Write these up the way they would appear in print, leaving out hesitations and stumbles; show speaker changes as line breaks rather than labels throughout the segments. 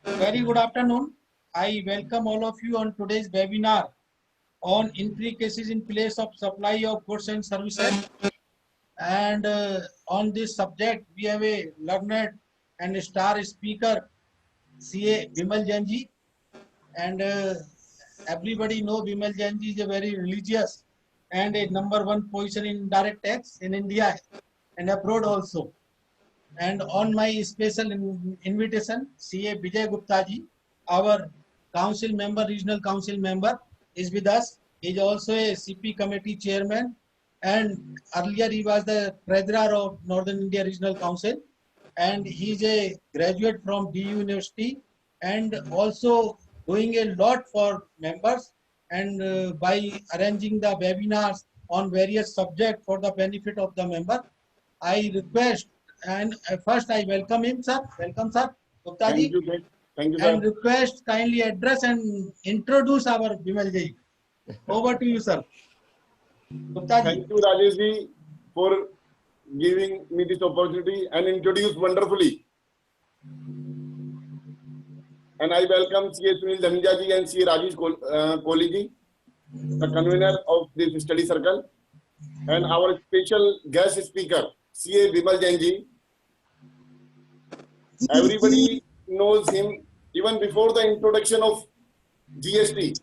Very good afternoon. I welcome all of you on today's webinar on intricacies in place of supply of goods and services. And on this subject, we have a learned and star speaker, CA Bimal Janji. And everybody know Bimal Janji is a very religious and a #1 position in direct tax in India and abroad also. And on my special invitation, CA Vijay Gupta ji, our council member, regional council member, is with us. He is also a CP committee chairman, and earlier he was the treasurer of Northern India Regional Council, and he is a graduate from DU University, and also doing a lot for members, and by arranging the webinars on various subjects for the benefit of the member. I request and first I welcome him, sir. Welcome, sir, Gupta
Thank
ji,
you, sir. Thank you,
and
sir.
request kindly address and introduce our Bimal ji. Over to you, sir. Gupta ji.
Thank you, Rajesh ji, for giving me this opportunity and introduced wonderfully. And I welcome CA Sunil Dhanija ji and CA Rajesh Kohli ji, the convener of this study circle, and our special guest speaker, CA Bimal Jain ji. Everybody knows him even before the introduction of GST.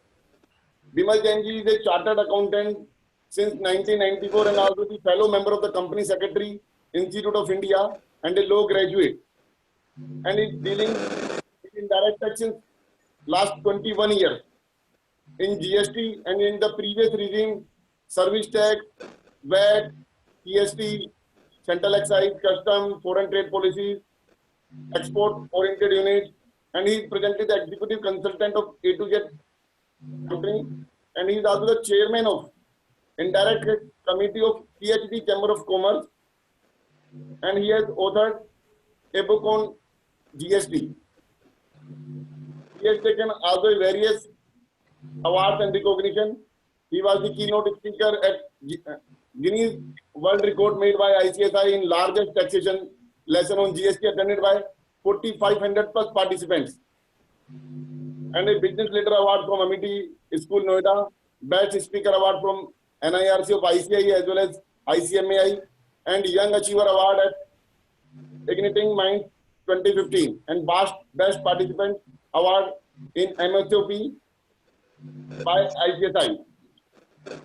Bimal Jain ji is a chartered accountant since 1994 and also the fellow member of the Company Secretary Institute of India and a law graduate. And is dealing in direct tax since last 21 years in GST and in the previous regime, service tax, VAT, GST, central excise, custom, foreign trade policies, export-oriented unit, and he is presently the executive consultant of A to Z company, and he is also the chairman of Indirect Tax Committee of PhD Chamber of Commerce, and he has authored a book on GST. He has taken also various awards and recognition. He was the keynote speaker at Guinness World Record made by ICSI in largest taxation lesson on GST attended by 4,500 plus participants. And a business leader award from Amity School, Noida, best speaker award from NIRC of ICI as well as ICMAI, and Young Achiever Award at Igniting Minds 2015, and best participant award in MSOP by ICSI.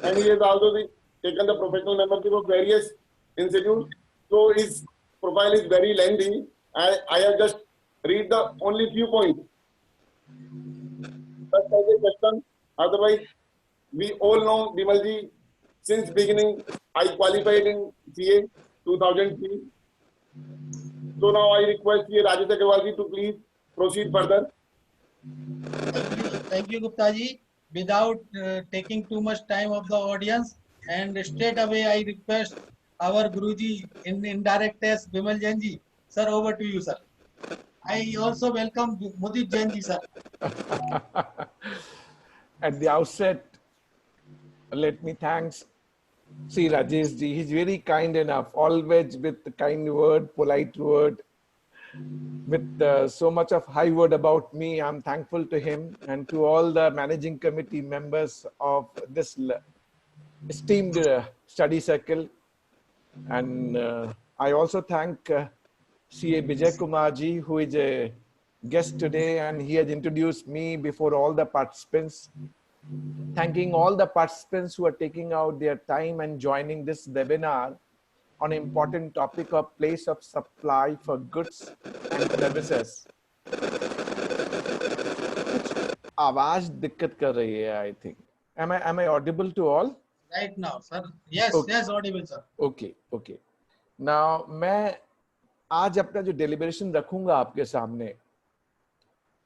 And he has also taken the professional membership of various institutes. So his profile is very lengthy. I have just read the only few points. Just as a question, otherwise, we all know Bimal ji since beginning. I qualified in CA 2003. So now I request CA Rajesh Agarwal ji to please proceed further.
Thank you, Gupta ji. Without taking too much time of the audience, and straight away I request our Guruji in indirect test, Bimal Jain ji. Sir, over to you, sir. I also welcome Mudit Jain ji, sir.
At the outset, let me thanks Sri Rajesh ji. He's very kind enough, always with the kind word, polite word, with so much of high word about me. I'm thankful to him and to all the managing committee members of this esteemed study circle. And I also thank CA Vijay Kumar ji, who is a guest today, and he has introduced me before all the participants. Thanking all the participants who are taking out their time and joining this webinar on an important topic of place of supply for goods and services. आवाज दिक्कत कर रही है, I think. Am I audible to all?
Right now, sir. Yes,
Okay.
yes, audible, sir.
Okay. Now मैं आज अपना जो deliberation रखूंगा आपके सामने,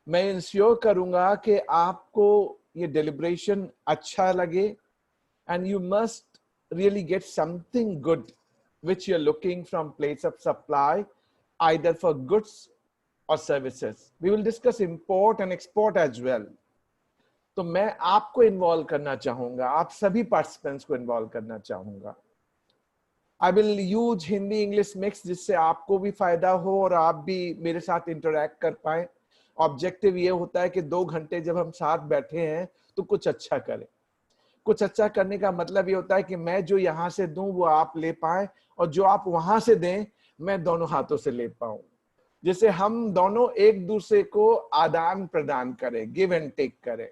मैं इंश्योर करूंगा कि आपको ये डेलिब्रेशन अच्छा लगे, and you must really get something good which you're looking from place of supply, either for goods or services. We will discuss import and export as well. तो मैं आपको इन्वॉल्व करना चाहूंगा, आप सभी पार्टिसिपेंट्स को इन्वॉल्व करना चाहूंगा. I will use Hindi English mix, जिससे आपको भी फायदा हो और आप भी मेरे साथ इंटरैक्ट कर पाए. ऑब्जेक्टिव ये होता है कि 2 घंटे जब हम साथ बैठे हैं तो कुछ अच्छा करें। कुछ अच्छा करने का मतलब ये होता है कि मैं जो यहाँ से दूं वो आप ले पाए, और जो आप वहां से दें मैं दोनों हाथों से ले पाऊं, जिससे हम दोनों एक दूसरे को आदान प्रदान करें, गिव एंड टेक करें।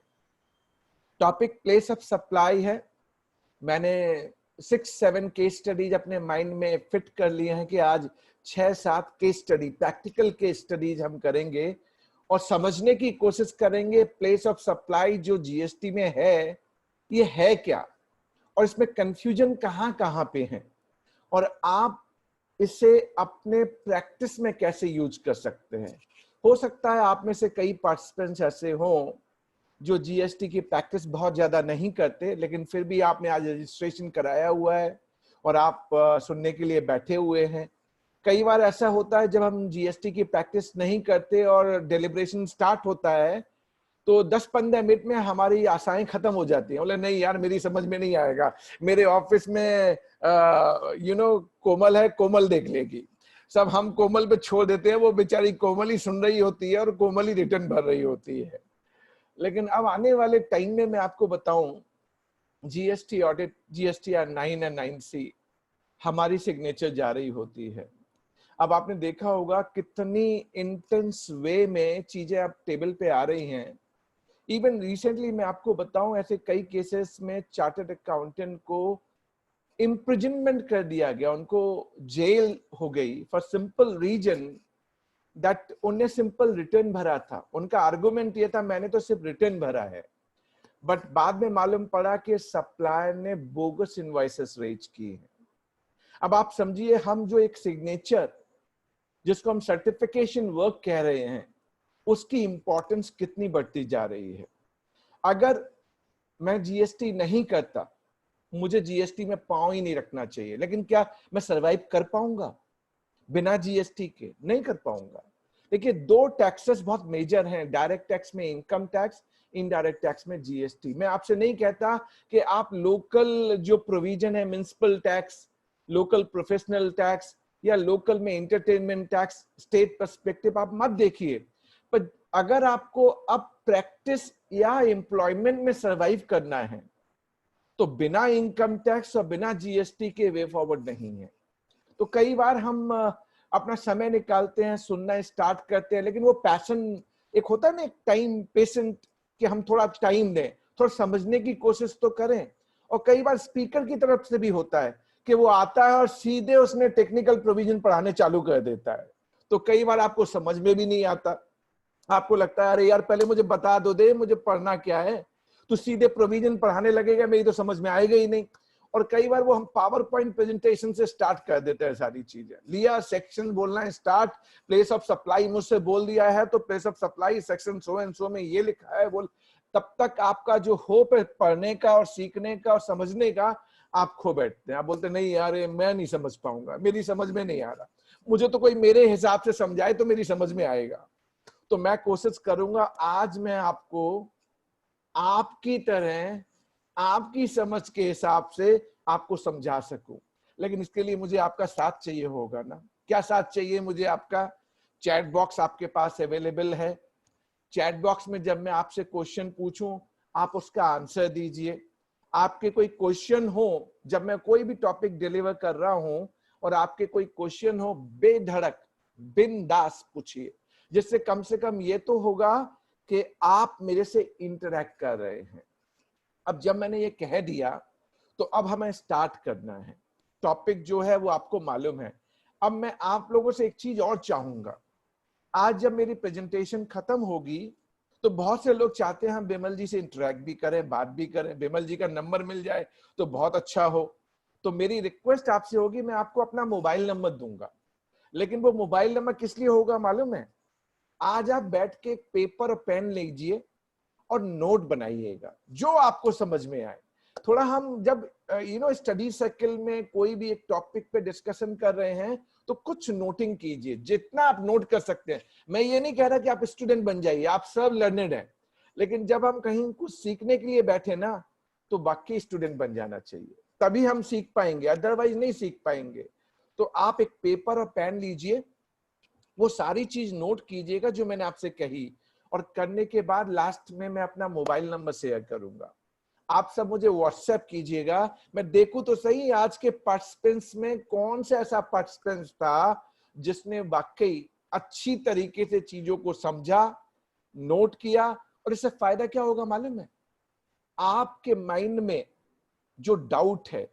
टॉपिक प्लेस ऑफ सप्लाई है। मैंने 6-7 केस स्टडीज अपने माइंड में फिट कर लिए हैं कि आज 6-7 case study, practical case studies हम करेंगे और समझने की कोशिश करेंगे प्लेस ऑफ सप्लाई जो जीएसटी में है ये है क्या, और इसमें कंफ्यूजन कहां कहां पे है, और आप इसे अपने प्रैक्टिस में कैसे यूज कर सकते हैं। हो सकता है आप में से कई पार्टिसिपेंट्स ऐसे हों जो जीएसटी की प्रैक्टिस बहुत ज्यादा नहीं करते, लेकिन फिर भी आपने आज रजिस्ट्रेशन कराया हुआ है और आप सुनने के लिए बैठे हुए हैं। कई बार ऐसा होता है जब हम जीएसटी की प्रैक्टिस नहीं करते और डेलिब्रेशन स्टार्ट होता है तो 10-15 मिनट में हमारी आशाएं खत्म हो जाती हैं। बोले नहीं यार मेरी समझ में नहीं आएगा, मेरे ऑफिस में कोमल है, कोमल देख लेगी। सब हम कोमल पे छोड़ देते हैं, वो बेचारी कोमल ही सुन रही होती है और कोमल ही रिटर्न भर रही होती है। लेकिन अब आने वाले टाइम में मैं आपको बताऊं, जीएसटी ऑडिट, जीएसटीआर 9 और 9C हमारी सिग्नेचर जा रही होती है। अब आपने देखा होगा कितनी इंटेंस वे में चीजें अब टेबल पे आ रही हैं। इवन रिसेंटली मैं आपको बताऊं, ऐसे कई केसेस में चार्टर्ड अकाउंटेंट को इम्प्रिजनमेंट कर दिया गया, उनको जेल हो गई फॉर सिंपल रीजन दैट उन्हें सिंपल रिटर्न भरा था। उनका आर्गुमेंट ये था मैंने तो सिर्फ रिटर्न भरा है, बट बाद में मालूम पड़ा कि सप्लायर ने बोगस इनवॉइसेस रेज की है। अब आप समझिए हम जो एक सिग्नेचर जिसको हम सर्टिफिकेशन वर्क कह रहे हैं उसकी इंपॉर्टेंस कितनी बढ़ती जा रही है। अगर मैं जीएसटी नहीं करता, मुझे जीएसटी में पांव ही नहीं रखना चाहिए, लेकिन क्या मैं सरवाइव कर पाऊंगा बिना जीएसटी के? नहीं कर पाऊंगा। देखिए 2 टैक्सेस बहुत मेजर हैं, डायरेक्ट टैक्स में इनकम टैक्स, इनडायरेक्ट टैक्स में जीएसटी। मैं आपसे नहीं कहता कि आप लोकल जो प्रोविजन है, municipal tax, local professional tax या लोकल में एंटरटेनमेंट टैक्स, स्टेट पर्सपेक्टिव आप मत देखिए, पर अगर आपको अब प्रैक्टिस या एम्प्लॉयमेंट में सरवाइव करना है तो बिना इनकम टैक्स और बिना जीएसटी के वे फॉरवर्ड नहीं है। तो कई बार हम अपना समय निकालते हैं, सुनना स्टार्ट करते हैं, लेकिन वो पैशन एक होता है ना, एक टाइम पेशेंट, कि हम थोड़ा टाइम दें, थोड़ा समझने की कोशिश तो करें। और कई बार स्पीकर की तरफ से भी होता है कि वो आता है और सीधे उसने टेक्निकल प्रोविजन पढ़ाने चालू कर देता है, तो कई बार आपको समझ में भी नहीं आता। आपको लगता है अरे यार पहले मुझे बता दो दे मुझे पढ़ना क्या है, तो सीधे प्रोविजन पढ़ाने लगेगा, मेरी तो समझ में आएगा ही नहीं। और कई बार वो हम पावर पॉइंट प्रेजेंटेशन से स्टार्ट कर देते हैं सारी चीजें, लिया सेक्शन बोलना है स्टार्ट, प्लेस ऑफ सप्लाई मुझसे बोल दिया है तो place of supply section so and so में ये लिखा है बोल, तब तक आपका जो होप है पढ़ने का और सीखने का और समझने का, आप खो बैठते हैं। आप बोलते नहीं यार मैं नहीं समझ पाऊंगा, मेरी समझ में नहीं आ रहा, मुझे तो कोई मेरे हिसाब से समझाए तो मेरी समझ में आएगा। तो मैं कोशिश करूंगा आज मैं आपको आपकी तरह, आपकी समझ के हिसाब से आपको समझा सकूं, लेकिन इसके लिए मुझे आपका साथ चाहिए होगा ना। क्या साथ चाहिए मुझे? आपका चैट बॉक्स आपके पास अवेलेबल है। चैट बॉक्स में जब मैं आपसे क्वेश्चन पूछूं आप उसका आंसर दीजिए। आपके कोई क्वेश्चन हो, जब मैं कोई भी टॉपिक डिलीवर कर रहा हूं और आपके कोई क्वेश्चन हो, बेधड़क बिंदास पूछिए, जिससे कम से कम ये तो होगा कि आप मेरे से इंटरेक्ट कर रहे हैं। अब जब मैंने ये कह दिया तो अब हमें स्टार्ट करना है। टॉपिक जो है वो आपको मालूम है। अब मैं आप लोगों से एक चीज और चाहूंगा, आज जब मेरी प्रेजेंटेशन खत्म होगी तो बहुत से लोग चाहते हैं हम बिमल जी से इंटरेक्ट भी करें, बात भी करें, बिमल जी का नंबर मिल जाए तो बहुत अच्छा हो। तो मेरी रिक्वेस्ट आपसे होगी, मैं आपको अपना मोबाइल नंबर दूंगा, लेकिन वो मोबाइल नंबर किस लिए होगा मालूम है? आज आप बैठ के एक पेपर और पेन लीजिए और नोट बनाइएगा जो आपको समझ में आए। थोड़ा हम जब स्टडी सर्कल में कोई भी एक टॉपिक पे डिस्कशन कर रहे हैं तो कुछ नोटिंग कीजिए, जितना आप नोट कर सकते हैं। मैं ये नहीं कह रहा कि आप स्टूडेंट बन जाइए, आप सब लर्नड हैं, लेकिन जब हम कहीं कुछ सीखने के लिए बैठे ना तो बाकी स्टूडेंट बन जाना चाहिए, तभी हम सीख पाएंगे, अदरवाइज नहीं सीख पाएंगे। तो आप एक पेपर और पेन लीजिए, वो सारी चीज नोट कीजिएगा जो मैंने आपसे कही, और करने के बाद लास्ट में मैं अपना मोबाइल नंबर शेयर करूंगा। आप सब मुझे व्हाट्सएप कीजिएगा, मैं देखूं तो सही आज के पार्टिसिपेंट्स में कौन सा ऐसा पार्टिसिपेंट्स था जिसने वाकई अच्छी तरीके से चीजों को समझा, नोट किया। और इससे फायदा क्या होगा मालूम है? आपके माइंड में जो डाउट है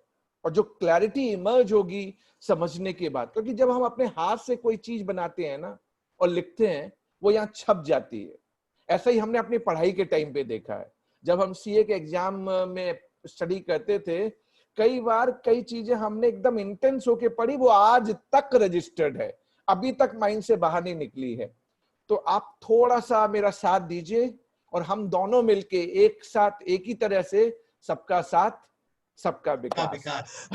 और जो क्लैरिटी इमर्ज होगी समझने के बाद, क्योंकि जब हम अपने हाथ से कोई चीज बनाते हैं ना और लिखते हैं, वो यहाँ छप जाती है। ऐसा ही हमने अपनी पढ़ाई के टाइम पे देखा है। जब हम सीए के एग्जाम में स्टडी करते थे, कई बार कई चीजें हमने एकदम इंटेंस होके पढ़ी, वो आज तक रजिस्टर्ड है, अभी तक माइंड से बाहर नहीं निकली है। तो आप थोड़ा सा मेरा साथ दीजिए और हम दोनों मिलके एक साथ एक ही तरह से सबका साथ सबका विकास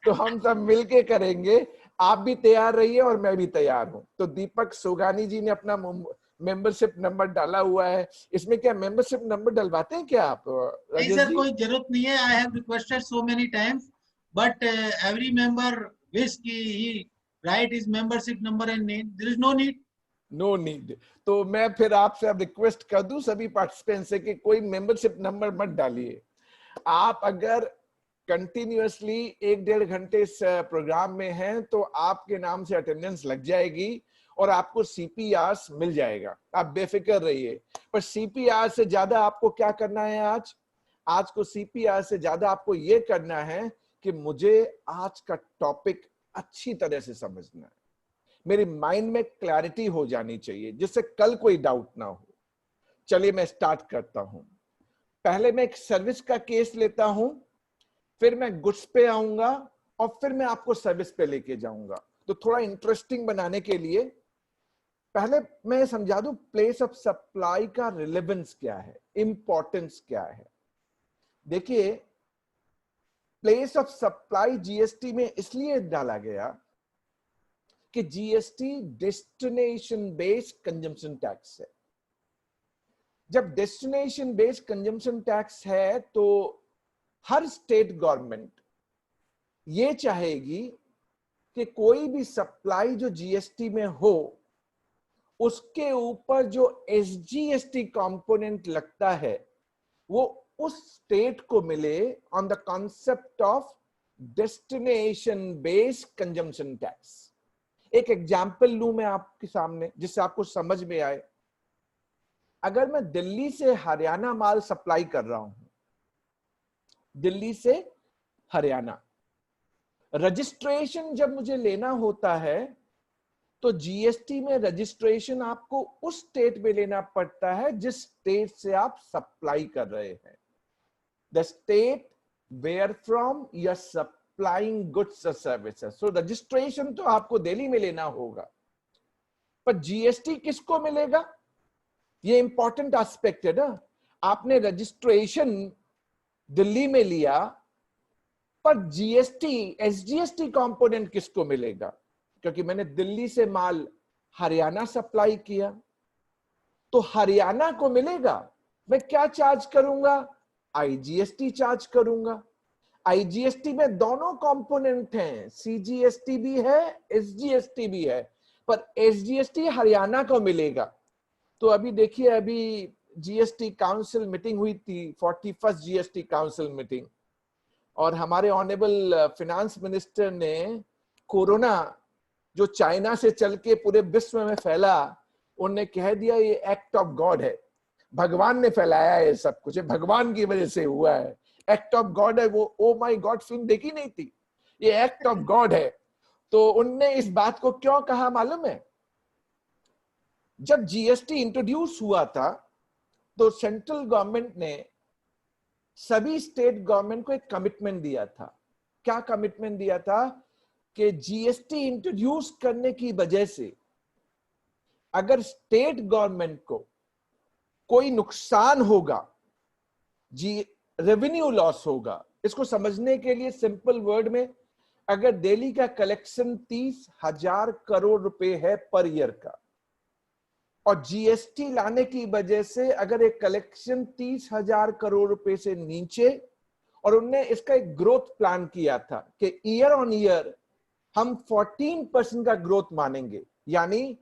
तो हम सब मिलके करेंगे। आप भी तैयार रहिए और मैं भी तैयार हूं। तो दीपक सोगानी जी ने अपना मेंबरशिप नंबर डाला हुआ है। इसमें क्या मेंबरशिप नंबर डलवाते हैं क्या आप
नहीं
राजेश
सर,
जी?
कोई जरूरत नहीं है। I have requested so many times but every member wish कि he write his membership number and name. There is no need.
No need. तो मैं फिर आपसे अब रिक्वेस्ट कर दूं सभी पार्टिसिपेंट से कि कोई मेंबरशिप नंबर मत डालिए। आप अगर कंटिन्यूअसली 1-1.5 घंटे इस प्रोग्राम में हैं तो आपके नाम से अटेंडेंस लग जाएगी और आपको सीपीआर मिल जाएगा, आप बेफिक्र रहिए। पर सीपीआर से ज्यादा आपको क्या करना है आज को सीपीआर से ज्यादा आपको ये करना है कि मुझे आज का टॉपिक अच्छी तरह से समझना है, मेरे माइंड में क्लैरिटी हो जानी चाहिए जिससे कल कोई डाउट ना हो। चलिए मैं स्टार्ट करता हूं। पहले मैं एक सर्विस का केस लेता हूं, फिर मैं गुड्स पे आऊंगा और फिर मैं आपको सर्विस पे लेके जाऊंगा। तो थोड़ा इंटरेस्टिंग बनाने के लिए पहले मैं समझा दूं प्लेस ऑफ सप्लाई का रिलेवेंस क्या है, इंपॉर्टेंस क्या है। देखिए, प्लेस ऑफ सप्लाई जीएसटी में इसलिए डाला गया कि GST destination based consumption tax है। जब डेस्टिनेशन बेस्ड कंजम्पशन टैक्स है तो हर स्टेट गवर्नमेंट ये चाहेगी कि कोई भी सप्लाई जो जीएसटी में हो उसके ऊपर जो एसजीएसटी कंपोनेंट लगता है वो उस स्टेट को मिले on the concept of destination based consumption tax. एक एग्जाम्पल लूं मैं आपके सामने जिससे आपको समझ में आए। अगर मैं दिल्ली से हरियाणा माल सप्लाई कर रहा हूं, दिल्ली से हरियाणा, रजिस्ट्रेशन जब मुझे लेना होता है तो जीएसटी में रजिस्ट्रेशन आपको उस स्टेट में लेना पड़ता है जिस स्टेट से आप सप्लाई कर रहे हैं, the state where from you are supplying goods और सर्विसेज। सो रजिस्ट्रेशन तो आपको दिल्ली में लेना होगा, पर जीएसटी किसको मिलेगा? ये इंपॉर्टेंट एस्पेक्ट है ना। आपने रजिस्ट्रेशन दिल्ली में लिया, पर जीएसटी एसजीएसटी कंपोनेंट किसको मिलेगा? क्योंकि मैंने दिल्ली से माल हरियाणा सप्लाई किया तो हरियाणा को मिलेगा। मैं क्या चार्ज करूंगा? आईजीएसटी चार्ज करूंगा। आईजीएसटी में दोनों कंपोनेंट हैं, सीजीएसटी भी है, एसजीएसटी भी है, पर एसजीएसटी हरियाणा को मिलेगा। तो अभी देखिए, अभी जीएसटी काउंसिल मीटिंग हुई थी, 41st जीएसटी काउंसिल मीटिंग, और हमारे ऑनरेबल फिनेंस मिनिस्टर ने कोरोना जो चाइना से चल के पूरे विश्व में फैला, उन्होंने कह दिया ये एक्ट ऑफ गॉड है, भगवान ने फैलाया है सब कुछ, भगवान की वजह से हुआ है, एक्ट ऑफ गॉड है। वो ओ माय गॉड फिल्म देखी नहीं थी, ये एक्ट ऑफ गॉड है। तो उनने इस बात को क्यों कहा मालूम है? जब जीएसटी इंट्रोड्यूस हुआ था तो सेंट्रल गवर्नमेंट ने सभी स्टेट गवर्नमेंट को एक कमिटमेंट दिया था। क्या कमिटमेंट दिया था? कि जीएसटी इंट्रोड्यूस करने की वजह से अगर स्टेट गवर्नमेंट को कोई नुकसान होगा, जी रेवेन्यू लॉस होगा। इसको समझने के लिए सिंपल वर्ड में, अगर दिल्ली का कलेक्शन 30,000 करोड़ रुपए है पर ईयर का, और जीएसटी लाने की वजह से अगर एक कलेक्शन 30,000 करोड़ रुपए से नीचे, और उनने इसका एक ग्रोथ प्लान किया था कि ईयर ऑन ईयर हम 14% का ग्रोथ मानेंगे, यानी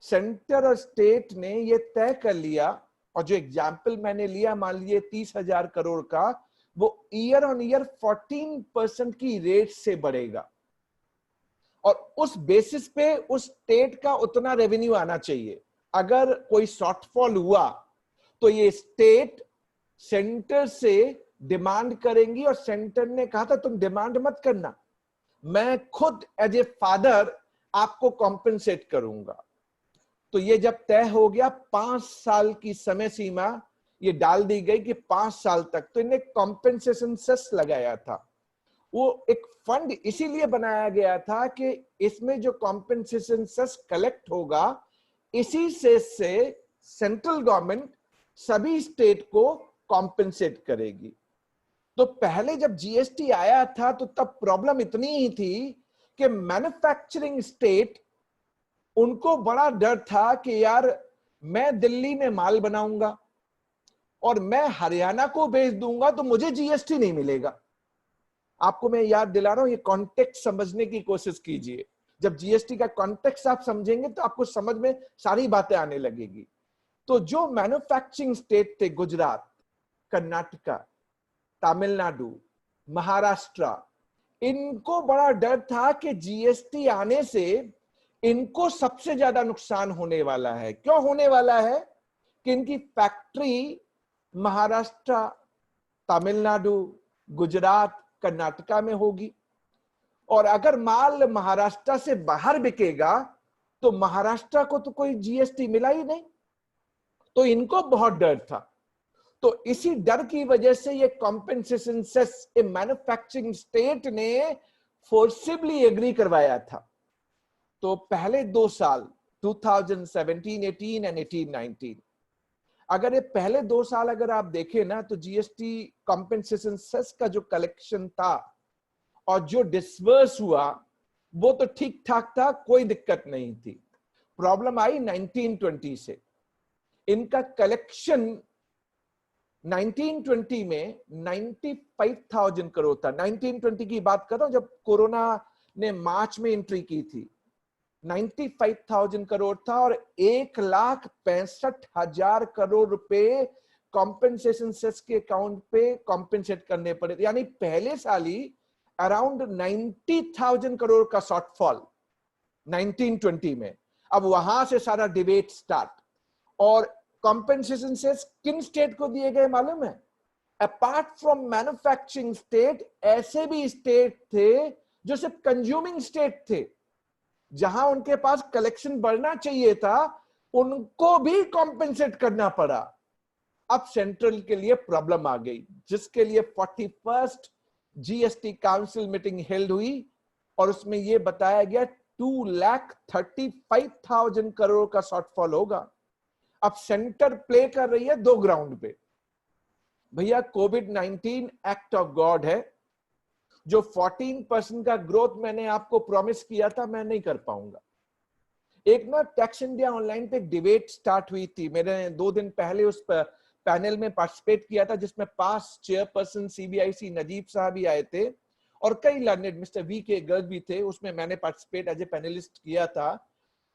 सेंटर और स्टेट ने ये तय कर लिया, और जो एग्जाम्पल मैंने लिया मान लीजिए 30,000 करोड़ का, वो ईयर ऑन ईयर 14% की रेट से बढ़ेगा, और उस बेसिस पे उस स्टेट का उतना रेवेन्यू आना चाहिए। अगर कोई शॉर्टफॉल हुआ तो ये स्टेट सेंटर से डिमांड करेंगी, और सेंटर ने कहा था तुम डिमांड मत करना, मैं खुद एज ए फादर आपको कॉम्पेंसेट करूंगा। तो ये जब तय हो गया, 5 साल की समय सीमा ये डाल दी गई कि 5 साल तक, तो इन्हें कॉम्पेंसेशन सेस लगाया था। वो एक फंड इसीलिए बनाया गया था कि इसमें जो कॉम्पेंसेशन सेस कलेक्ट होगा, इसी सेस से सेंट्रल गवर्नमेंट सभी स्टेट को कॉम्पेंसेट करेगी। तो पहले जब जीएसटी आया था तो तब प्रॉब्लम इतनी ही थी कि मैन्युफैक्चरिंग स्टेट, उनको बड़ा डर था कि यार मैं दिल्ली में माल बनाऊंगा और मैं हरियाणा को भेज दूंगा तो मुझे जीएसटी नहीं मिलेगा। आपको मैं याद दिला रहा हूं, ये कॉन्टेक्स्ट समझने की कोशिश कीजिए। जब जीएसटी का कॉन्टेक्स्ट आप समझेंगे तो आपको समझ में सारी बातें आने लगेगी। तो जो मैन्युफैक्चरिंग स्टेट थे, गुजरात, कर्नाटका, तमिलनाडु, महाराष्ट्र, इनको बड़ा डर था कि जीएसटी आने से इनको सबसे ज्यादा नुकसान होने वाला है। क्यों होने वाला है? कि इनकी फैक्ट्री महाराष्ट्र, तमिलनाडु, गुजरात, कर्नाटका में होगी, और अगर माल महाराष्ट्र से बाहर बिकेगा तो महाराष्ट्र को तो कोई जीएसटी मिला ही नहीं। तो इनको बहुत डर था। तो इसी डर की वजह से ये कॉम्पेंसेशन सेस मैन्युफैक्चरिंग स्टेट ने फोर्सिबली एग्री करवाया था। तो पहले 2 साल 2017-18 एंड 18-19, अगर ये पहले 2 साल अगर आप देखें ना, तो जीएसटी कॉम्पेंसेशन सेस का जो कलेक्शन था और जो डिसबर्स हुआ वो तो ठीक ठाक था, कोई दिक्कत नहीं थी। प्रॉब्लम आई 1920 से। इनका कलेक्शन 1920 में 95,000 करोड़ था। 1920 की बात कर रहा हूं जब कोरोना ने मार्च में एंट्री की थी। 95,000 करोड़ था और 1,65,000 करोड़ रुपए कॉम्पेंसेशन सेस के अकाउंट पे कॉम्पेंसेट करने पड़े। यानी पहले साल ही अराउंड 90,000 करोड़ का शॉर्टफॉल 1920 में। अब वहां से सारा डिबेट स्टार्ट। और कॉम्पेंसेशन सेस किन स्टेट को दिए गए मालूम है? अपार्ट फ्रॉम मैन्युफैक्चरिंग स्टेट, ऐसे भी स्टेट थे जो सिर्फ कंज्यूमिंग स्टेट थे, जहां उनके पास कलेक्शन बढ़ना चाहिए था, उनको भी कॉम्पेंसेट करना पड़ा। अब सेंट्रल के लिए प्रॉब्लम आ गई, जिसके लिए 41st GST council meeting held हुई, और उसमें यह बताया गया 2,35,000 करोड़ का शॉर्टफॉल होगा। अब सेंटर प्ले कर रही है 2 ग्राउंड पे। भैया, कोविड-19 एक्ट ऑफ गॉड है। जो 14% का ग्रोथ मैंने आपको प्रॉमिस किया था, मैं नहीं कर पाऊंगा। एक ना टैक्स इंडिया ऑनलाइन पे एक डिबेट स्टार्ट हुई थी। मैंने 2 दिन पहले उस पैनल में पार्टिसिपेट किया था, जिसमें पास चेयरपर्सन सीबीआईसी नजीब साहब भी आए थे और कई लर्नेड मिस्टर वी के गर्ग भी थे। उसमें मैंने पार्टिसिपेट एज ए पैनलिस्ट किया था।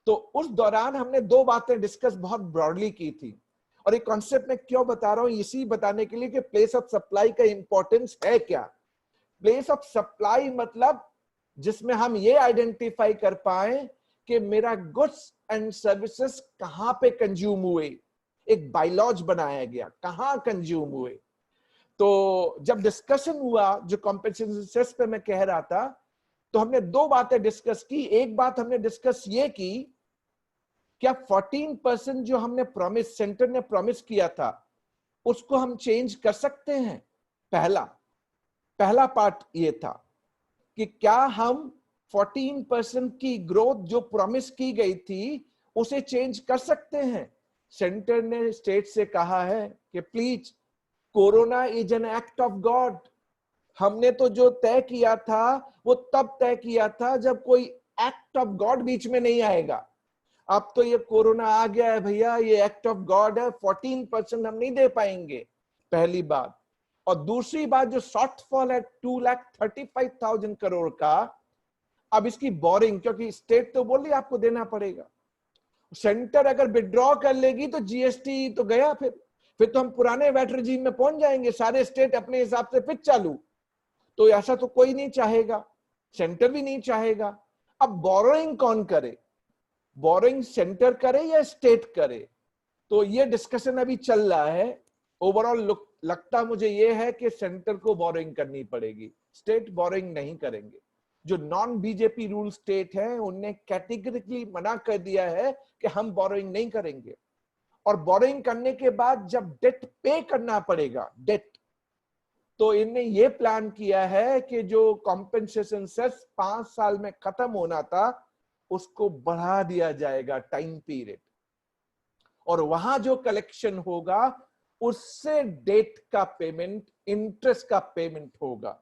तो उस दौरान हमने 2 बातें डिस्कस बहुत ब्रॉडली की थी। और ये कॉन्सेप्ट मैं क्यों बता रहा हूं, इसी बताने के लिए कि प्लेस ऑफ सप्लाई का इंपॉर्टेंस है क्या। प्लेस ऑफ सप्लाई मतलब जिसमें हम ये आइडेंटिफाई कर पाए कि मेरा गुड्स एंड सर्विसेज कहां पे कंज्यूम हुए। एक बायलॉज बनाया गया, कहां कंज्यूम हुए। तो जब डिस्कशन हुआ, जो कॉम्पेंसेशन सेस पे मैं कह रहा था, तो हमने 2 बातें डिस्कस की। एक बात हमने डिस्कस ये की, क्या 14% जो हमने प्रॉमिस, सेंटर ने प्रॉमिस किया था, उसको हम चेंज कर सकते हैं? पहला पार्ट ये था कि क्या हम 14% की ग्रोथ जो प्रॉमिस की गई थी उसे चेंज कर सकते हैं? सेंटर ने स्टेट से कहा है कि please, corona is an act of God. हमने तो जो तय किया था वो तब तय किया था जब कोई एक्ट ऑफ गॉड बीच में नहीं आएगा। अब तो ये कोरोना आ गया है भैया, ये एक्ट ऑफ गॉड है, 14% हम नहीं दे पाएंगे, पहली बात। और दूसरी बात, जो शॉर्टफॉल है 2,35,000 करोड़ का, अब इसकी बोरिंग, क्योंकि स्टेट तो बोल रही आपको देना पड़ेगा, सेंटर अगर विड्रॉ कर लेगी तो जीएसटी तो गया, फिर तो हम पुराने वैट रेजिम में पहुंच जाएंगे, सारे स्टेट अपने हिसाब से फिर चालू। तो ऐसा तो कोई नहीं चाहेगा, सेंटर भी नहीं चाहेगा। अब बोरोइंग कौन करे, बोरोइंग सेंटर करे या स्टेट करे, तो ये डिस्कशन अभी चल रहा है। ओवरऑल लगता मुझे ये है कि सेंटर को बोरोइंग करनी पड़ेगी, स्टेट बोरोइंग नहीं करेंगे। जो नॉन बीजेपी रूल स्टेट हैं उनने कैटेगरिकली मना कर दिया है कि हम बोरोइंग नहीं करेंगे। और बोरोइंग करने के बाद जब डेट पे करना पड़ेगा, डेट, तो इनने ये प्लान किया है कि जो कॉम्पेंसेशन सेस 5 साल में खत्म होना था उसको बढ़ा दिया जाएगा टाइम पीरियड, और वहां जो कलेक्शन होगा उससे डेट का पेमेंट, इंटरेस्ट का पेमेंट होगा।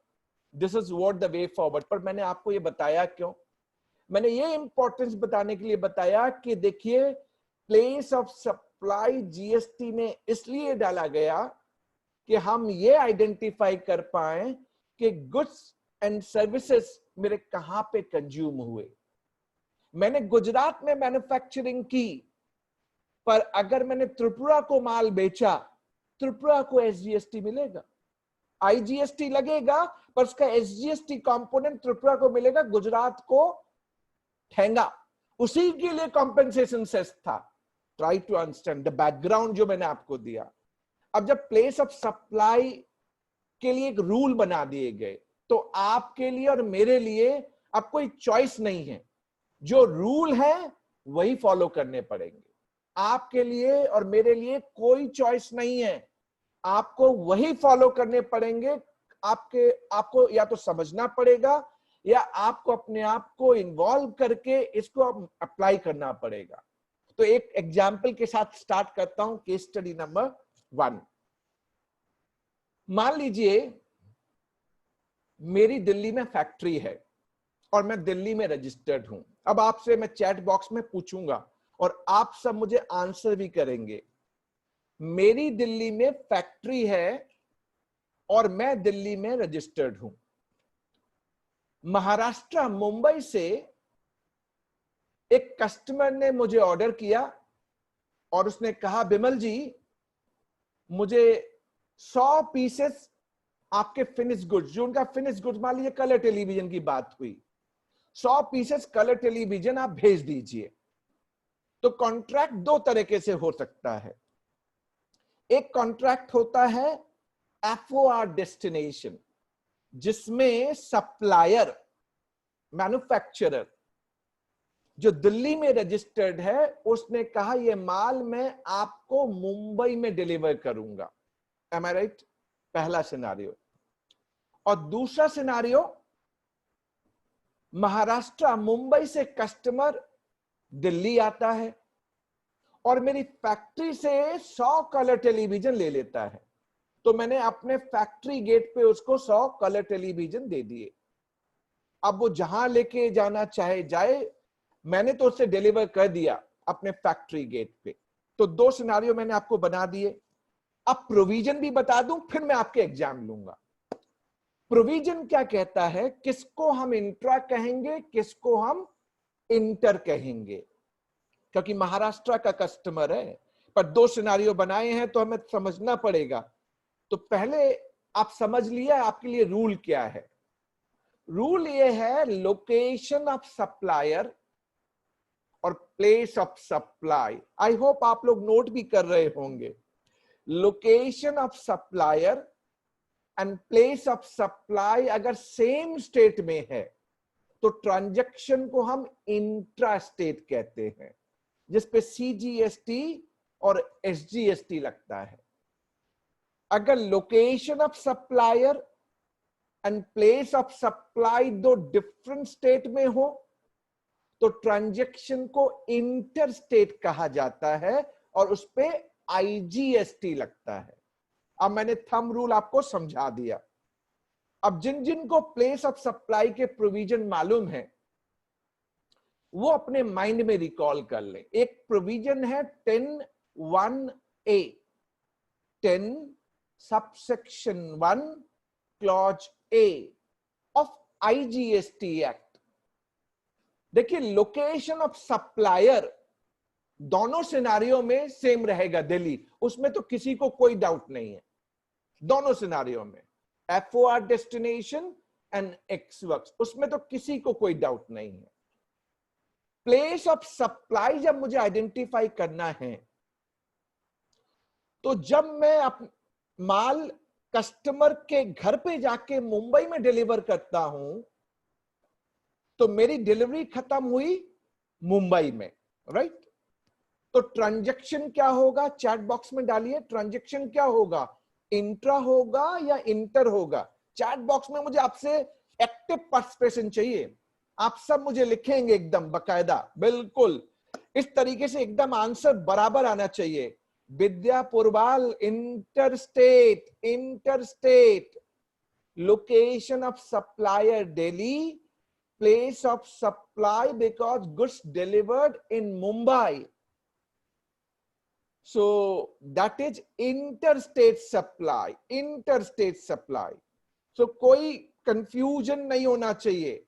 This is what the way forward. पर मैंने आपको ये बताया क्यों, मैंने ये इंपॉर्टेंस बताने के लिए बताया कि देखिए प्लेस ऑफ सप्लाई जीएसटी में इसलिए डाला गया कि हम ये आइडेंटिफाई कर पाए कि गुड्स एंड सर्विसेज मेरे कहां पे कंज्यूम हुए। मैंने गुजरात में मैन्युफैक्चरिंग की, पर अगर मैंने त्रिपुरा को माल बेचा, त्रिपुरा को एसजीएसटी मिलेगा, आईजीएसटी लगेगा, पर उसका एसजीएसटी कंपोनेंट त्रिपुरा को मिलेगा, गुजरात को ठेंगा। उसी के लिए कॉम्पेंसेशन सेस था। Try to understand the background जो मैंने आपको दिया। अब जब प्लेस ऑफ सप्लाई के लिए एक रूल बना दिए गए, तो आपके लिए और मेरे लिए अब कोई चॉइस नहीं है, जो रूल है वही फॉलो करने पड़ेंगे। आपके लिए और मेरे लिए कोई चॉइस नहीं है, आपको वही फॉलो करने पड़ेंगे। आपको या तो समझना पड़ेगा या आपको अपने आप को इन्वॉल्व करके इसको अप्लाई करना पड़ेगा। तो एक एग्जाम्पल के साथ स्टार्ट करता हूं, केस स्टडी नंबर 1। मान लीजिए मेरी दिल्ली में फैक्ट्री है और मैं दिल्ली में रजिस्टर्ड हूं। अब आपसे मैं चैट बॉक्स में पूछूंगा और आप सब मुझे आंसर भी करेंगे। मेरी दिल्ली में फैक्ट्री है और मैं दिल्ली में रजिस्टर्ड हूं। महाराष्ट्र मुंबई से एक कस्टमर ने मुझे ऑर्डर किया और उसने कहा बिमल जी मुझे 100 पीसेस आपके फिनिश गुड्स, जो उनका फिनिश गुड्स, मान लीजिए कलर टेलीविजन की बात हुई, 100 पीसेस कलर टेलीविजन आप भेज दीजिए। तो कॉन्ट्रैक्ट दो तरीके से हो सकता है। एक कॉन्ट्रैक्ट होता है एफओआर डेस्टिनेशन, जिसमें सप्लायर, मैन्युफैक्चरर जो दिल्ली में रजिस्टर्ड है, उसने कहा ये माल मैं आपको मुंबई में डिलीवर करूंगा। M I right? पहला सिनारियो। और दूसरा सिनारियो, महाराष्ट्र मुंबई से कस्टमर दिल्ली आता है और मेरी फैक्ट्री से 100 कलर टेलीविजन ले लेता है। तो मैंने अपने फैक्ट्री गेट पे उसको 100 कलर टेलीविजन दे दिए। अब वो जहां लेके जाना चाहे जाए, मैंने तो उससे डिलीवर कर दिया अपने फैक्ट्री गेट पे। तो दो सिनारियो मैंने आपको बना दिए। अब प्रोविजन भी बता दूं, फिर मैं आपके एग्जाम लूंगा। प्रोविजन क्या कहता है, किसको हम इंट्रा कहेंगे, किसको हम इंटर कहेंगे, क्योंकि महाराष्ट्र का कस्टमर है। पर दो सिनारियो बनाए हैं तो हमें समझना पड़ेगा। तो पहले आप समझ लिया आपके लिए रूल क्या है। रूल ये है, लोकेशन ऑफ सप्लायर और place of supply. I hope आप लोग नोट भी कर रहे होंगे। Location of supplier and place of supply अगर सेम स्टेट में है तो ट्रांजैक्शन को हम इंट्रा स्टेट कहते हैं, जिसपे सीजीएसटी और एसजीएसटी लगता है। अगर location of supplier and place of supply दो डिफरेंट स्टेट में हो तो ट्रांजैक्शन को इंटर स्टेट कहा जाता है और उस पे आईजीएसटी लगता है। अब मैंने थंब रूल आपको समझा दिया। अब जिन जिन को प्लेस ऑफ सप्लाई के प्रोविजन मालूम है वो अपने माइंड में रिकॉल कर ले। एक प्रोविजन है 10(1)(a), 10 subsection 1 clause A of IGST act. देखिए, लोकेशन ऑफ सप्लायर दोनों सिनारियो में सेम रहेगा दिल्ली, उसमें तो किसी को कोई डाउट नहीं है। दोनों सिनारियो में FOR डेस्टिनेशन एंड एक्सवर्क्स, उसमें तो किसी को कोई डाउट नहीं है। प्लेस ऑफ सप्लाई जब मुझे आइडेंटिफाई करना है, तो जब मैं माल कस्टमर के घर पे जाके मुंबई में डिलीवर करता हूं, तो मेरी डिलीवरी खत्म हुई मुंबई में, राइट? तो ट्रांजैक्शन क्या होगा, चैट बॉक्स में डालिए, ट्रांजैक्शन क्या होगा, इंट्रा होगा या इंटर होगा? चैट बॉक्स में मुझे आपसे एक्टिव पार्टिसिपेशन चाहिए। आप सब मुझे लिखेंगे एकदम बकायदा, बिल्कुल इस तरीके से एकदम आंसर बराबर आना चाहिए। Vidya Purwal, interstate, interstate, location of supplier Delhi, place of supply because goods delivered in Mumbai. So that is interstate supply, interstate supply. So कोई confusion नहीं होना चाहिए,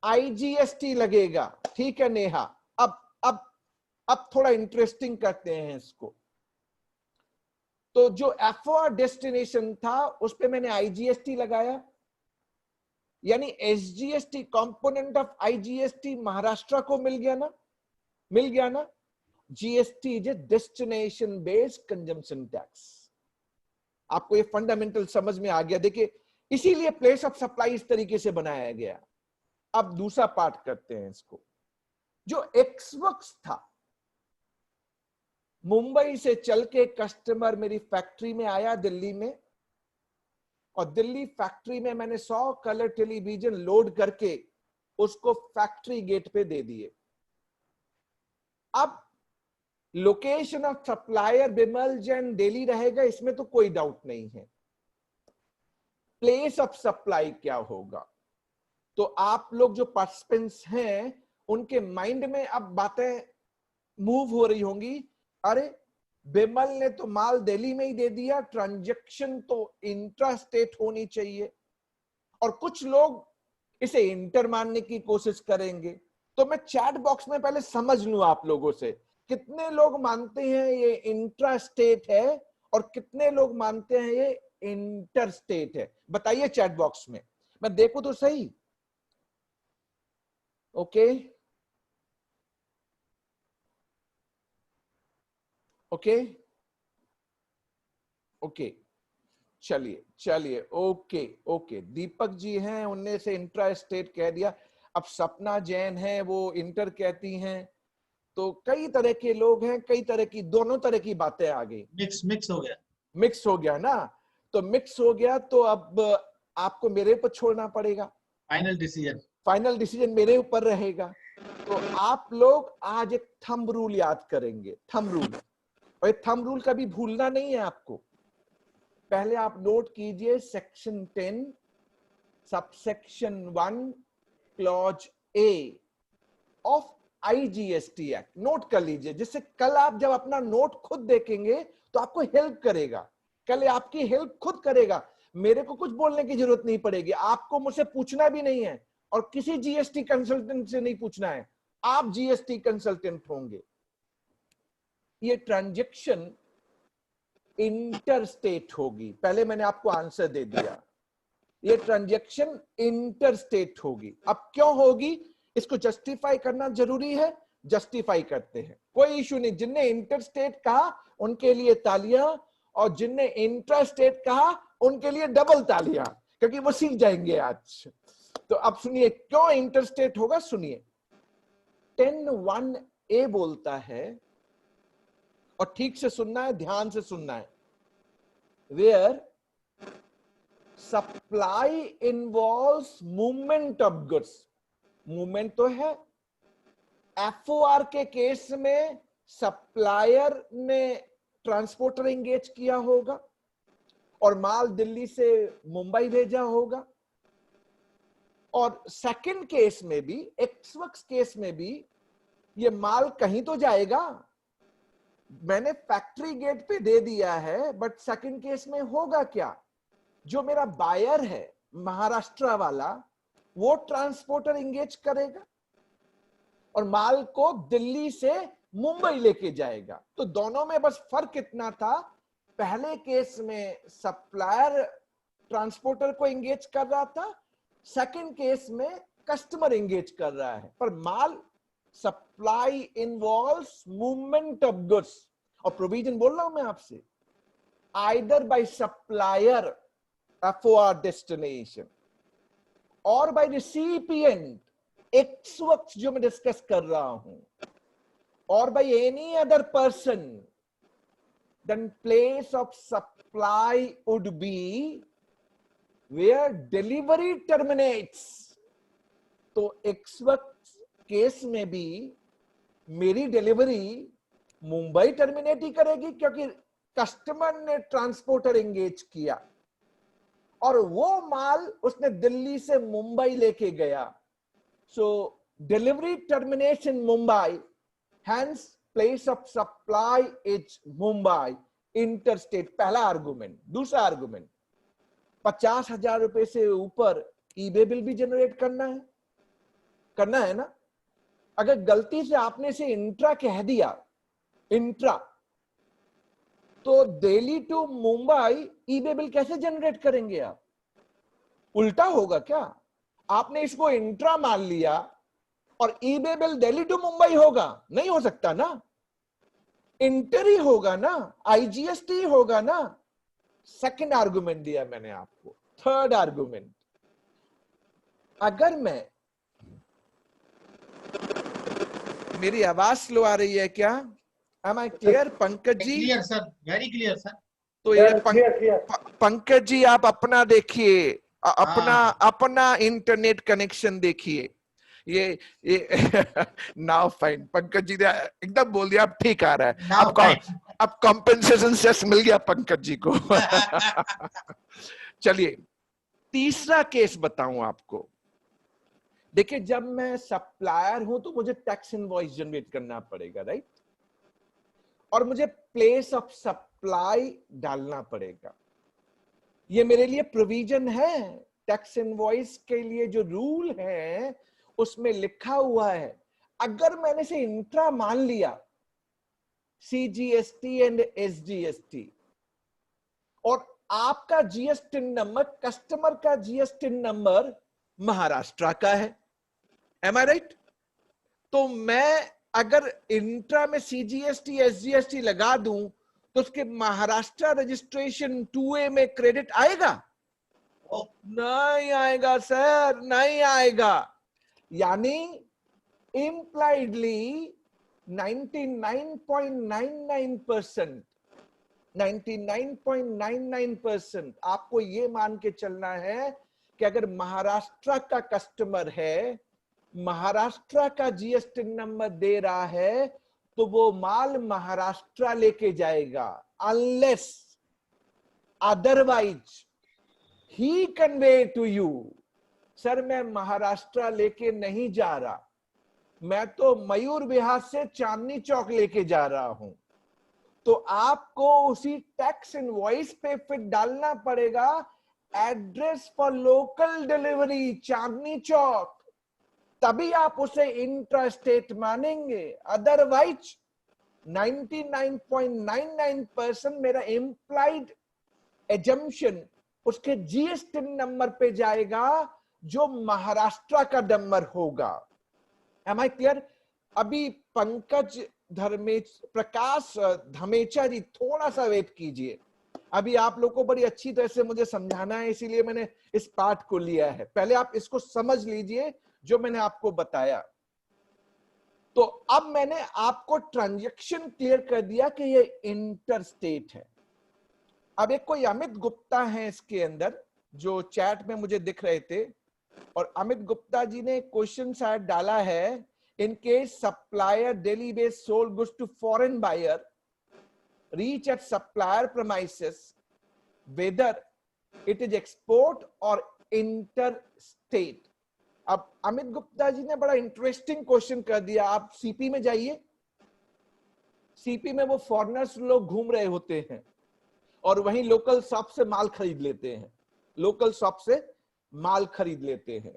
IGST लगेगा, ठीक है नेहा? अब थोड़ा इंटरेस्टिंग करते हैं इसको। तो जो FOR डेस्टिनेशन था उस पे मैंने IGST लगाया, यानी SGST component of IGST Maharashtra को मिल गया ना, मिल गया ना? GST is a destination based consumption tax. आपको ये फंडामेंटल समझ में आ गया? देखिए, इसीलिए प्लेस ऑफ सप्लाई इस तरीके से बनाया गया। अब दूसरा पार्ट करते हैं इसको। जो एक्सवर्क्स था, मुंबई से चल के कस्टमर मेरी फैक्ट्री में आया दिल्ली में, और दिल्ली फैक्ट्री में मैंने 100 कलर टेलीविजन लोड करके उसको फैक्ट्री गेट पे दे दिए। अब location of supplier Bimal Jain Delhi रहेगा, इसमें तो कोई डाउट नहीं है। प्लेस ऑफ सप्लाई क्या होगा? तो आप लोग जो पार्टिसिपेंट्स हैं उनके माइंड में अब बातें मूव हो रही होंगी, अरे बिमल ने तो माल दिल्ली में ही दे दिया, ट्रांजैक्शन तो इंट्रा स्टेट होनी चाहिए। और कुछ लोग इसे इंटर मानने की कोशिश करेंगे। तो मैं चैट बॉक्स में पहले समझ लूं आप लोगों से, कितने लोग मानते हैं ये इंट्रा स्टेट है और कितने लोग मानते हैं ये इंटर स्टेट है? बताइए चैट बॉक्स में, मैं देखूं तो सही। ओके ओके ओके, चलिए चलिए, ओके ओके। दीपक जी हैं, उनने से इंट्रा स्टेट कह दिया। अब सपना जैन है, वो इंटर कहती हैं। तो कई तरह के लोग हैं, कई तरह की, दोनों तरह की बातें आ गई।
मिक्स हो गया,
मिक्स हो गया ना? तो मिक्स हो गया तो अब आपको मेरे ऊपर छोड़ना पड़ेगा। फाइनल डिसीजन मेरे ऊपर रहेगा। तो आप लोग आज एक थंब रूल याद करेंगे, थंब रूल। और ये थंब रूल कभी भूलना नहीं है आपको। पहले आप नोट कीजिए section 10 subsection 1 clause A of IGST act, note कर लीजिए, जिससे कल आप जब अपना नोट खुद देखेंगे तो आपको हेल्प करेगा। कल आपकी हेल्प खुद करेगा, मेरे को कुछ बोलने की जरूरत नहीं पड़ेगी, आपको मुझसे पूछना भी नहीं है, और किसी GST कंसल्टेंट से नहीं पूछना है, आप GST कंसल्टेंट होंगे। ये ट्रांजैक्शन इंटरस्टेट होगी, पहले मैंने आपको आंसर दे दिया, ये ट्रांजैक्शन इंटरस्टेट होगी। अब क्यों होगी, इसको जस्टिफाई करना जरूरी है, जस्टिफाई करते हैं, कोई इशू नहीं। जिनने इंटरस्टेट कहा उनके लिए तालियां, और जिनने इंट्रास्टेट कहा उनके लिए डबल तालियां, क्योंकि वो सीख जाएंगे आज। तो अब सुनिए क्यों इंटरस्टेट होगा, सुनिए। 10(1)(a) बोलता है, और ठीक से सुनना है, ध्यान से सुनना है, where supply involves movement of goods. Movement तो है, FOR के केस में सप्लायर ने ट्रांसपोर्टर एंगेज किया होगा और माल दिल्ली से मुंबई भेजा होगा। और सेकंड केस में भी, एक्सवर्क्स केस में भी, ये माल कहीं तो जाएगा। मैंने फैक्ट्री गेट पे दे दिया है, बट सेकंड केस में होगा क्या, जो मेरा बायर है महाराष्ट्र वाला, वो ट्रांसपोर्टर एंगेज करेगा और माल को दिल्ली से मुंबई लेके जाएगा। तो दोनों में बस फर्क इतना था, पहले केस में सप्लायर ट्रांसपोर्टर को एंगेज कर रहा था, सेकंड केस में कस्टमर एंगेज कर रहा है, पर माल supply involves movement of goods. और प्रोविजन बोल रहा हूं मैं आपसे, either by supplier for destination और बाय रिसिपिएंट, इस वक्त जो मैं डिस्कस कर रहा हूं, और by any other person, then place of supply would be where delivery terminates। तो इस वक्त केस में भी मेरी डिलीवरी मुंबई टर्मिनेट ही करेगी, क्योंकि कस्टमर ने ट्रांसपोर्टर एंगेज किया और वो माल उसने दिल्ली से मुंबई लेके गया। So delivery termination Mumbai, hence place of supply is Mumbai interstate. पहला आर्गुमेंट। दूसरा आर्गुमेंट, 50,000 रुपए से ऊपर ईबे बिल भी जनरेट करना है ना। अगर गलती से आपने से इंट्रा कह दिया, इंट्रा, तो Delhi to Mumbai e-way bill कैसे जनरेट करेंगे आप? उल्टा होगा क्या? आपने इसको इंट्रा मान लिया और e-way bill Delhi to Mumbai होगा? नहीं हो सकता ना, इंटर ही होगा ना, आईजीएसटी होगा ना। सेकंड आर्गुमेंट दिया मैंने आपको। थर्ड आर्गुमेंट, अगर मैं, मेरी आवाज स्लो आ रही है क्या? Am I clear Pankaj ji?
Clear sir, very clear sir.
तो ये पंकज जी आप अपना देखिए, अपना इंटरनेट कनेक्शन देखिए। ये नाउ फाइन, पंकज जी ने एकदम बोल दिया, अब ठीक आ रहा है। अब कॉम्पेंसेशन सेस मिल गया पंकज जी को। चलिए तीसरा केस बताऊं आपको। देखिए, जब मैं सप्लायर हूं तो मुझे टैक्स इनवॉइस जनरेट करना पड़ेगा, राइट? और मुझे प्लेस ऑफ सप्लाई डालना पड़ेगा। ये मेरे लिए प्रोविजन है। टैक्स इनवॉइस के लिए जो रूल है उसमें लिखा हुआ है, अगर मैंने से इंट्रा मान लिया, सीजीएसटी एंड एसजीएसटी, और आपका जीएसटी नंबर, कस्टमर का जीएसटी नंबर महाराष्ट्र का है, एम आई राइट? तो मैं अगर इंट्रा में सीजीएसटी एसजीएसटी लगा दूं तो उसके महाराष्ट्र रजिस्ट्रेशन 2A में क्रेडिट आएगा? नहीं आएगा सर, नहीं आएगा। यानी इम्प्लाइडली 99.99% आपको ये मान के चलना है कि अगर महाराष्ट्र का कस्टमर है, महाराष्ट्र का जीएसटी नंबर दे रहा है, तो वो माल महाराष्ट्र लेके जाएगा, unless otherwise he convey to you. Sir मैं महाराष्ट्र लेके नहीं जा रहा, मैं तो मयूर विहार से चांदनी चौक लेके जा रहा हूं, तो आपको उसी टैक्स इनवॉइस पे फिर डालना पड़ेगा address for local delivery Chandni Chowk, तभी आप उसे इंट्रा स्टेट मानेंगे। अदरवाइज 99.99% मेरा इम्प्लाइड एजम्पशन उसके जीएसटी नंबर पे जाएगा जो महाराष्ट्र का नंबर होगा। Am I clear? अभी पंकज प्रकाश धमेचा जी थोड़ा सा वेट कीजिए, अभी आप लोग को बड़ी अच्छी तरह से मुझे समझाना है, इसीलिए मैंने इस पार्ट को लिया है। पहले आप इसको समझ लीजिए जो मैंने आपको बताया। तो अब मैंने आपको ट्रांजैक्शन क्लियर कर दिया कि ये इंटरस्टेट है। अब एक कोई अमित गुप्ता है इसके अंदर जो चैट में मुझे दिख रहे थे, और अमित गुप्ता जी ने क्वेश्चन शायद डाला है, in case supplier Delhi based sold goods to foreign buyer reach at supplier premises whether it is export और इंटरस्टेट। अब अमित गुप्ता जी ने बड़ा इंटरेस्टिंग क्वेश्चन कर दिया। आप सीपी में जाइए, सीपी में वो फॉरेनर्स लोग घूम रहे होते हैं और वहीं लोकल शॉप से माल खरीद लेते हैं, लोकल शॉप से माल खरीद लेते हैं।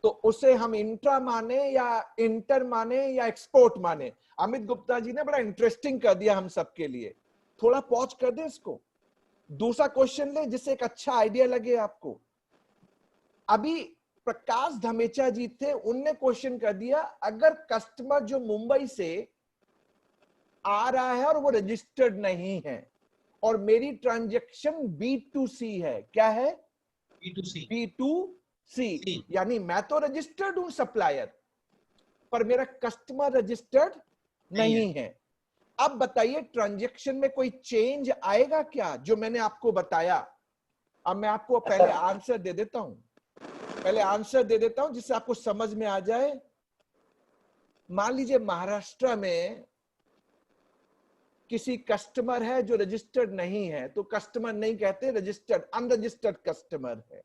तो उसे हम इंट्रा माने या इंटर माने या एक्सपोर्ट माने? अमित गुप्ता जी ने बड़ा इंटरेस्टिंग कर दिया हम सबके लिए, थोड़ा पॉज कर दे इसको। दूसरा क्वेश्चन ले जिससे एक अच्छा आइडिया लगे आपको। अभी प्रकाश धमेचा जी थे, उनने क्वेश्चन कर दिया, अगर कस्टमर जो मुंबई से आ रहा है और वो रजिस्टर्ड नहीं है और मेरी ट्रांजैक्शन B2C है, क्या है? B2C, यानी मैं तो रजिस्टर्ड हूं सप्लायर, पर मेरा कस्टमर रजिस्टर्ड नहीं है। अब बताइए ट्रांजैक्शन में कोई चेंज आएगा क्या जो मैंने आपको बताया? अब मैं आपको पहले आंसर दे देता हूं, जिससे आपको समझ में आ जाए। मान लीजिए महाराष्ट्र में किसी कस्टमर है जो रजिस्टर्ड नहीं है, तो कस्टमर नहीं कहते, रजिस्टर्ड, अनरजिस्टर्ड कस्टमर है।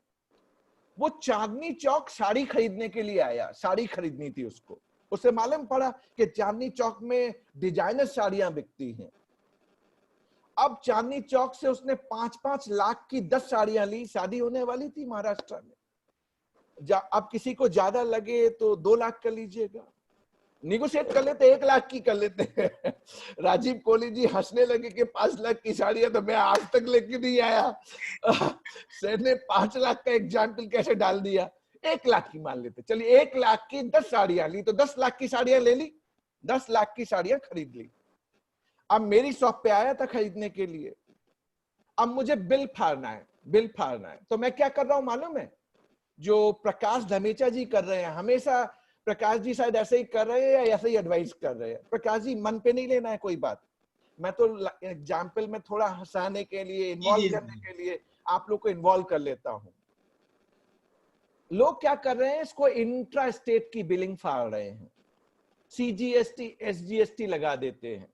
वो चांदनी चौक साड़ी खरीदने के लिए आया, साड़ी खरीदनी थी उसको। उसे मालूम पड़ा कि चांदनी चौक में डिजाइनर साड़ियां बिकती हैं। अब चांदनी चौक से उसने 5-5 लाख की 10 साड़ियां ली, शादी होने वाली थी महाराष्ट्र में। अब किसी को ज्यादा लगे तो 2 लाख कर लीजिएगा, निगोशिएट कर लेते, 1 लाख की कर लेते हैं। राजीव कोहली जी हंसने लगे कि 5 लाख की साड़ियां तो मैं आज तक लेके नहीं आया। सर ने 5 लाख का एग्जाम्पल कैसे डाल दिया? 1 लाख की मान लेते, चलिए 1 लाख की 10 साड़ियां ली, तो 10 लाख की साड़ियां ले ली, 10 लाख की साड़ियां खरीद ली। अब मेरी शॉप पे आया था खरीदने के लिए, अब मुझे बिल फाड़ना है, तो मैं क्या कर रहा हूं मालूम है? जो प्रकाश धमेचा जी कर रहे हैं, हमेशा प्रकाश जी शायद ऐसे ही कर रहे हैं या ऐसे ही एडवाइस कर रहे हैं। प्रकाश जी मन पे नहीं लेना है कोई बात, मैं तो एग्जाम्पल में थोड़ा हंसाने के लिए, इन्वॉल्व करने के लिए आप लोग को इन्वॉल्व कर लेता हूं। लोग क्या कर रहे हैं, इसको इंट्रा स्टेट की बिलिंग फाड़ रहे हैं, CGST SGST लगा देते हैं।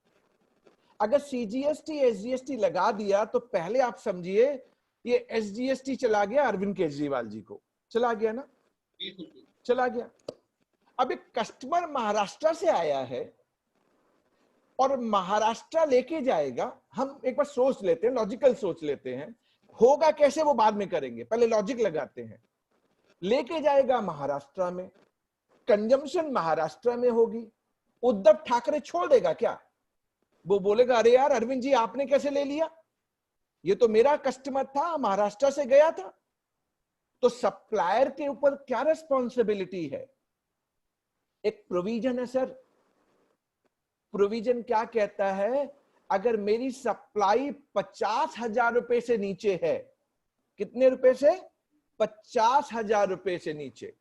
अगर CGST SGST लगा दिया तो पहले आप समझिए ये SGST चला गया अरविंद केजरीवाल जी को, चला गया ना? चला गया। अब एक कस्टमर महाराष्ट्र से आया है और महाराष्ट्र लेके जाएगा, हम एक बार सोच लेते हैं, लॉजिकल सोच लेते हैं, होगा कैसे वो बाद में करेंगे, पहले लॉजिक लगाते हैं। लेके जाएगा महाराष्ट्र में, कंजम्पशन महाराष्ट्र में होगी, उद्धव ठाकरे छोड़ देगा क्या? वो बोलेगा अरे यार अरविंद जी आपने कैसे ले लिया, ये तो मेरा कस्टमर था, महाराष्ट्र से गया था। तो सप्लायर के ऊपर क्या रिस्पॉन्सिबिलिटी है? एक प्रोविजन है सर, प्रोविजन क्या कहता है, अगर मेरी सप्लाई 50,000 रुपए से नीचे है, कितने रुपए से? 50,000 रुपए से नीचे,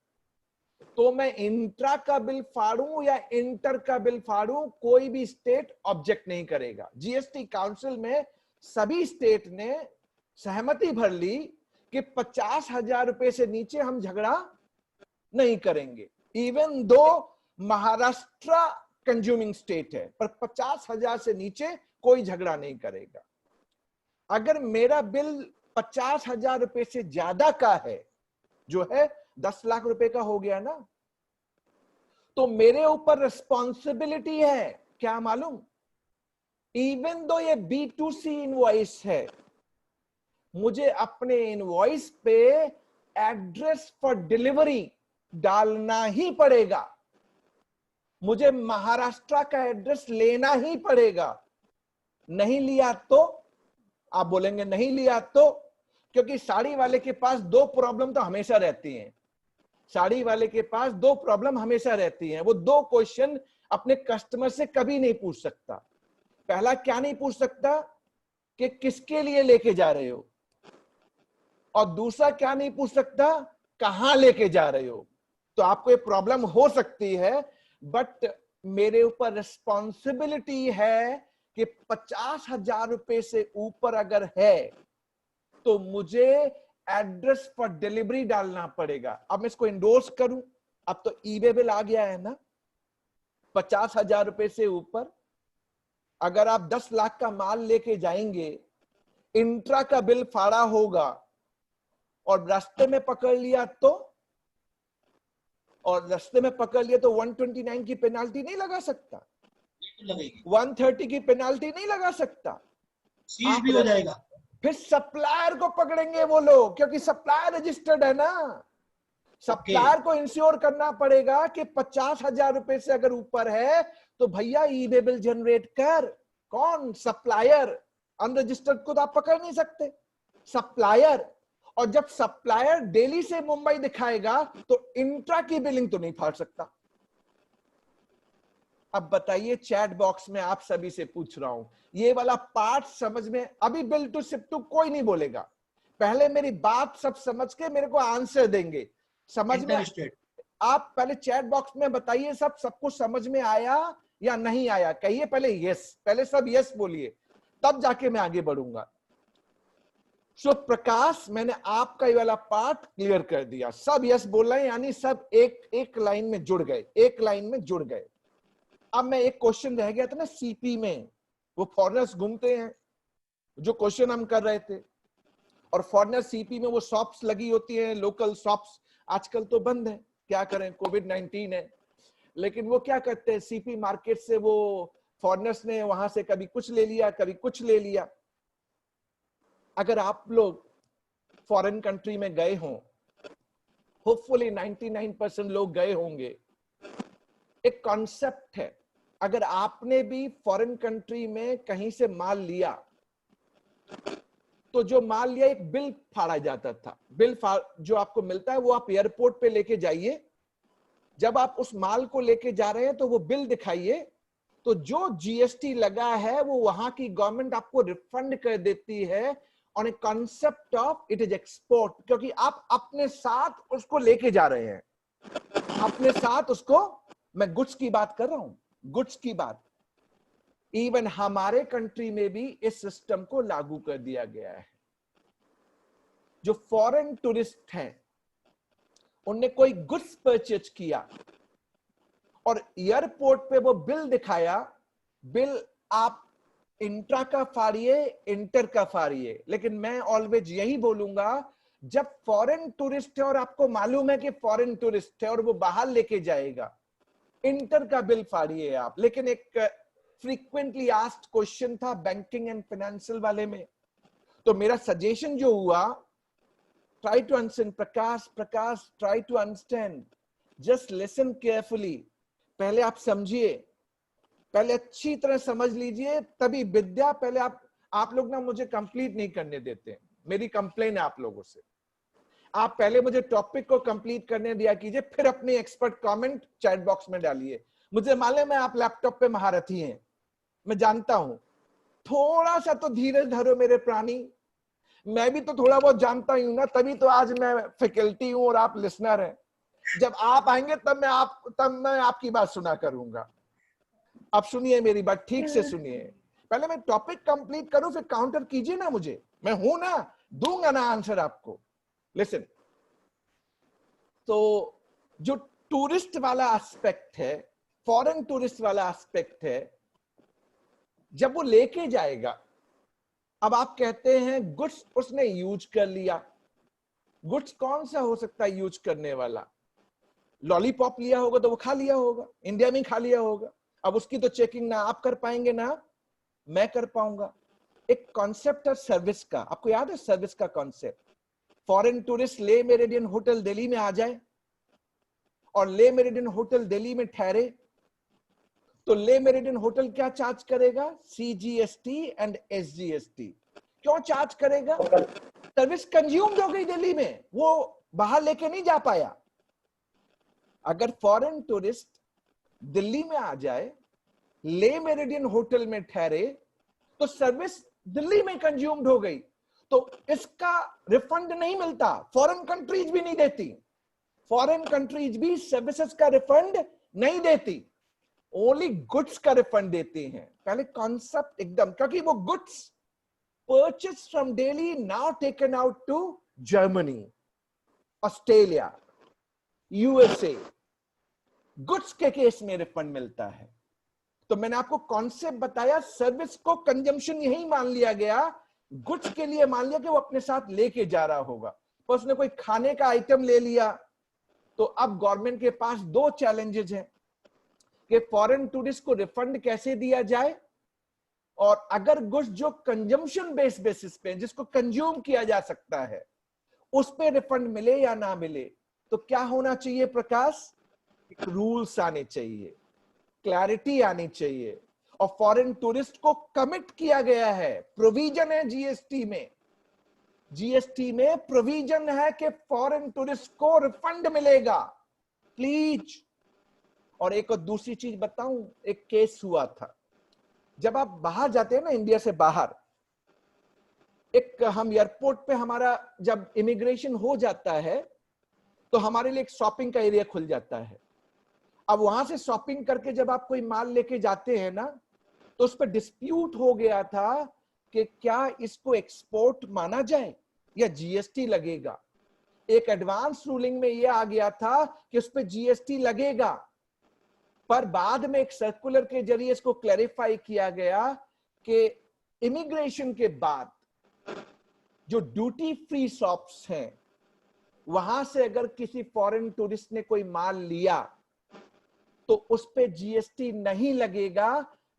तो मैं इंट्रा का बिल फाड़ूं या इंटर का बिल फाड़ूं, कोई भी स्टेट ऑब्जेक्ट नहीं करेगा। जीएसटी काउंसिल में सभी स्टेट ने सहमति भर ली कि 50,000 रुपए से नीचे हम झगड़ा नहीं करेंगे, even though Maharashtra consuming state है, पर 50,000 से नीचे कोई झगड़ा नहीं करेगा। अगर मेरा बिल 50,000 रुपए से ज्यादा का है, जो है 10 लाख रुपए का हो गया ना, तो मेरे ऊपर रिस्पॉन्सिबिलिटी है, क्या मालूम? इवन दो ये B2C इनवॉइस है, मुझे अपने इनवॉइस पे एड्रेस फॉर डिलीवरी डालना ही पड़ेगा, मुझे महाराष्ट्र का एड्रेस लेना ही पड़ेगा। नहीं लिया तो आप बोलेंगे नहीं लिया तो, क्योंकि साड़ी वाले के पास 2 प्रॉब्लम तो हमेशा रहती हैं, साड़ी वाले के पास 2 प्रॉब्लम हमेशा रहती हैं। वो 2 क्वेश्चन अपने कस्टमर से कभी नहीं पूछ सकता। पहला क्या नहीं पूछ सकता कि किसके लिए लेके जा रहे हो, और दूसरा क्या नहीं पूछ सकता, कहां लेके जा रहे हो। तो आपको ये प्रॉब्लम हो सकती है, बट मेरे ऊपर रिस्पॉन्सिबिलिटी है कि 50,000 रुपए से ऊपर अगर है तो मुझे एड्रेस फॉर डिलीवरी डालना पड़ेगा। अब मैं इसको इंडोर्स करूं, अब तो ईबे बिल आ गया है ना, 50,000 रुपए से ऊपर अगर आप 10 लाख का माल लेके जाएंगे, इंट्रा का बिल फाड़ा होगा और रास्ते में पकड़ लिया तो, और रास्ते में पकड़ लिया तो 129 की पेनाल्टी नहीं लगा सकता, 130 की पेनाल्टी नहीं लगा सकता,
सीज भी हो जाएगा।
फिर सप्लायर को पकड़ेंगे वो लोग, क्योंकि सप्लायर रजिस्टर्ड है ना, सप्लायर को इंश्योर करना पड़ेगा कि 50,000 रुपए से अगर ऊपर है तो भैया ई वे बिल जनरेट कर। कौन? सप्लायर। अनरजिस्टर्ड को तो आप पकड़ नहीं सकते, सप्लायर। और जब सप्लायर दिल्ली से मुंबई दिखाएगा तो इंट्रा की बिलिंग तो नहीं फाड़ सकता। अब बताइए, चैट बॉक्स में आप सभी से पूछ रहा हूं, ये वाला पार्ट समझ में? अभी बिल टू शिप टू कोई नहीं बोलेगा, पहले मेरी बात सब समझ के मेरे को आंसर देंगे। समझ में?
इंटरस्टेट।
आप पहले चैट बॉक्स में बताइए सब कुछ समझ में आया या नहीं आया। कहिए पहले यस, पहले सब यस बोलिए, तब जाके मैं आगे बढ़ूंगा। सो प्रकाश, मैंने आपका ये वाला पार्ट क्लियर कर दिया, सब यस बोल रहे हैं, यानी सब एक लाइन में जुड़ गए, एक लाइन में जुड़ गए। अब मैं एक क्वेश्चन रह गया था ना सीपी में, वो फॉरेनर्स घूमते हैं, जो क्वेश्चन हम कर रहे थे, और फॉरेनर सीपी में वो शॉप्स लगी होती हैं, लोकल शॉप्स, आजकल तो बंद है, क्या करें, कोविड-19 है। लेकिन वो क्या करते हैं, सीपी मार्केट से वो फॉरेनर्स ने वहां से कभी कुछ ले लिया, कभी कुछ ले लिया। अगर आप लोग फॉरेन कंट्री में गए हों, होपफुली 99% लोग गए होंगे, एक कॉन्सेप्ट है, अगर आपने भी फॉरेन कंट्री में कहीं से माल लिया तो जो माल लिया एक बिल फाड़ा जाता था। जो आपको मिलता है वो आप एयरपोर्ट पे लेके जाइए, जब आप उस माल को लेके जा रहे हैं तो वो बिल दिखाइए, तो जो जीएसटी लगा है वो वहां की गवर्नमेंट आपको रिफंड कर देती है on a concept of it is export, क्योंकि आप अपने साथ उसको लेके जा रहे हैं, अपने साथ उसको। मैं गुड्स की बात कर रहा हूं, गुड्स की बात। इवन हमारे कंट्री में भी इस सिस्टम को लागू कर दिया गया है। जो फॉरेन टूरिस्ट हैं, उनने कोई गुड्स परचेज किया और एयरपोर्ट पे वो बिल दिखाया, बिल आप इंट्रा का फाड़िए, इंटर का फाड़िए, लेकिन मैं ऑलवेज यही बोलूंगा, जब फॉरेन टूरिस्ट है और आपको मालूम है कि फॉरेन टूरिस्ट है और वो बाहर लेके जाएगा, इंटर का बिल फाड़िए आप। लेकिन एक फ्रीक्वेंटली आस्क्ड क्वेश्चन था बैंकिंग एंड फाइनेंशियल वाले में, तो मेरा सजेशन जो हुआ, try to understand, Prakash try to understand, just listen carefully. पहले आप समझिए, पहले अच्छी तरह समझ लीजिए, तभी विद्या। पहले आप लोग ना मुझे कंप्लीट नहीं करने देते, मेरी कंप्लेन है आप लोगों से। आप पहले मुझे टॉपिक को कंप्लीट करने दिया कीजिए, फिर अपने एक्सपर्ट कमेंट चैट बॉक्स में डालिए। मुझे मालूम है आप लैपटॉप पे महारथी हैं, मैं जानता हूं, थोड़ा सा तो धीरज धरो मेरे प्राणी। मैं भी तो थोड़ा बहुत जानता ही हूं ना, तभी तो आज मैं फैकल्टी हूं और आप लिसनर हैं। जब आप आएंगे तब मैं आपकी बात सुना करूंगा। अब सुनिए मेरी बात, ठीक से सुनिए, पहले मैं टॉपिक कंप्लीट करूं, फिर काउंटर कीजिए ना मुझे, मैं हूं ना, दूंगा ना आंसर आपको। लिसन, तो जो टूरिस्ट वाला एस्पेक्ट है, फॉरेन टूरिस्ट वाला एस्पेक्ट है, जब वो लेके जाएगा, अब आप कहते हैं गुड्स उसने यूज कर लिया। गुड्स कौन सा हो सकता है यूज करने वाला? लॉलीपॉप लिया होगा तो वो खा लिया होगा, इंडिया में खा लिया होगा। अब उसकी तो चेकिंग ना आप कर पाएंगे ना मैं कर पाऊंगा। एक कॉन्सेप्ट है सर्विस का, आपको याद है सर्विस का कॉन्सेप्ट? फॉरेन टूरिस्ट ले मेरिडियन होटल दिल्ली में आ जाए और ले मेरिडियन होटल दिल्ली में ठहरे, तो ले मेरिडियन होटल क्या चार्ज करेगा? CGST and SGST. क्यों चार्ज करेगा? सर्विस कंज्यूम्ड हो गई दिल्ली में, वो बाहर लेके नहीं जा पाया। अगर फॉरेन टूरिस्ट दिल्ली में आ जाए, ले मेरिडियन होटल में ठहरे, तो सर्विस दिल्ली में कंज्यूम्ड हो गई, तो इसका रिफंड नहीं मिलता। फॉरेन कंट्रीज भी नहीं देती, फॉरेन कंट्रीज भी सर्विसेज का रिफंड नहीं देती, ओनली गुड्स का रिफंड देते हैं। पहले कॉन्सेप्ट एकदम, क्योंकि वो goods purchase from Delhi now taken out to Germany, Australia, USA, goods के केस में रिफंड मिलता है। तो मैंने आपको कॉन्सेप्ट बताया, सर्विस को कंजम्पशन यही मान लिया गया, गुड्स के लिए मान लिया कि वो अपने साथ लेके जा रहा होगा। तो उसने कोई खाने का आइटम ले लिया, तो अब गवर्नमेंट के पास दो चैलेंजेस हैं कि फॉरेन टूरिस्ट को रिफंड कैसे दिया जाए, और अगर गुड्स जो कंजम्पशन बेसिस पे, जिसको कंज्यूम किया जा सकता है, उस पे रिफंड मिले या ना मिले। तो क्या होना चाहिए प्रकाश? रूल्स आने चाहिए, क्लैरिटी आनी चाहिए, और फॉरेन टूरिस्ट को कमिट किया गया है, प्रोविजन है जीएसटी में, जीएसटी में प्रोविजन है कि फॉरेन टूरिस्ट को रिफंड मिलेगा, प्लीज। और एक और दूसरी चीज बताऊं, एक केस हुआ था, जब आप बाहर जाते हैं ना, इंडिया से बाहर, एक हम एयरपोर्ट पे हमारा जब इमिग्रेशन हो जाता है तो हमारे लिए एक शॉपिंग का एरिया खुल जाता है। अब वहां से शॉपिंग करके जब आप कोई माल लेके जाते हैं ना, तो उस पर डिस्प्यूट हो गया था कि क्या इसको एक्सपोर्ट माना जाए या जीएसटी लगेगा। एक एडवांस रूलिंग में यह आ गया था कि उस पर जीएसटी लगेगा, पर बाद में एक सर्कुलर के जरिए इसको क्लैरिफाई किया गया कि इमिग्रेशन के बाद जो ड्यूटी फ्री शॉप्स हैं, वहां से अगर किसी फॉरेन टूरिस्ट ने कोई माल लिया तो उस पे जीएसटी नहीं लगेगा,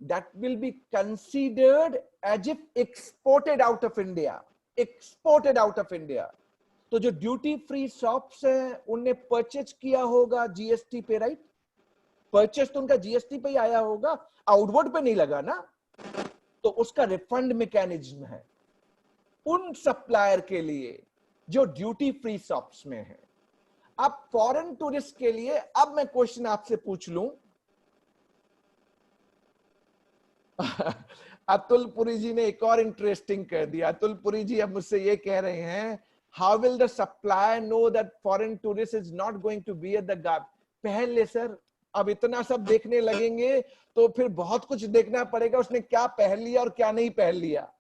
that will be considered as if exported out of India, exported out of India. तो जो ड्यूटी फ्री शॉप्स हैं उनने परचेज किया होगा जीएसटी पे, राइट? परचेज तो उनका जीएसटी पे ही आया होगा, आउटवर्ड पे नहीं लगा ना, तो उसका रिफंड मैकेनिज्म है उन सप्लायर के लिए जो ड्यूटी फ्री शॉप्स में है। अब फॉरेन टूरिस्ट के लिए अब मैं क्वेश्चन आपसे पूछ लूं, अतुल पुरी जी ने एक और इंटरेस्टिंग कर दिया। अतुल पुरी जी अब मुझसे ये कह रहे हैं, how will the supplier know that foreign tourist is not going to bear the guard? पहले सर, अब इतना सब देखने लगेंगे तो फिर बहुत कुछ देखना पड़ेगा, उसने क्या पहन लिया और क्या नहीं पहन लिया।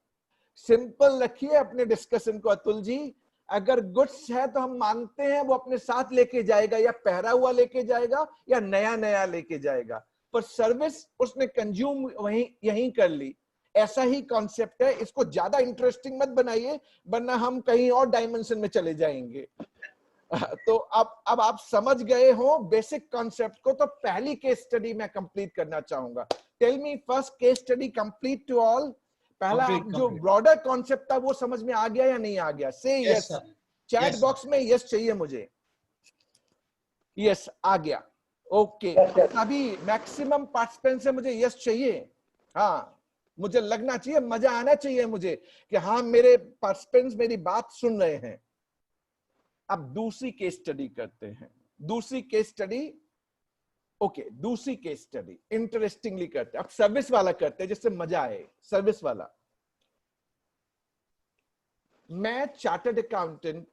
सिंपल रखिए अपने डिस्कशन को अतुल जी, अगर गुड्स है तो हम मानते हैं वो अपने साथ लेके जाएगा, या पहरा हुआ लेके जाएगा या नया नया लेके जाएगा, पर सर्विस उसने कंज्यूम वहीं यहीं कर ली। ऐसा ही कॉन्सेप्ट है, इसको ज्यादा इंटरेस्टिंग मत बनाइए वरना हम कहीं और डायमेंशन में चले जाएंगे। तो अब आप समझ गए हो बेसिक कॉन्सेप्ट को, तो पहली केस स्टडी मैं कंप्लीट करना चाहूंगा। Tell me first case study complete to all. पहला जो ब्रॉडर कॉन्सेप्ट था वो समझ में आ गया या नहीं आ गया? से यस, चैट बॉक्स में यस चाहिए मुझे। यस आ गया, ओके। अभी मैक्सिमम पार्टिसिपेंट से मुझे यस चाहिए। हाँ, मुझे लगना चाहिए, मजा आना चाहिए मुझे कि हाँ मेरे पार्टिसिपेंट्स मेरी बात सुन रहे हैं। अब दूसरी केस स्टडी करते हैं। दूसरी केस स्टडी, ओके, दूसरी केस स्टडी इंटरेस्टिंगली करते हैं। अब सर्विस वाला करते हैं जिससे मजा आए। सर्विस वाला, मैं चार्टर्ड अकाउंटेंट,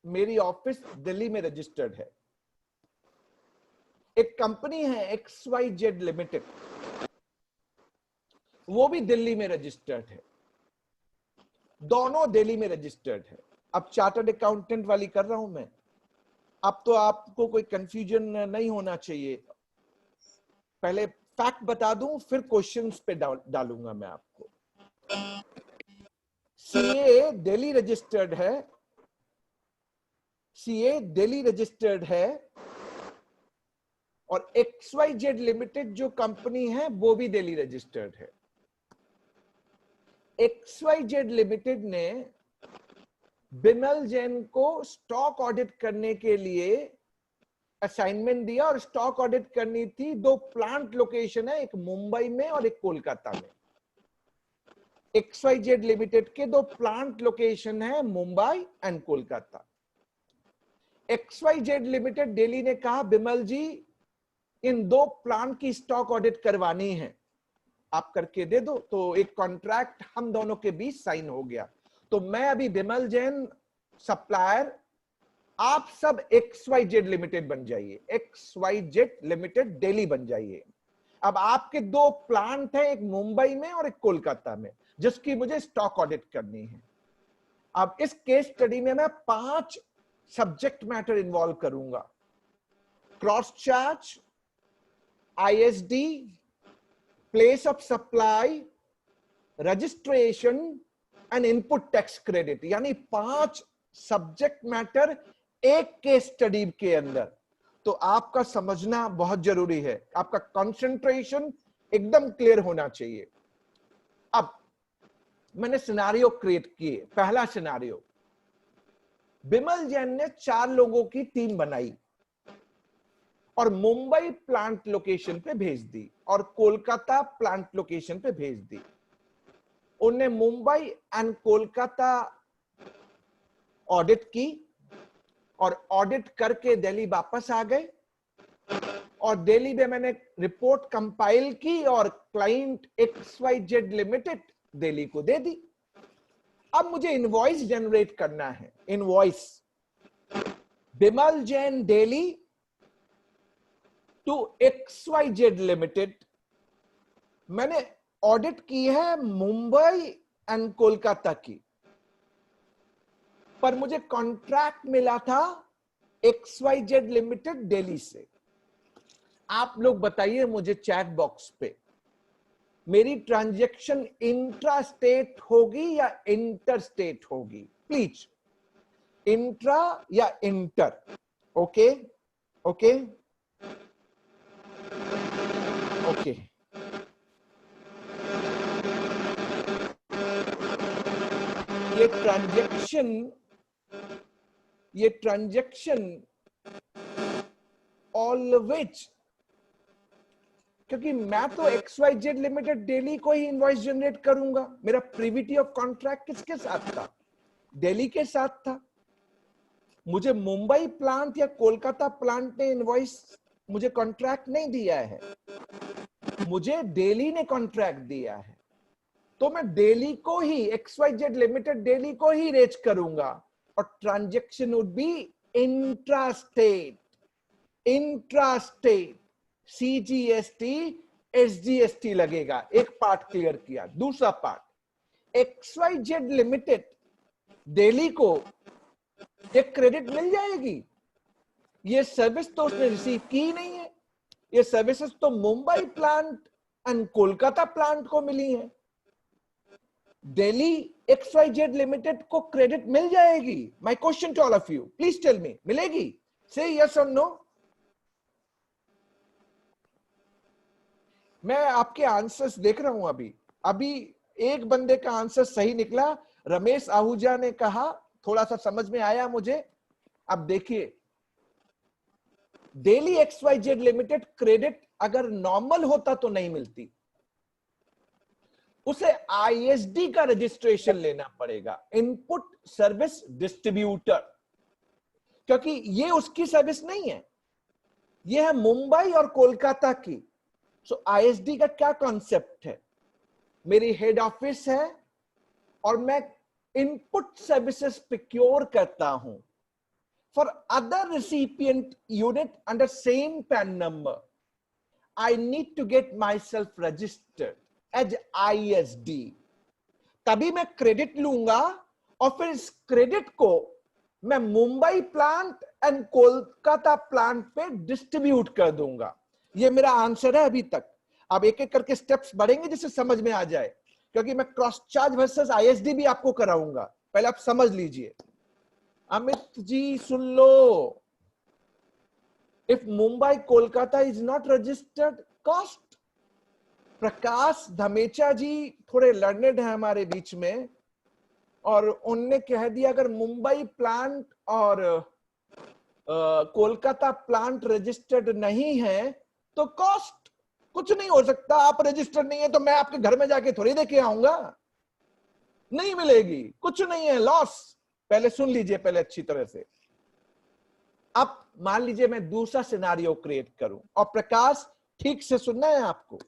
मेरी ऑफिस दिल्ली में रजिस्टर्ड है। एक कंपनी है XYZ लिमिटेड, वो भी दिल्ली में रजिस्टर्ड है, दोनों दिल्ली में रजिस्टर्ड है। अब चार्टर्ड अकाउंटेंट वाली कर रहा हूं मैं। अब तो आपको कोई कंफ्यूजन नहीं होना चाहिए, पहले फैक्ट बता दूं फिर क्वेश्चंस पे डालूंगा मैं आपको। सीए दिल्ली रजिस्टर्ड है, सीए दिल्ली रजिस्टर्ड है, और XYZ लिमिटेड जो कंपनी है वो भी दिल्ली रजिस्टर्ड है। XYZ लिमिटेड ने बिमल जैन को स्टॉक ऑडिट करने के लिए असाइनमेंट दिया, और स्टॉक ऑडिट करनी थी। दो प्लांट लोकेशन है, एक मुंबई में और एक कोलकाता में। XYZ लिमिटेड के दो प्लांट लोकेशन है, Mumbai and Kolkata. XYZ limited Delhi ने कहा बिमल जी इन दो प्लांट की स्टॉक ऑडिट करवानी है, आप करके दे दो। तो एक कॉन्ट्रैक्ट हम दोनों के बीच साइन हो गया। तो मैं अभी बिमल जैन सप्लायर, आप सब XYZ लिमिटेड बन जाइए, XYZ लिमिटेड दिल्ली बन जाइए। अब आपके दो प्लांट है, एक मुंबई में और एक कोलकाता में, जिसकी मुझे स्टॉक ऑडिट करनी है। अब इस केस स्टडी में मैं 5 सब्जेक्ट मैटर इन्वॉल्व करूंगा: cross charge, ISD, place of supply, registration and input tax credit. यानी 5 सब्जेक्ट मैटर एक केस स्टडी के अंदर। तो आपका समझना बहुत जरूरी है, आपका कंसंट्रेशन एकदम क्लियर होना चाहिए। अब मैंने सिनारियो क्रिएट किए। पहला सिनारियो, बिमल जैन ने 4 लोगों की टीम बनाई और मुंबई प्लांट लोकेशन पे भेज दी और कोलकाता प्लांट लोकेशन पे भेज दी। उन्हें मुंबई एंड कोलकाता ऑडिट की और ऑडिट करके दिल्ली वापस आ गए और दिल्ली में मैंने रिपोर्ट कंपाइल की और क्लाइंट XYZ लिमिटेड दिल्ली को दे दी। अब मुझे इनवॉइस जनरेट करना है। Invoice Bimal Jain Delhi to XYZ limited. मैंने ऑडिट की है मुंबई एंड कोलकाता की, पर मुझे कॉन्ट्रैक्ट मिला था XYZ लिमिटेड दिल्ली से। आप लोग बताइए मुझे चैट बॉक्स पे, मेरी ट्रांजैक्शन इंट्रा स्टेट होगी या इंटर स्टेट होगी? प्लीज इंट्रा या इंटर? Okay okay okay. ये ट्रांजैक्शन ऑलवेज, क्योंकि मैं तो XYZ लिमिटेड दिल्ली को ही इनवॉइस जनरेट करूंगा। मेरा प्रीविटी ऑफ कॉन्ट्रैक्ट किसके साथ था? दिल्ली के साथ था। मुझे मुंबई प्लांट या कोलकाता प्लांट ने इनवॉइस, मुझे कॉन्ट्रैक्ट नहीं दिया है, मुझे दिल्ली ने कॉन्ट्रैक्ट दिया है। तो मैं दिल्ली को ही, XYZ लिमिटेड दिल्ली को ही रेज करूंगा और transaction would be intrastate. Intrastate CGST SGST लगेगा। एक पार्ट क्लियर किया। दूसरा पार्ट, XYZ लिमिटेड दिल्ली को एक क्रेडिट मिल जाएगी। ये सर्विस तो उसने रिसीव की नहीं है, ये सर्विसेज तो Mumbai plant and Kolkata plant को मिली है। दिल्ली XYZ लिमिटेड को क्रेडिट मिल जाएगी? My question to all of you, please tell me, मिलेगी? से यस और नो। मैं आपके आंसर्स देख रहा हूं। अभी एक बंदे का आंसर सही निकला। रमेश आहूजा ने कहा, थोड़ा सा समझ में आया मुझे। अब देखिए, दिल्ली XYZ लिमिटेड क्रेडिट अगर नॉर्मल होता तो नहीं मिलती, उसे ISD का रजिस्ट्रेशन लेना पड़ेगा, इनपुट सर्विस डिस्ट्रीब्यूटर, क्योंकि ये उसकी सर्विस नहीं है, ये है मुंबई और कोलकाता की। सो ISD का क्या कॉन्सेप्ट है? मेरी हेड ऑफिस है और मैं इनपुट सर्विसेज प्रोक्योर करता हूं for other recipient unit under same PAN number. I need to get myself registered as ISD, तभी मैं क्रेडिट लूंगा और फिर इस क्रेडिट को मैं Mumbai plant and Kolkata plant पे डिस्ट्रीब्यूट कर दूंगा। ये मेरा आंसर है अभी तक। अब एक एक करके स्टेप्स बढ़ेंगे जिससे समझ में आ जाए, क्योंकि मैं क्रॉस चार्ज वर्सेस ISD भी आपको कराऊंगा। पहले आप समझ लीजिए। अमित जी सुन लो, if Mumbai Kolkata is not registered, cost. Prakash Dhamecha ji थोड़े लर्नेड है हमारे बीच में, और उनने कह दिया अगर मुंबई प्लांट और कोलकाता प्लांट रजिस्टर्ड नहीं है तो कॉस्ट कुछ नहीं हो सकता। आप रजिस्टर्ड नहीं है तो मैं आपके घर में जाके थोड़ी देके आऊंगा, नहीं मिलेगी, कुछ नहीं है, लॉस। पहले सुन लीजिए पहले अच्छी तरह से। अब मान लीजिए मैं दूसरा सिनारियो क्रिएट करूं, और प्रकाश ठीक से सुनना है आपको।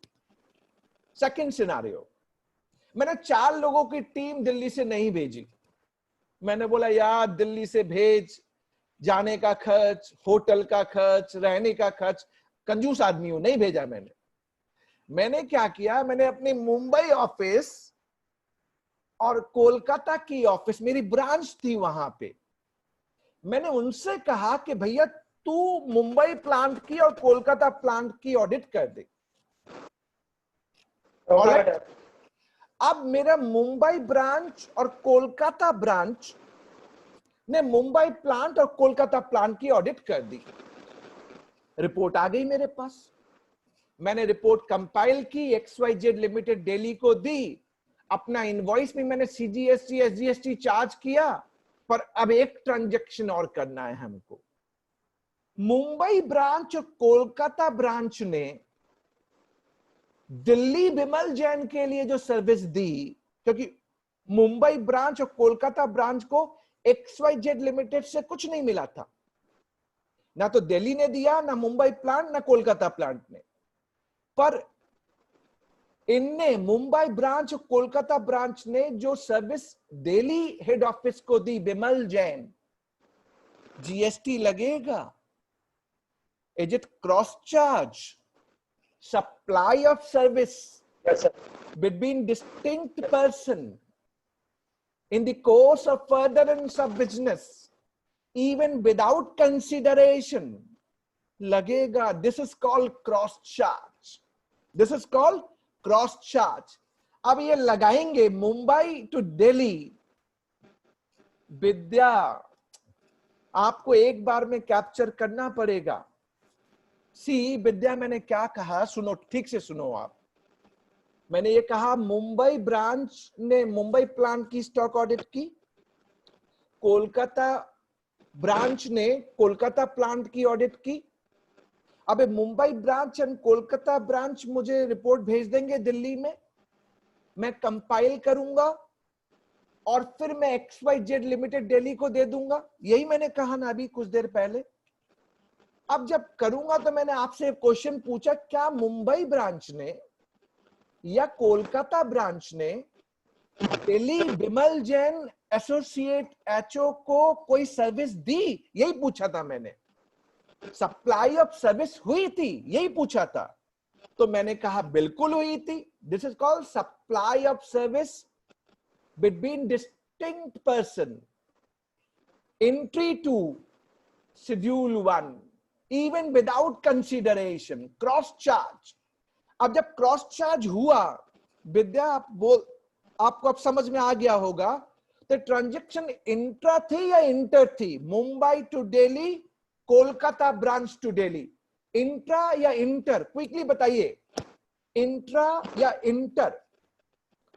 सेकंड सिनारियो, मैंने 4 लोगों की टीम दिल्ली से नहीं भेजी। मैंने बोला यार दिल्ली से भेज, जाने का खर्च, होटल का खर्च, रहने का खर्च, कंजूस आदमी हूं, नहीं भेजा। मैंने क्या किया, मैंने अपनी मुंबई ऑफिस और कोलकाता की ऑफिस, मेरी ब्रांच थी वहां पे, मैंने उनसे कहा कि भैया तू मुंबई प्लांट की और कोलकाता प्लांट की ऑडिट कर दे। अब मेरा मुंबई ब्रांच और कोलकाता ब्रांच ने मुंबई प्लांट और कोलकाता प्लांट की ऑडिट कर दी। रिपोर्ट आ गई मेरे पास। मैंने रिपोर्ट कंपाइल की, XYZ लिमिटेड दिल्ली को दी, अपना इनवॉइस भी मैंने CGST SGST चार्ज किया पर अब एक ट्रांजैक्शन और करना है हमको। मुंबई ब्रांच और कोलकाता ब्रांच ने दिल्ली बिमल जैन के लिए जो सर्विस दी, क्योंकि मुंबई ब्रांच और कोलकाता ब्रांच को XYZ लिमिटेड से कुछ नहीं मिला था, ना तो दिल्ली ने दिया, ना मुंबई प्लांट, ना कोलकाता प्लांट ने। पर इनने मुंबई ब्रांच और कोलकाता ब्रांच ने जो सर्विस दिल्ली हेड ऑफिस को दी बिमल जैन, GST लगेगा? Is it cross charge? Supply of service between distinct person in the course of furtherance of business, even without consideration, लगेगा। This is called cross charge. This is called cross charge. अब ये लगाएंगे Mumbai to Delhi. विद्या, आपको एक बार में capture करना पड़ेगा। सी विद्या, मैंने क्या कहा, सुनो, ठीक से सुनो आप। मैंने ये कहा मुंबई ब्रांच ने मुंबई प्लांट की स्टॉक ऑडिट की, कोलकाता ब्रांच ने कोलकाता प्लांट की ऑडिट की। अब Mumbai branch and Kolkata branch मुझे रिपोर्ट भेज देंगे दिल्ली में, मैं कंपाइल करूंगा और फिर मैं XYZ लिमिटेड दिल्ली को दे दूंगा। यही मैंने कहा ना अभी कुछ देर पहले। अब जब करूंगा तो मैंने आपसे एक क्वेश्चन पूछा, क्या मुंबई ब्रांच ने या कोलकाता ब्रांच ने दिल्ली बिमल जैन एसोसिएट HO को कोई सर्विस दी? यही पूछा था मैंने। सप्लाई ऑफ सर्विस हुई थी, यही पूछा था। तो मैंने कहा बिल्कुल हुई थी। This is called supply of service between distinct person. Entry to schedule 1 even without consideration, cross charge. अब जब क्रॉस चार्ज हुआ, विद्या आपको अब समझ में आ गया होगा, तो ट्रांजैक्शन इंट्रा थी या इंटर थी? Mumbai to Delhi, Kolkata branch to Delhi, intra या इंटर? क्विकली बताइए, इंट्रा या इंटर?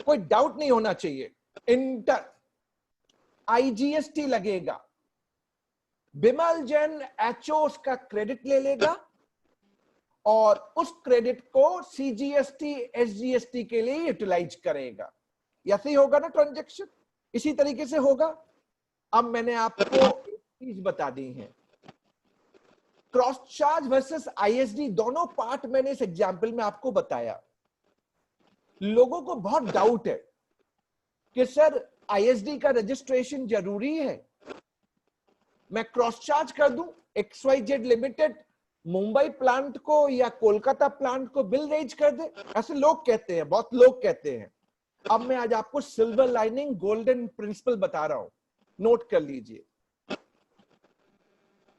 कोई डाउट नहीं होना चाहिए, इंटर। IGST लगेगा, बिमल जैन HO उसका क्रेडिट ले लेगा और उस क्रेडिट को CGST SGST के लिए यूटिलाइज करेगा। ऐसे ही होगा ना ट्रांजैक्शन, इसी तरीके से होगा। अब मैंने आपको एक चीज बता दी है, क्रॉस चार्ज वर्सेस ISD दोनों पार्ट मैंने इस एग्जांपल में आपको बताया। लोगों को बहुत डाउट है कि सर ISD का रजिस्ट्रेशन जरूरी है, मैं क्रॉस चार्ज कर दूं, XYZ लिमिटेड मुंबई प्लांट को या कोलकाता प्लांट को बिल रेज कर दे? ऐसे लोग कहते हैं, बहुत लोग कहते हैं। अब मैं आज आपको सिल्वर लाइनिंग गोल्डन प्रिंसिपल बता रहा हूं, नोट कर लीजिए।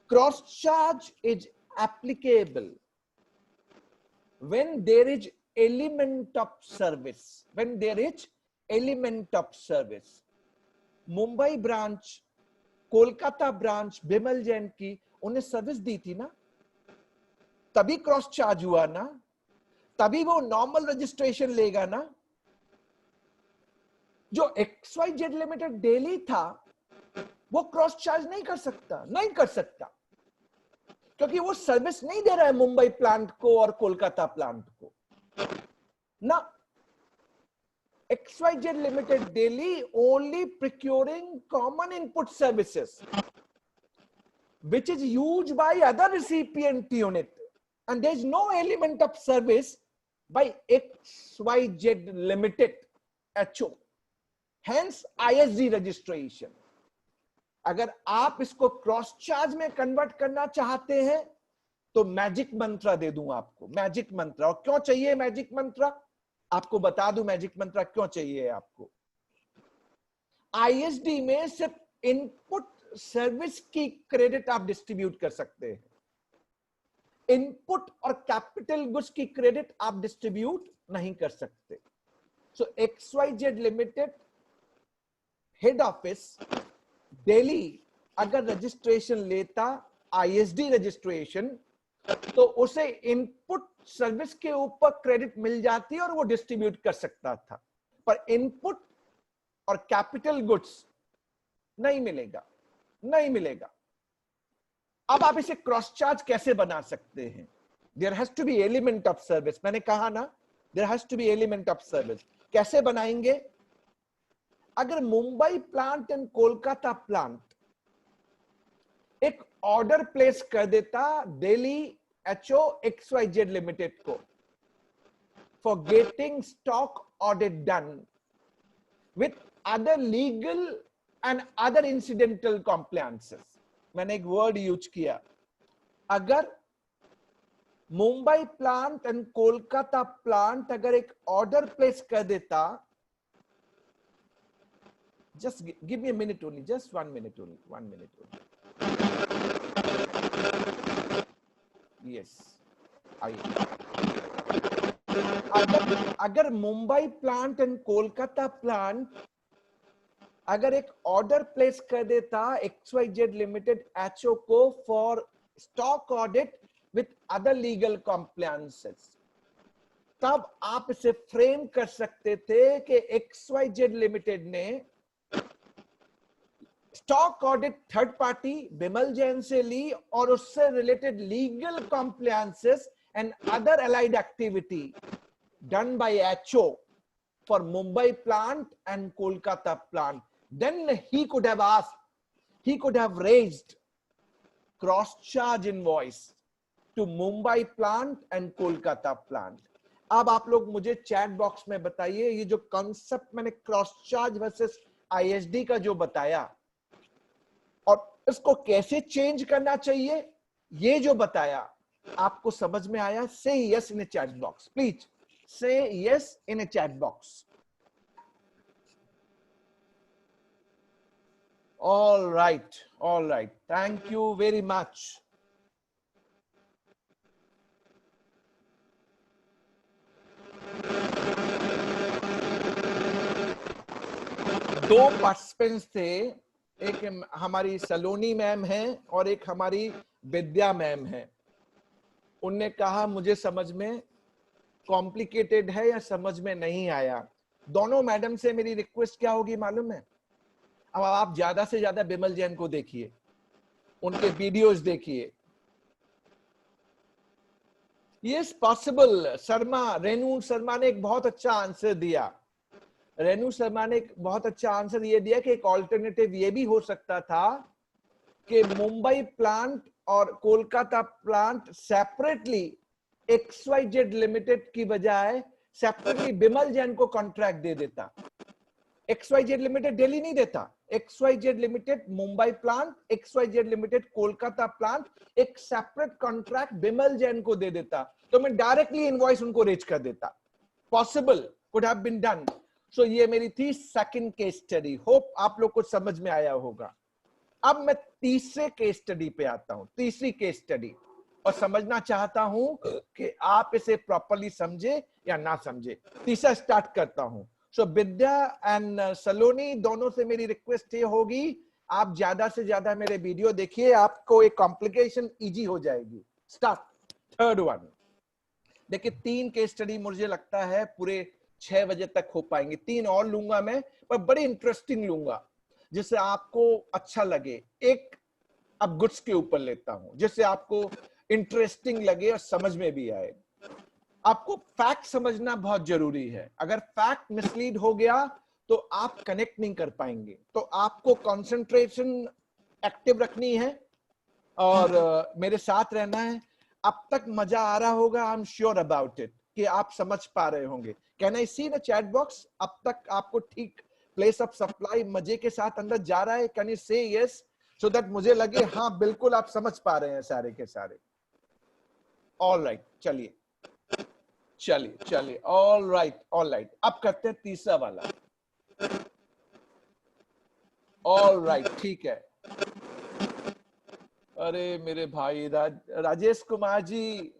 Cross charge is applicable when there is element of service, when there is element of service। Mumbai branch, Kolkata branch Bimal Jain की, उन्हें सर्विस दी थी ना, तभी क्रॉस चार्ज हुआ ना, तभी वो नॉर्मल रजिस्ट्रेशन लेगा ना। जो XYZ लिमिटेड दिल्ली था वो क्रॉस चार्ज नहीं कर सकता, नहीं कर सकता, क्योंकि वो सर्विस नहीं दे रहा है मुंबई प्लांट को और कोलकाता प्लांट को ना। XYZ limited Delhi only procuring common input services which is used by other recipient unit, and there is no element of service by XYZ limited HO, hence ISD registration। अगर आप इसको क्रॉस चार्ज में convert करना चाहते हैं तो magic मंत्रा दे दूं आपको, मैजिक मंत्रा। और क्यों चाहिए मैजिक मंत्रा, आपको बता दूं मैजिक मंत्रा क्यों चाहिए आपको। ISD में सिर्फ इनपुट सर्विस की क्रेडिट आप डिस्ट्रीब्यूट कर सकते हैं, इनपुट और कैपिटल गुड्स की क्रेडिट आप डिस्ट्रीब्यूट नहीं कर सकते। सो XYZ limited head office Delhi अगर रजिस्ट्रेशन लेता ISD रजिस्ट्रेशन, तो उसे इनपुट सर्विस के ऊपर क्रेडिट मिल जाती और वो डिस्ट्रीब्यूट कर सकता था। पर इनपुट और कैपिटल गुड्स नहीं मिलेगा, नहीं मिलेगा। अब आप इसे क्रॉस चार्ज कैसे बना सकते हैं? There has to be element of service. मैंने कहा ना, there has to be element of service. कैसे बनाएंगे? अगर Mumbai plant and Kolkata plant एक ऑर्डर प्लेस कर देता दिल्ली एचओ XYZ लिमिटेड को for getting stock audit done with other legal and other incidental compliances. मैंने एक वर्ड यूज किया, अगर Mumbai plant and Kolkata plant अगर एक ऑर्डर प्लेस कर देता, just give me a minute only, just 1 minute only, 1 minute only. Yes, अगर Mumbai plant and Kolkata plant अगर एक ऑर्डर प्लेस कर देता XYZ लिमिटेड एचओ को for stock audit with other legal compliances, तब आप इसे फ्रेम कर सकते थे कि XYZ लिमिटेड ने stock audit third party Bimal Jain से ली और उससे related legal compliances and other allied activity done by HO for Mumbai plant and Kolkata plant. Then he could have asked, he could have raised cross charge invoice to Mumbai plant and Kolkata plant. अब आप लोग मुझे chat box में बताइए, ये जो concept मैंने cross charge versus ISD का जो बताया और इसको कैसे चेंज करना चाहिए, ये जो बताया आपको समझ में आया? Say yes in a chat box, please say yes in a chat box. All right, all right. Thank you very much. दो पार्टिसिपेंट्स थे, एक हमारी सलोनी मैम है और एक हमारी विद्या मैम है. उनने कहा मुझे समझ में कॉम्प्लिकेटेड है या समझ में नहीं आया. दोनों मैडम से मेरी रिक्वेस्ट क्या होगी मालूम है? अब आप ज्यादा से ज्यादा बिमल जैन को देखिए, उनके वीडियोस देखिए. Yes possible. शर्मा, रेनू शर्मा ने एक बहुत अच्छा आंसर दिया. रेनू शर्मा ने एक बहुत अच्छा आंसर ये दिया कि एक ऑल्टरनेटिव ये भी हो सकता था कि मुंबई प्लांट और Kolkata plant separately XYZ limited की बजाय सेपरेटली बिमल जैन को कॉन्ट्रैक्ट दे देता. XYZ लिमिटेड दिल्ली नहीं देता, XYZ limited Mumbai plant, XYZ limited Kolkata plant एक सेपरेट कॉन्ट्रैक्ट बिमल जैन को दे देता, तो मैं डायरेक्टली इनवॉइस उनको रेज कर देता. Possible, could have been done. So ये मेरी थी सेकंड केस स्टडी. होप आप लोग को समझ में आया होगा. अब मैं तीसरे केस स्टडी पे आता हूं, तीसरी केस स्टडी, और समझना चाहता हूं कि आप इसे प्रॉपर्ली समझे या ना समझे. तीसरा स्टार्ट करता हूं. सो विद्या एंड सलोनी, दोनों से मेरी रिक्वेस्ट ये होगी, आप ज्यादा से ज्यादा मेरे वीडियो देखिए, आपको एक कॉम्प्लिकेशन इजी हो जाएगी. स्टार्ट. Third one. देखिए 3 केस स्टडी मुझे लगता है पूरे 6 बजे तक हो पाएंगे. 3 और लूंगा मैं, पर बड़े इंटरेस्टिंग लूंगा जिससे आपको अच्छा लगे. एक अब गुड्स के ऊपर लेता हूं जिससे आपको इंटरेस्टिंग लगे और समझ में भी आए. आपको फैक्ट समझना बहुत जरूरी है. अगर फैक्ट मिसलीड हो गया तो आप कनेक्ट नहीं कर पाएंगे. तो आपको कंसंट्रेशन एक्टिव रखनी है और मेरे साथ रहना है. अब तक मजा आ रहा होगा, I am sure about it, कि आप समझ पा रहे होंगे. Can I see the chat box? अब तक आपको ठीक प्लेस ऑफ सप्लाई मजे के साथ अंदर जा रहा है? कैन यू से यस सो दैट मुझे लगे हाँ बिल्कुल आप समझ पा रहे हैं सारे के सारे. ऑल राइट, चलिए चलिए चलिए. All right, all right. अब करते हैं तीसरा वाला. ऑल राइट, ठीक है. अरे मेरे भाई राजेश कुमार जी,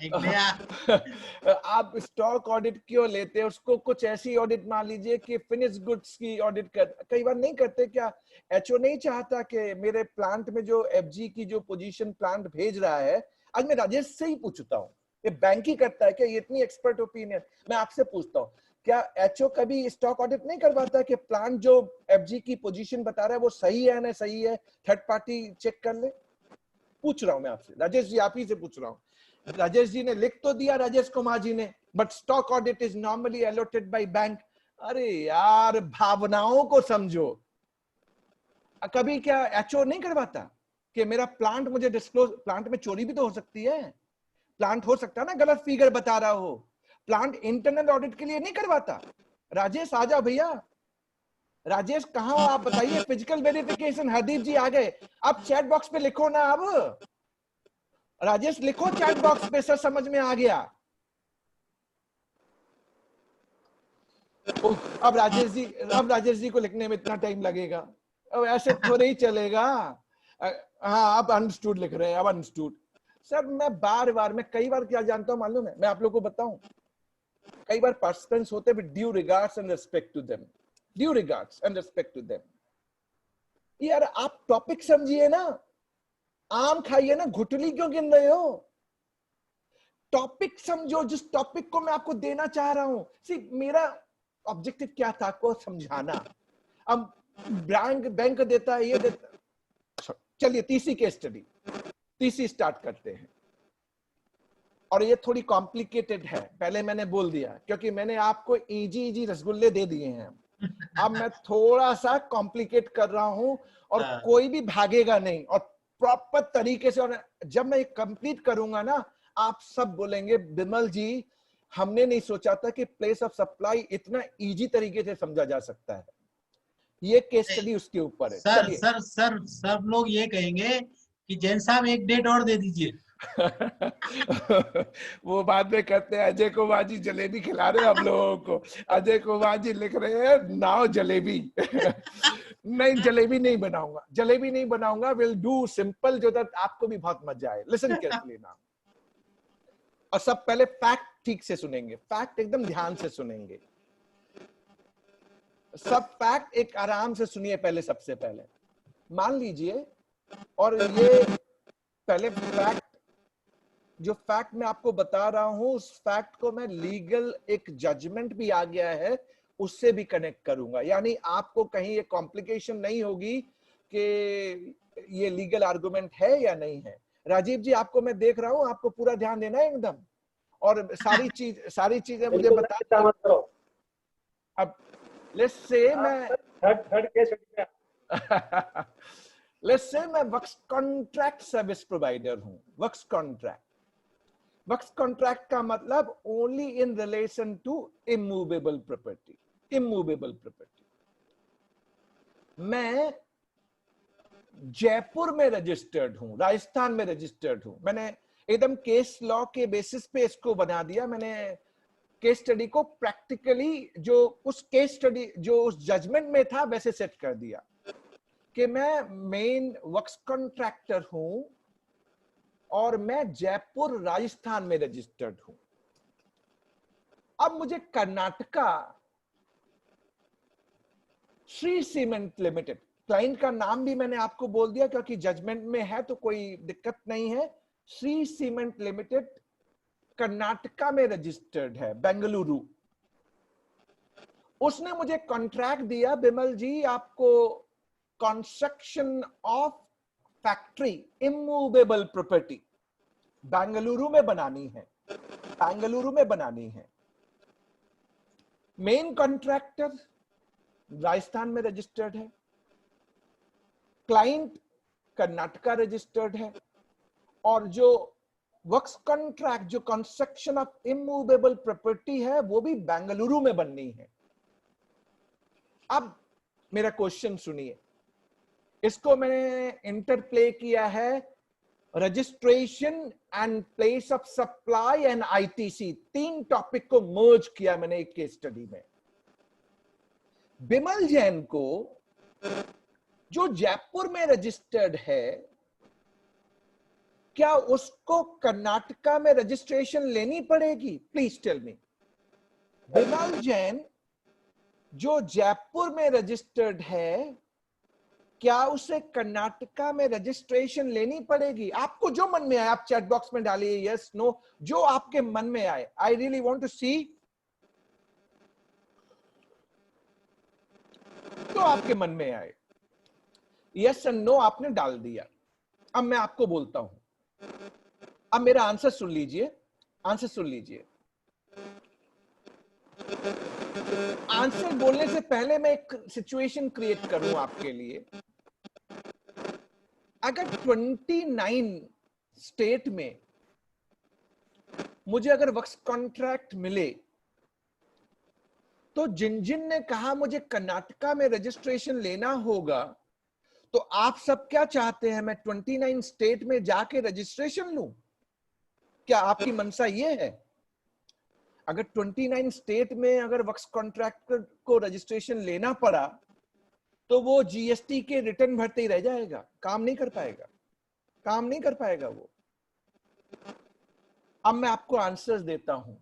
एक नया
आप स्टॉक ऑडिट क्यों लेते हैं? उसको कुछ ऐसी ऑडिट मान लीजिए कि फिनिश गुड्स की ऑडिट कर. कई बार नहीं करते क्या? एचओ नहीं चाहता कि मेरे प्लांट में जो FG की जो पोजीशन प्लांट भेज रहा है, आज मैं राजेश से ही पूछता हूँ, ये बैंक ही करता है क्या? ये इतनी एक्सपर्ट ओपिनियन. मैं आपसे पूछता हूँ क्या एचओ कभी स्टॉक ऑडिट नहीं करवाता कि प्लांट जो एफजी की पोजीशन बता रहा है वो सही है ना सही है, थर्ड पार्टी चेक कर ले? पूछ रहा हूं मैं आपसे, राजेश जी आप ही से पूछ रहा हूं। राजेश जी ने लिख तो दिया, राजेश कुमार जी ने, but stock audit is normally allotted by bank. अरे यार भावनाओं को समझो। कभी क्या एचओ नहीं करवाता कि मेरा प्लांट मुझे डिस्क्लोज, प्लांट में चोरी भी तो हो सकती है, प्लांट हो सकता है ना गलत फिगर बता रहा हो, प्लांट इंटरनल ऑडिट के लिए नहीं करवाता? राजेश आ जाओ भैया, राजेश कहां हो आप बताइए? फिजिकल वेरिफिकेशन, हरदीप जी आ गए, अब चैट बॉक्स पे लिखो ना, अब राजेश लिखो चैट बॉक्स पे, सर समझ में आ गया। अब राजेश जी को लिखने में इतना टाइम लगेगा, अब ऐसे थोड़े ही चलेगा। हाँ अब अंडरस्टूड लिख रहे हैं, अब अंडरस्टूड। सर मैं कई बार क्या जानता हूं मालूम है, मैं आप लोग को बताऊं, कई बार पर्सन्स होते with due regards and respect to them, due regards and respect to them. यार आप टॉपिक समझिए ना, आम खाइए ना, घुटली क्यों गिन रहे हो? टॉपिक समझो, जिस टॉपिक को मैं आपको देना चाह रहा हूं। सी मेरा ऑब्जेक्टिव क्या था, आपको समझाना। अब बैंक देता है, ये देता। चलिए तीसरी केस स्टडी, तीसरी स्टार्ट करते हैं। और ये थोड़ी कॉम्प्लिकेटेड है, पहले मैंने बोल दिया, क्योंकि मैंने आपको इजी रसगुल्ले दे दिए हैं। अब मैं थोड़ा सा कॉम्प्लिकेट कर रहा हूं, और कोई भी भागेगा नहीं, और प्रॉपर तरीके से। और जब मैं कंप्लीट करूंगा ना, आप सब बोलेंगे बिमल जी हमने नहीं सोचा था कि प्लेस ऑफ सप्लाई इतना इजी तरीके से समझा जा सकता है। ये केस स्टडी उसके ऊपर है।
सर
चलिए
सर सर सब लोग ये कहेंगे कि जैन साहब एक डेट और दे दीजिए।
वो बाद में कहते हैं अजय कुमार जी जलेबी खिला रहे हैं हम लोगों को, अजय कुमार जी लिख रहे हैं नाउ जलेबी। नहीं जलेबी नहीं बनाऊंगा, जलेबी नहीं बनाऊंगा, विल डू सिंपल, जो दैट आपको भी बहुत मजा आए। लिसन केयरफुली नाउ, और सब पहले फैक्ट ठीक से सुनेंगे, फैक्ट एकदम ध्यान से सुनेंगे, सब फैक्ट एक आराम से सुनिए। पहले सबसे पहले मान लीजिए, और ये पहले फैक्ट, जो फैक्ट मैं आपको बता रहा हूं, उस फैक्ट को मैं लीगल एक जजमेंट भी आ गया है उससे भी कनेक्ट करूंगा, यानी आपको कहीं ये कॉम्प्लिकेशन नहीं होगी कि ये लीगल आर्गुमेंट है या नहीं है। राजीव जी आपको मैं देख रहा हूं, आपको पूरा ध्यान देना है एकदम, और सारी चीजें मुझे बता। अब लेट्स से मैं लेट्स से मैं वर्क्स कॉन्ट्रैक्ट सर्विस प्रोवाइडर हूं। वर्क्स कॉन्ट्रैक्ट का मतलब only in relation to immovable property. Immovable property मैं जयपुर में रजिस्टर्ड हूं, राजस्थान में रजिस्टर्ड हूं। मैंने एकदम केस लॉ के बेसिस पे इसको बना दिया। मैंने केस स्टडी को प्रैक्टिकली जो उस केस स्टडी जो उस जजमेंट में था वैसे सेट कर दिया कि मैं मेन वर्क्स कॉन्ट्रैक्टर हूं और मैं जयपुर राजस्थान में रजिस्टर्ड हूं। अब मुझे Karnataka Shri cement limited, client का नाम भी मैंने आपको बोल दिया क्योंकि जजमेंट में है तो कोई दिक्कत नहीं है। श्री सीमेंट लिमिटेड कर्नाटका में रजिस्टर्ड है, बेंगलुरु। उसने मुझे कॉन्ट्रैक्ट दिया, बिमल जी आपको construction of factory immovable property Bengaluru में बनानी है, बेंगलुरु में बनानी है। मेन कॉन्ट्रैक्टर राजस्थान में रजिस्टर्ड है, क्लाइंट कर्नाटका रजिस्टर्ड है, और जो वर्क्स कॉन्ट्रैक्ट जो कंस्ट्रक्शन ऑफ इमूवेबल प्रॉपर्टी है वो भी बेंगलुरु में बननी है। अब मेरा क्वेश्चन सुनिए, इसको मैंने इंटरप्ले किया है registration and place of supply and ITC, तीन टॉपिक को मर्ज किया मैंने एक केस स्टडी में। बिमल जैन को जो जयपुर में रजिस्टर्ड है, क्या उसको कर्नाटका में रजिस्ट्रेशन लेनी पड़ेगी? Please tell me. Bimal Jain जो जयपुर में रजिस्टर्ड है, क्या उसे कर्नाटका में रजिस्ट्रेशन लेनी पड़ेगी? आपको जो मन में आए आप चैट बॉक्स में डालिए यस नो, जो आपके मन में आए। आई रियली वांट टू सी जो आपके मन में आए, यस एंड नो आपने डाल दिया। अब मैं आपको बोलता हूं, अब मेरा आंसर सुन लीजिए, आंसर सुन लीजिए। आंसर बोलने से पहले मैं एक सिचुएशन क्रिएट करूं आपके लिए। अगर 29 स्टेट में मुझे अगर वर्क्स कॉन्ट्रैक्ट मिले, तो जिन जिन ने कहा मुझे कर्नाटका में रजिस्ट्रेशन लेना होगा, तो आप सब क्या चाहते हैं, मैं 29 स्टेट में जाके रजिस्ट्रेशन लूं? क्या आपकी मनसा ये है? अगर 29 स्टेट में अगर वर्क्स कॉन्ट्रैक्टर को रजिस्ट्रेशन लेना पड़ा, तो वो जीएसटी के रिटर्न भरते ही रह जाएगा, काम नहीं कर पाएगा, काम नहीं कर पाएगा वो। अब मैं आपको आंसर्स देता हूं।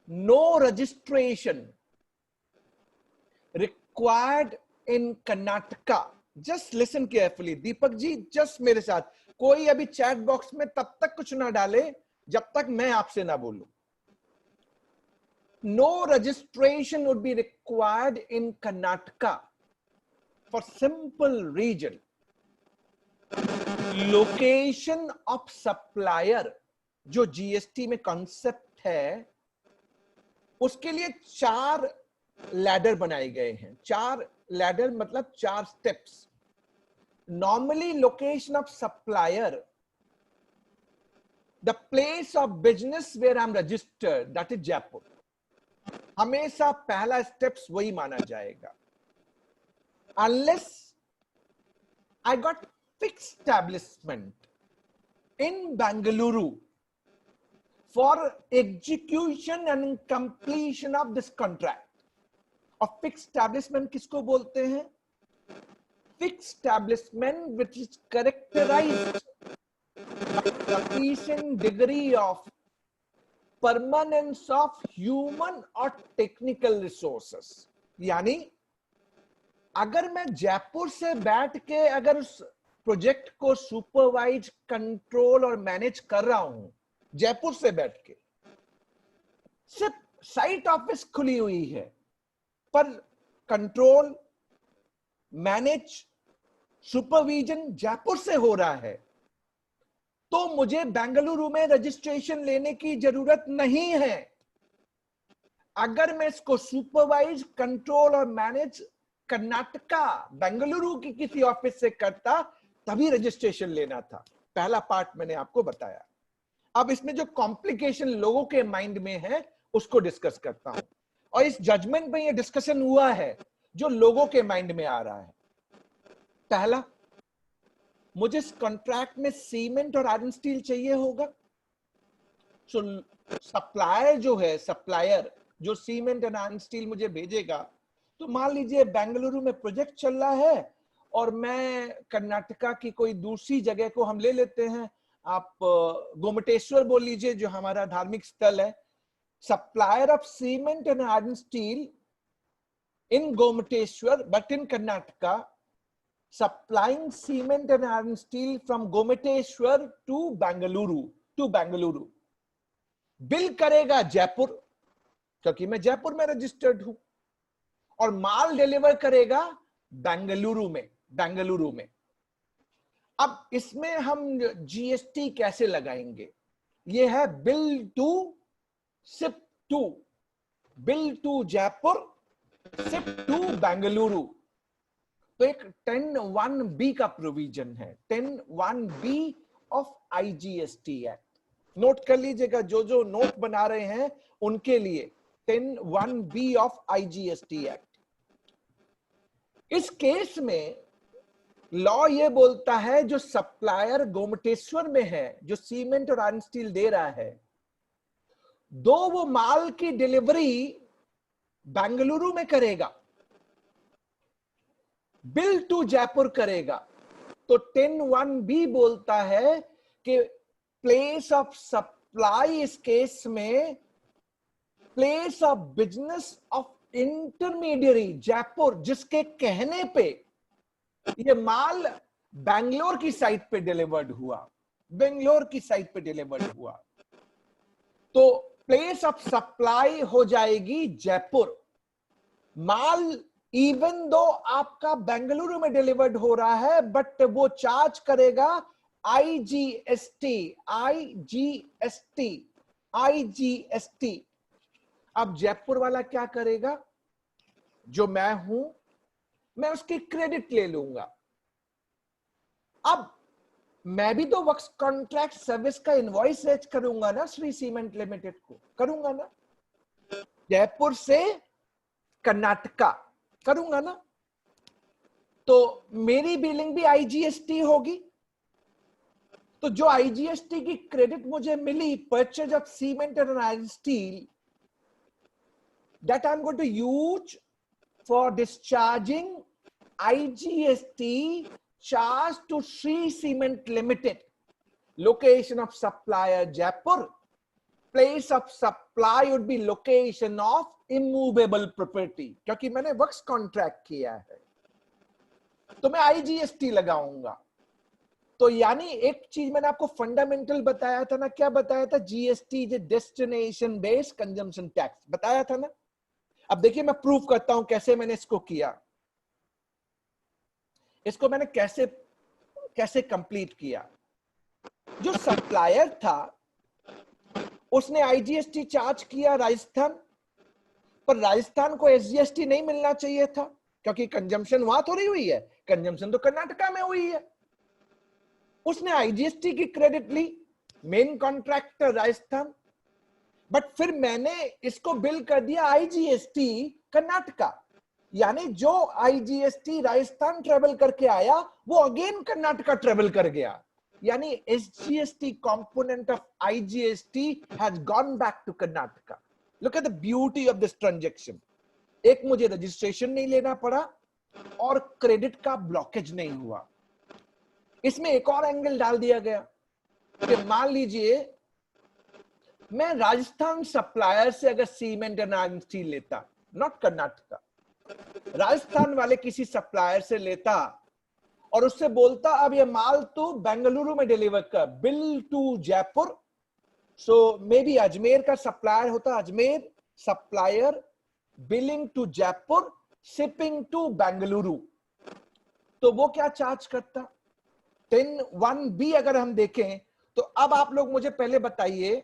No registration required in Karnataka. Just listen carefully Deepak ji, just मेरे साथ। कोई अभी चैट बॉक्स में तब तक कुछ ना डाले जब तक मैं आपसे ना बोलूं। No registration would be required in Karnataka for simple reason. Location of supplier, जो जीएसटी में कॉन्सेप्ट है, उसके लिए 4 लैडर बनाए गए हैं। 4 लैडर मतलब 4 steps. Normally location of supplier, the place of business where I am registered, that is Jaipur. हमेशा पहला स्टेप्स वही माना जाएगा। Unless I got fix establishment in Bengaluru for execution and completion of this contract. और फिक्स एस्टैब्लिशमेंट किसको बोलते हैं? Fix establishment which is characterized by sufficient degree of permanence of human और टेक्निकल रिसोर्सेस। यानी अगर मैं जयपुर से बैठ के अगर उस प्रोजेक्ट को सुपरवाइज, कंट्रोल और मैनेज कर रहा हूं, जयपुर से बैठ के, सिर्फ साइट ऑफिस खुली हुई है, पर कंट्रोल, मैनेज, सुपरविजन जयपुर से हो रहा है, तो मुझे बेंगलुरु में रजिस्ट्रेशन लेने की जरूरत नहीं है। अगर मैं इसको सुपरवाइज, कंट्रोल और मैनेज कर्नाटका, बेंगलुरु की किसी ऑफिस से करता, तभी रजिस्ट्रेशन लेना था। पहला पार्ट मैंने आपको बताया। अब इसमें जो कॉम्प्लिकेशन लोगों के माइंड में है, उसको डिस्कस करता हूं। और इस जजमेंट में ये डिस्कशन हुआ है जो लोगों के माइंड में आ रहा है। पहला, मुझे इस कॉन्ट्रैक्ट में सीमेंट और आयरन स्टील चाहिए होगा। सो सप्लायर जो है, सप्लायर जो सीमेंट एंड आयरन स्टील मुझे भेजेगा, तो मान लीजिए बेंगलुरु में प्रोजेक्ट चल रहा है और मैं कर्नाटका की कोई दूसरी जगह को हम ले लेते हैं, आप गोमटेश्वर बोल लीजिए जो हमारा धार्मिक स्थल है। Supplier of cement and iron steel in Gomateshwar but in Karnataka, supplying cement and iron steel from Gomateshwar to Bengaluru, bill करेगा जयपुर, क्योंकि मैं जयपुर में रजिस्टर्ड हूं, और माल डिलीवर करेगा बेंगलुरु में। अब इसमें हम जीएसटी कैसे लगाएंगे? ये है bill to ship to, bill to Jaipur, ship to Bengaluru. तो एक 10(1)(b) का प्रोविजन है, 10(1)(b) of IGST act. Note कर लीजिएगा, जो नोट बना रहे हैं उनके लिए, 10(1)(b) ऑफ आईजीएसटी एक्ट। इस केस में लॉ ये बोलता है, जो सप्लायर गोमटेश्वर में है, जो सीमेंट और आयरन स्टील दे रहा है, दो वो माल की डिलीवरी बेंगलुरु में करेगा, बिल टू जयपुर करेगा, तो 10(1)(b) बोलता है कि प्लेस ऑफ सप्लाई इस केस में place of business of intermediary Jaipur, जिसके कहने पे ये माल बेंगलोर की साइट पे डिलीवर्ड हुआ, तो प्लेस ऑफ सप्लाई हो जाएगी जयपुर। माल इवन दो आपका बेंगलुरु में डिलीवर्ड हो रहा है, बट वो चार्ज करेगा आईजीएसटी, आईजीएसटी, आईजीएसटी। अब जयपुर वाला क्या करेगा? जो मैं हूं, मैं उसकी क्रेडिट ले लूंगा। अब मैं भी तो वर्क्स कॉन्ट्रैक्ट सर्विस का इनवॉइस रेज करूंगा ना, श्री सीमेंट लिमिटेड को करूंगा ना, जयपुर से कर्नाटका करूंगा ना, तो मेरी बिलिंग भी आईजीएसटी होगी। तो जो आईजीएसटी की क्रेडिट मुझे मिली, purchase of cement and iron steel, that I am going to use for discharging IGST charged to Shree Cement Limited. Location of supplier Jaipur. Place of supply would be location of immovable property. क्योंकि मैंने works contract किया है, तो मैं IGST लगाऊंगा। तो यानी एक चीज मैंने आपको फंडामेंटल बताया था ना, क्या बताया था? GST is destination based consumption tax बताया था ना। अब देखिए मैं प्रूव करता हूं कैसे मैंने इसको किया। इसको मैंने कैसे कंप्लीट किया। जो सप्लायर था उसने आईजीएसटी चार्ज किया राजस्थान, पर राजस्थान को एसजीएसटी नहीं मिलना चाहिए था, क्योंकि कंजम्पशन वहां थोड़ी हुई है, कंजम्पशन तो कर्नाटका में हुई है। उसने आईजीएसटी की क्रेडिट ली, मेन कॉन्ट्रैक्टर राजस्थान, बट फिर मैंने इसको बिल कर दिया आईजीएसटी कर्नाटका। यानी जो आईजीएसटी राजस्थान ट्रेवल करके आया, वो अगेन कर्नाटका ट्रेवल कर गया। यानी SGST component of IGST has gone back to Karnataka. Look at the beauty of this transaction. एक, मुझे रजिस्ट्रेशन नहीं लेना पड़ा और क्रेडिट का ब्लॉकेज नहीं हुआ। इसमें एक और एंगल डाल दिया गया कि मान लीजिए मैं राजस्थान सप्लायर से अगर सीमेंट एंड आयरन स्टील लेता, नॉट कर्नाटका, राजस्थान वाले किसी सप्लायर से लेता और उससे बोलता अब ये माल तो बेंगलुरु में डिलीवर कर, bill to Jaipur. So maybe Ajmer का सप्लायर होता, Ajmer supplier, billing to Jaipur, shipping to Bengaluru. तो वो क्या चार्ज करता? 10(1)(b अगर हम देखें तो अब आप लोग मुझे पहले बताइए,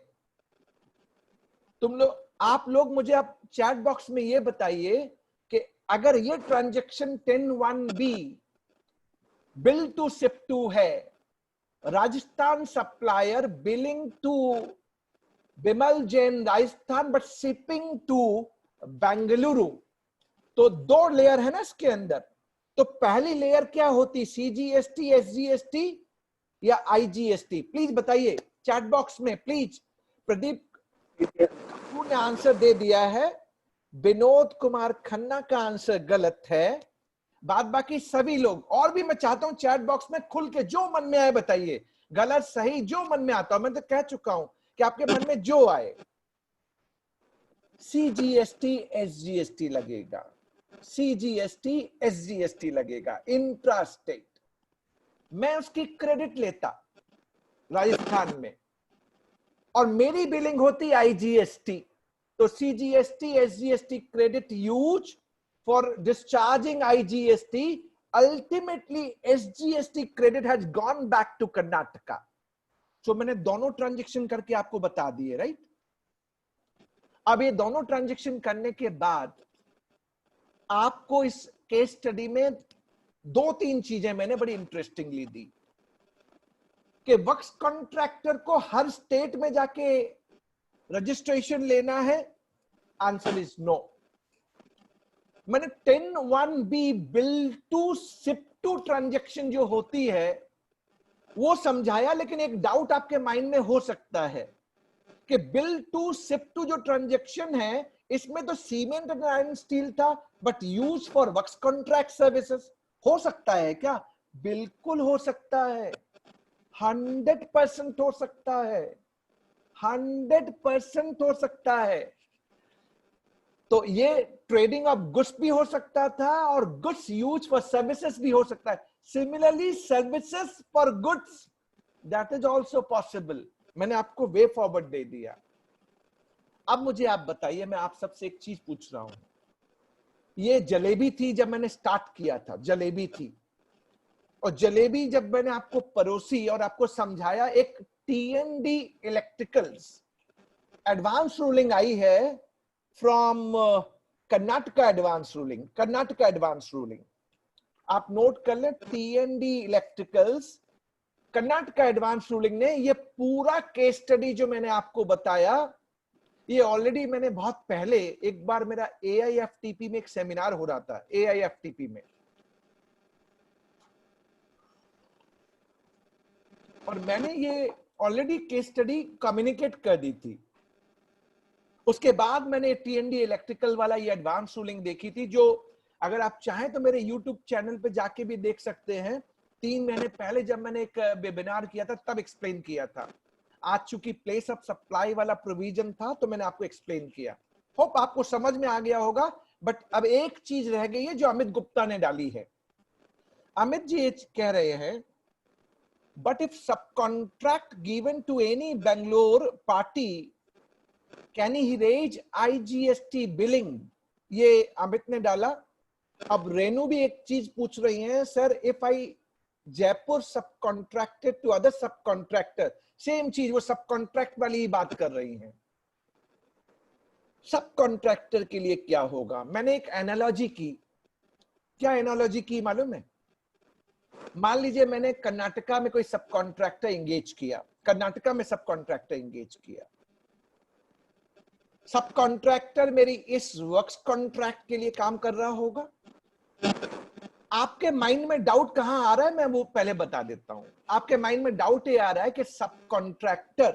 आप लोग मुझे अब चैट बॉक्स में ये बताइए कि अगर ये transaction 10(1)(b bill to ship to है, Rajasthan supplier billing to Bimal Jain Rajasthan but shipping to Bengaluru, तो दो लेयर है ना इसके अंदर। तो पहली लेयर क्या होती? सीजीएसटी, एसजीएसटी या आईजीएसटी? प्लीज बताइए चैट बॉक्स में प्लीज। प्रदीप कपूर ने आंसर दे दिया है, विनोद कुमार खन्ना का आंसर गलत है, बाद बाकी सभी लोग। और भी मैं चाहता हूं चैट बॉक्स में खुल के जो मन में आए बताइए, गलत सही जो मन में आता हो। मैं तो कह चुका हूं कि आपके मन में जो आए। सीजीएसटी एसजीएसटी लगेगा, सीजीएसटी एसजीएसटी लगेगा इंट्रा स्टेट। मैं उसकी क्रेडिट लेता राजस्थान में और मेरी बिलिंग होती आईजीएसटी, तो CGST SGST credit use for discharging IGST, ultimately SGST credit has gone back to Karnataka. So मैंने दोनों ट्रांजैक्शन करके आपको बता दिए, राइट? अब ये दोनों ट्रांजैक्शन करने के बाद आपको इस केस स्टडी में 2-3 चीजें मैंने बड़ी इंटरेस्टिंगली दी कि वर्क्स कॉन्ट्रैक्टर को हर स्टेट में जाके रजिस्ट्रेशन लेना है। Answer is no. मैंने 10(1)(b bill to ship to transaction जो होती है वो समझाया, लेकिन एक डाउट आपके माइंड में हो सकता है कि बिल टू शिप टू जो ट्रांजैक्शन है इसमें तो सीमेंट एंड आयरन स्टील था, but use for works contract services. हो सकता है क्या? बिल्कुल हो सकता है, 100% हो सकता है, 100% हो सकता है। तो ये ट्रेडिंग ऑफ गुड्स भी हो सकता था और गुड्स यूज फॉर सर्विसेज भी हो सकता है। Similarly services for goods, that is also possible. मैंने आपको वे फॉरवर्ड दे दिया। अब मुझे आप बताइए, मैं आप सबसे एक चीज पूछ रहा हूं ये जलेबी थी जब मैंने स्टार्ट किया था, जलेबी थी। और जलेबी जब मैंने आपको परोसी और आपको समझाया, एक टीएनडी इलेक्ट्रिकल्स एडवांस रूलिंग आई है from Karnataka advance ruling, Karnataka advance ruling, आप नोट कर लें, टीएनडी इलेक्ट्रिकल्स कर्नाटका एडवांस रूलिंग ने ये पूरा केस स्टडी जो मैंने आपको बताया, ये ऑलरेडी मैंने बहुत पहले एक बार मेरा AIFTP में एक सेमिनार हो रहा था, AIFTP में, और मैंने ये ऑलरेडी केस स्टडी कम्युनिकेट कर दी थी। उसके बाद मैंने टीएनडी इलेक्ट्रिकल वाला ये एडवांस रूलिंग देखी थी, जो अगर आप चाहें तो मेरे यूट्यूब चैनल पे जाके भी देख सकते हैं। 3 महीने पहले जब मैंने एक वेबिनार किया था तब एक्सप्लेन किया था। आज चूंकि प्लेस ऑफ सप्लाई वाला प्रोविजन था तो मैंने आपको एक्सप्लेन किया। होप आपको समझ में आ गया होगा। बट अब एक चीज रह गई है जो अमित गुप्ता ने डाली है। अमित जी कह रहे हैं, but if subcontractor given to any Bangalore party can he raise IGST billing, ये अमित ने डाला। अब रेनू भी एक चीज पूछ रही हैं, सर इफ आई जयपुर सब कॉन्ट्रैक्टेड टू अदर सब कॉन्ट्रैक्टर, सेम चीज, वो सब कॉन्ट्रैक्ट वाली ही बात कर रही हैं। सब कॉन्ट्रैक्टर के लिए क्या होगा? मैंने एक एनालॉजी की। क्या एनालॉजी की मालूम है? मान लीजिए मैंने कर्नाटका में कोई सब कॉन्ट्रैक्टर एंगेज किया, कर्नाटका में सब कॉन्ट्रैक्टर एंगेज किया। सब कॉन्ट्रैक्टर मेरी इस वर्क्स कॉन्ट्रैक्ट के लिए काम कर रहा होगा। आपके माइंड में डाउट कहां आ रहा है मैं वो पहले बता देता हूं। आपके माइंड में डाउट ये आ रहा है कि sub contractor,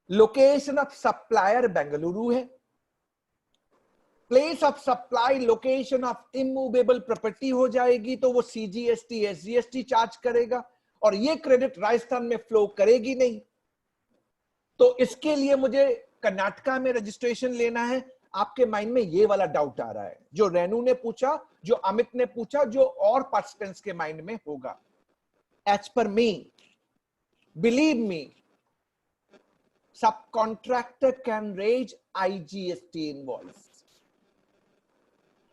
location of supplier Bengaluru है, place of supply location of immovable property हो जाएगी, तो वो CGST SGST चार्ज करेगा और ये क्रेडिट राजस्थान में फ्लो करेगी नहीं। तो इसके लिए मुझे कर्नाटका में रजिस्ट्रेशन लेना है। आपके माइंड में ये वाला डाउट आ रहा है, जो रेनू ने पूछा, जो अमित ने पूछा, जो और पार्टिसिपेंट्स के माइंड में होगा। As per me, believe me, subcontractor can raise IGST invoice,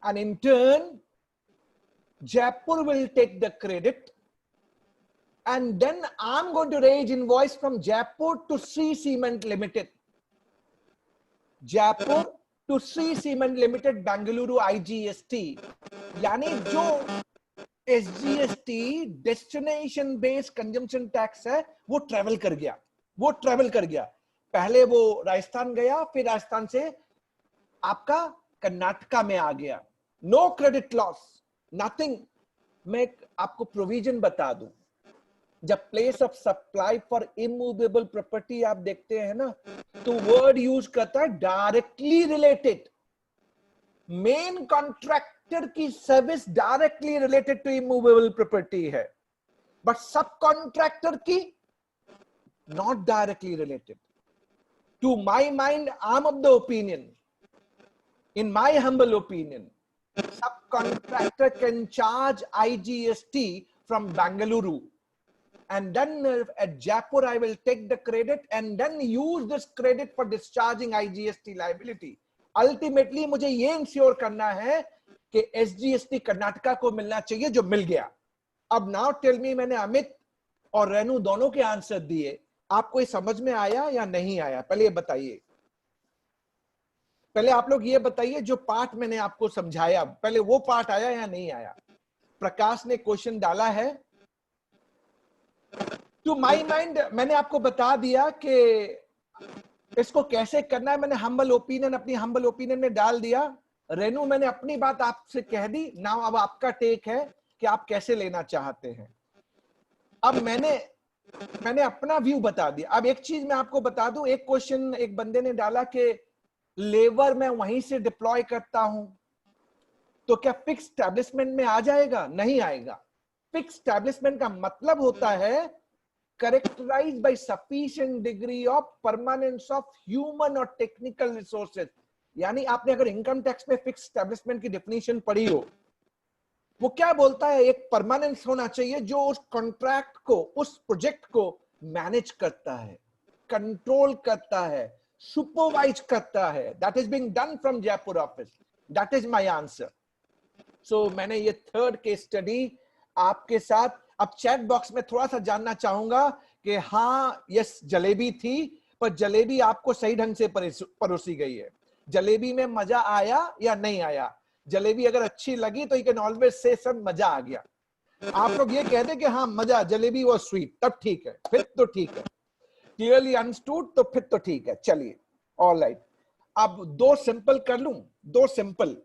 and in turn Jaipur will take the credit, and then I'm going to raise invoice from Jaipur to Sri Cement Limited, Jaipur to Sri Cement Limited Bengaluru IGST, यानी जो SGST destination based consumption tax है वो travel कर गया, वो travel कर गया। पहले वो राजस्थान गया, फिर राजस्थान से आपका कर्नाटका में आ गया। No credit loss, nothing. मैं आपको प्रोविजन बता दूं, जब place of supply for immovable property आप देखते हैं ना, तो वर्ड यूज करता है डायरेक्टली रिलेटेड। मेन कॉन्ट्रैक्टर की service directly related to immovable property है, बट सब कॉन्ट्रैक्टर की not directly related. To my mind, I'm of the opinion, in my humble opinion, subcontractor can charge IGST from Bengaluru, and then at Jaipur I will take the credit and then use this credit for discharging IGST liability. Ultimately मुझे ये ensure करना है कि SGST Karnataka को मिलना चाहिए, जो मिल गया। अब नाउ टेल मी, मैंने अमित और रेनू दोनों के आंसर दिए, आपको ये समझ में आया या नहीं आया? पहले ये बताइए, पहले आप लोग ये बताइए, जो पार्ट मैंने आपको समझाया पहले वो पार्ट आया या नहीं आया? प्रकाश ने क्वेश्चन डाला है। टू माय माइंड मैंने आपको बता दिया कि इसको कैसे करना है। मैंने हम्बल ओपिनियन, अपनी हम्बल ओपिनियन में डाल दिया। रेनू, मैंने अपनी बात आपसे कह दी। नाउ अब आपका टेक है कि आप कैसे लेना चाहते हैं। अब मैंने अपना व्यू बता दिया। अब एक चीज मैं आपको बता दूं, एक क्वेश्चन एक बंदे ने डाला कि लेबर मैं वहीं से डिप्लॉय करता हूं तो क्या फिक्स एस्टैब्लिशमेंट में आ जाएगा? नहीं आएगा। फिक्स एस्टैब्लिशमेंट का मतलब होता है characterized by sufficient degree of permanence of human or technical resources। यानी आपने अगर इनकम टैक्स में फिक्स एस्टैब्लिशमेंट की डेफिनेशन पढ़ी हो, वो क्या बोलता है? एक परमानेंस होना चाहिए जो उस कॉन्ट्रैक्ट को, उस प्रोजेक्ट को मैनेज करता है, कंट्रोल करता है, सुपरवाइज करता है। That is being done from Jaipur office. That is my answer. So मैंने ये थर्ड केस स्टडी आपके साथ. अब चैट बॉक्स में थोड़ा सा जानना चाहूंगा कि हाँ यस जलेबी थी, पर जलेबी आपको सही ढंग से परोसी गई है. जलेबी में मजा आया या नहीं आया? जलेबी अगर अच्छी लगी तो you can always say sir मजा आ गया. आप लोग ये कहते कि हाँ मजा, जलेबी वो स्वीट, तब ठीक है, फिर तो ठीक है. क्लियरली अंडरस्टूड, तो फिर तो ठीक है. चलिए ऑलराइट. अब दो सिंपल कर लूं, दो सिंपल.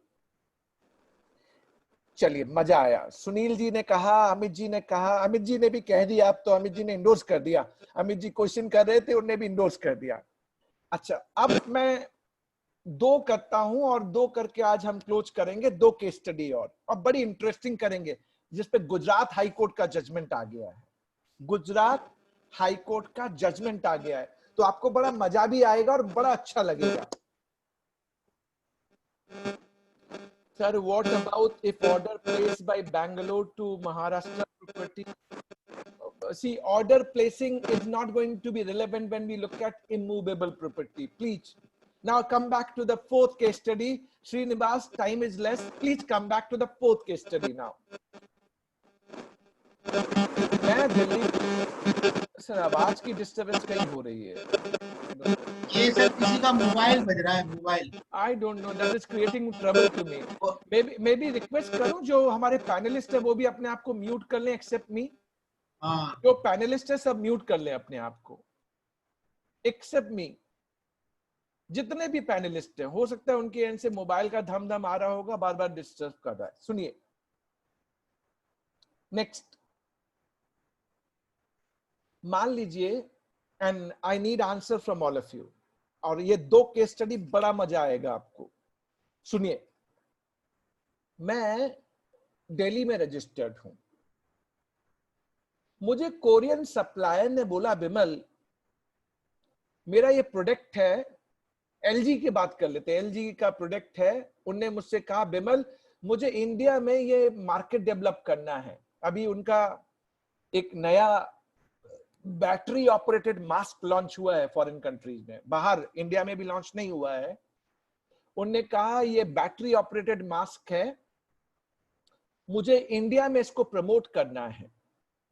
चलिए मजा आया. सुनील जी ने कहा, अमित जी ने कहा, अमित जी ने भी कह दिया, आप तो अमित जी ने इंडोर्स कर दिया. अमित जी क्वेश्चन कर रहे थे, उन्होंने भी इंडोर्स कर दिया. अच्छा अब मैं दो करता हूं और दो करके आज हम क्लोज करेंगे. दो केस स्टडी और बड़ी इंटरेस्टिंग करेंगे जिसपे गुजरात हाई कोर्ट का जजमेंट आ गया है. गुजरात हाई कोर्ट का जजमेंट आ गया है, तो आपको बड़ा मजा भी आएगा और बड़ा अच्छा लगेगा. Sir, what about if order placed by Bangalore to Maharashtra property? See, order placing is not going to be relevant when we look at immovable property. Please. Now come back to the fourth case study. Srinivas, time is less. Please come back to the fourth case study now. मैं Delhi sir आवाज की disturbance कहीं हो रही है.
ये sir किसी का मोबाइल बज रहा है, mobile.
I don't know. That is creating trouble to me. Maybe request करूं जो हमारे पैनलिस्ट है वो भी अपने आप को म्यूट कर लें, एक्सेप्ट मी.
हाँ
जो पैनलिस्ट है सब म्यूट कर लें अपने आप को, एक्सेप्ट मी. जितने भी पैनलिस्ट हैं, हो सकता है उनके एंड से मोबाइल का धम धम आ रहा होगा, बार बार डिस्टर्ब कर रहा है. सुनिए नेक्स्ट. मान लीजिए, and I need answer from all of you, और ये दो केस स्टडी बड़ा मजा आएगा आपको. सुनिए, मैं दिल्ली में रजिस्टर्ड हूं. मुझे कोरियन सप्लायर ने बोला, बिमल मेरा ये प्रोडक्ट है, एलजी की बात कर लेते हैं, एलजी का प्रोडक्ट है. उनने मुझसे कहा, बिमल मुझे इंडिया में ये मार्केट डेवलप करना है. अभी उनका एक नया बैटरी ऑपरेटेड मास्क लॉन्च हुआ है फॉरेन कंट्रीज में, बाहर इंडिया में भी लॉन्च नहीं हुआ है. उनने कहा ये बैटरी ऑपरेटेड मास्क है, मुझे इंडिया में इसको प्रमोट करना है.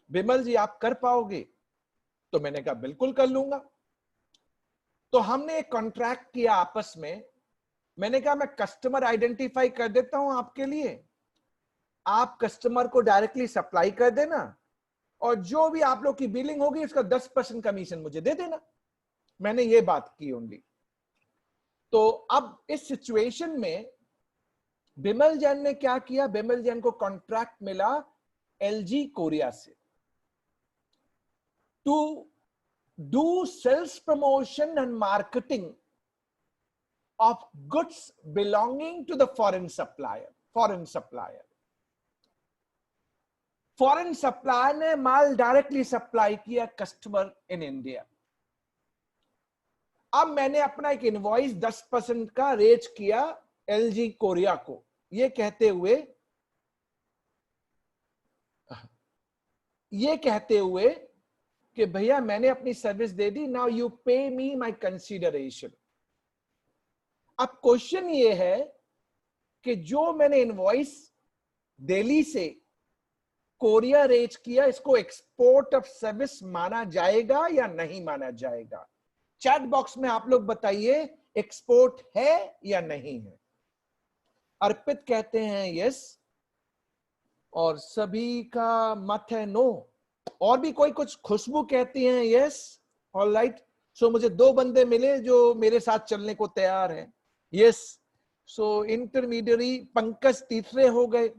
बिमल जी आप कर पाओगे? तो मैंने कहा बिल्कुल कर लूंगा. तो हमने एक कॉन्ट्रैक्ट किया आपस में. मैंने कहा मैं कस्टमर आइडेंटिफाई कर देता हूं आपके लिए, आप कस्टमर को डायरेक्टली सप्लाई कर देना, और जो भी आप लोग की बिलिंग होगी उसका 10% कमीशन मुझे दे देना. मैंने ये बात की ओनली. तो अब इस सिचुएशन में बिमल जैन ने क्या किया? बिमल जैन को कॉन्ट्रैक्ट मिला एलजी कोरिया से to do sales promotion and marketing of goods belonging to the foreign supplier. Foreign supplier ने माल डायरेक्टली सप्लाई किया कस्टमर इन इंडिया. अब मैंने अपना एक इनवॉइस 10% का रेज किया एलजी कोरिया को, ये कहते हुए कि भैया मैंने अपनी service they the, now you पे मी माय कंसीडरेशन. अब क्वेश्चन ये है कि जो मैंने इनवॉइस दिल्ली से कोरिया रेज किया, इसको एक्सपोर्ट ऑफ सर्विस माना जाएगा या नहीं माना जाएगा? चैट बॉक्स में आप लोग बताइए, एक्सपोर्ट है या नहीं है? अर्पित कहते हैं यस, और सभी का मत है नो. और भी कोई कुछ, खुशबू कहती हैं यस. ऑलराइट, सो मुझे दो बंदे मिले जो मेरे साथ चलने को तैयार हैं. यस, सो इंटरमीडियरी पंकज तीसरे हो गए.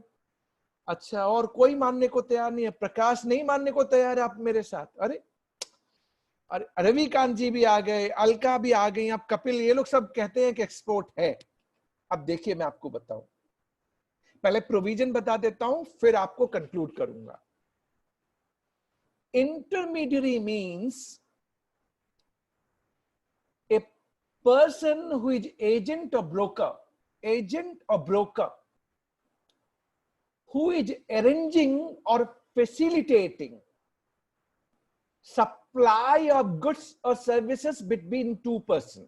अच्छा, और कोई मानने को तैयार नहीं है? प्रकाश नहीं मानने को तैयार है आप मेरे साथ? अरे रविकांत जी भी आ गए, अलका भी आ गई, अब कपिल, ये लोग सब कहते हैं कि एक्सपोर्ट है. अब देखिए मैं आपको बताऊं, पहले प्रोविजन बता देता हूं, फिर आपको कंक्लूड करूंगा. Intermediary means a person who is agent और broker, who is arranging or facilitating supply of goods or services between two persons.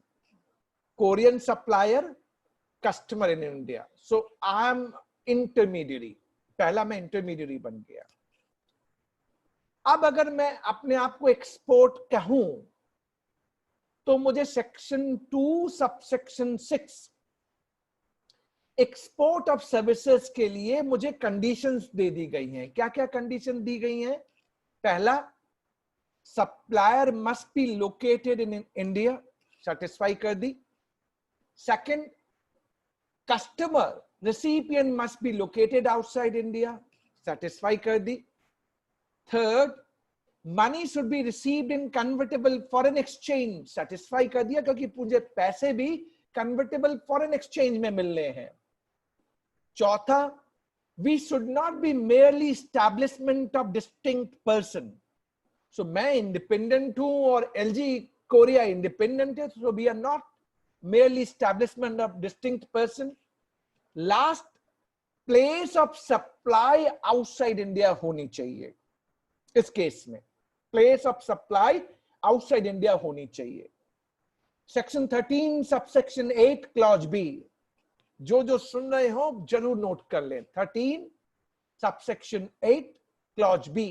Korean supplier customer in India. So I'm intermediary. पहला मैं intermediary बन गया. अब अगर मैं अपने आप को एक्सपोर्ट कहूं तो मुझे section 2 subsection 6 export of services के लिए मुझे कंडीशंस दे दी गई हैं. क्या क्या कंडीशन दी गई हैं? पहला, supplier must be located in India, satisfy कर दी. Second, customer recipient must be located outside India, satisfy कर दी. Third, money should be received in convertible foreign exchange, satisfy कर दिया, क्योंकि मुझे पैसे भी convertible foreign exchange में मिलने हैं. चौथा, we should not be merely establishment of distinct person. So मैं independent हूं और LG Korea independent है, so we are not merely establishment of distinct person. Last, place of supply outside India होनी चाहिए. इस केस में place of supply outside India होनी चाहिए. सेक्शन 13 सबसेक्शन 8 क्लॉज बी, जो सुन रहे हो जरूर नोट कर लें. 13 subsection 8 clause B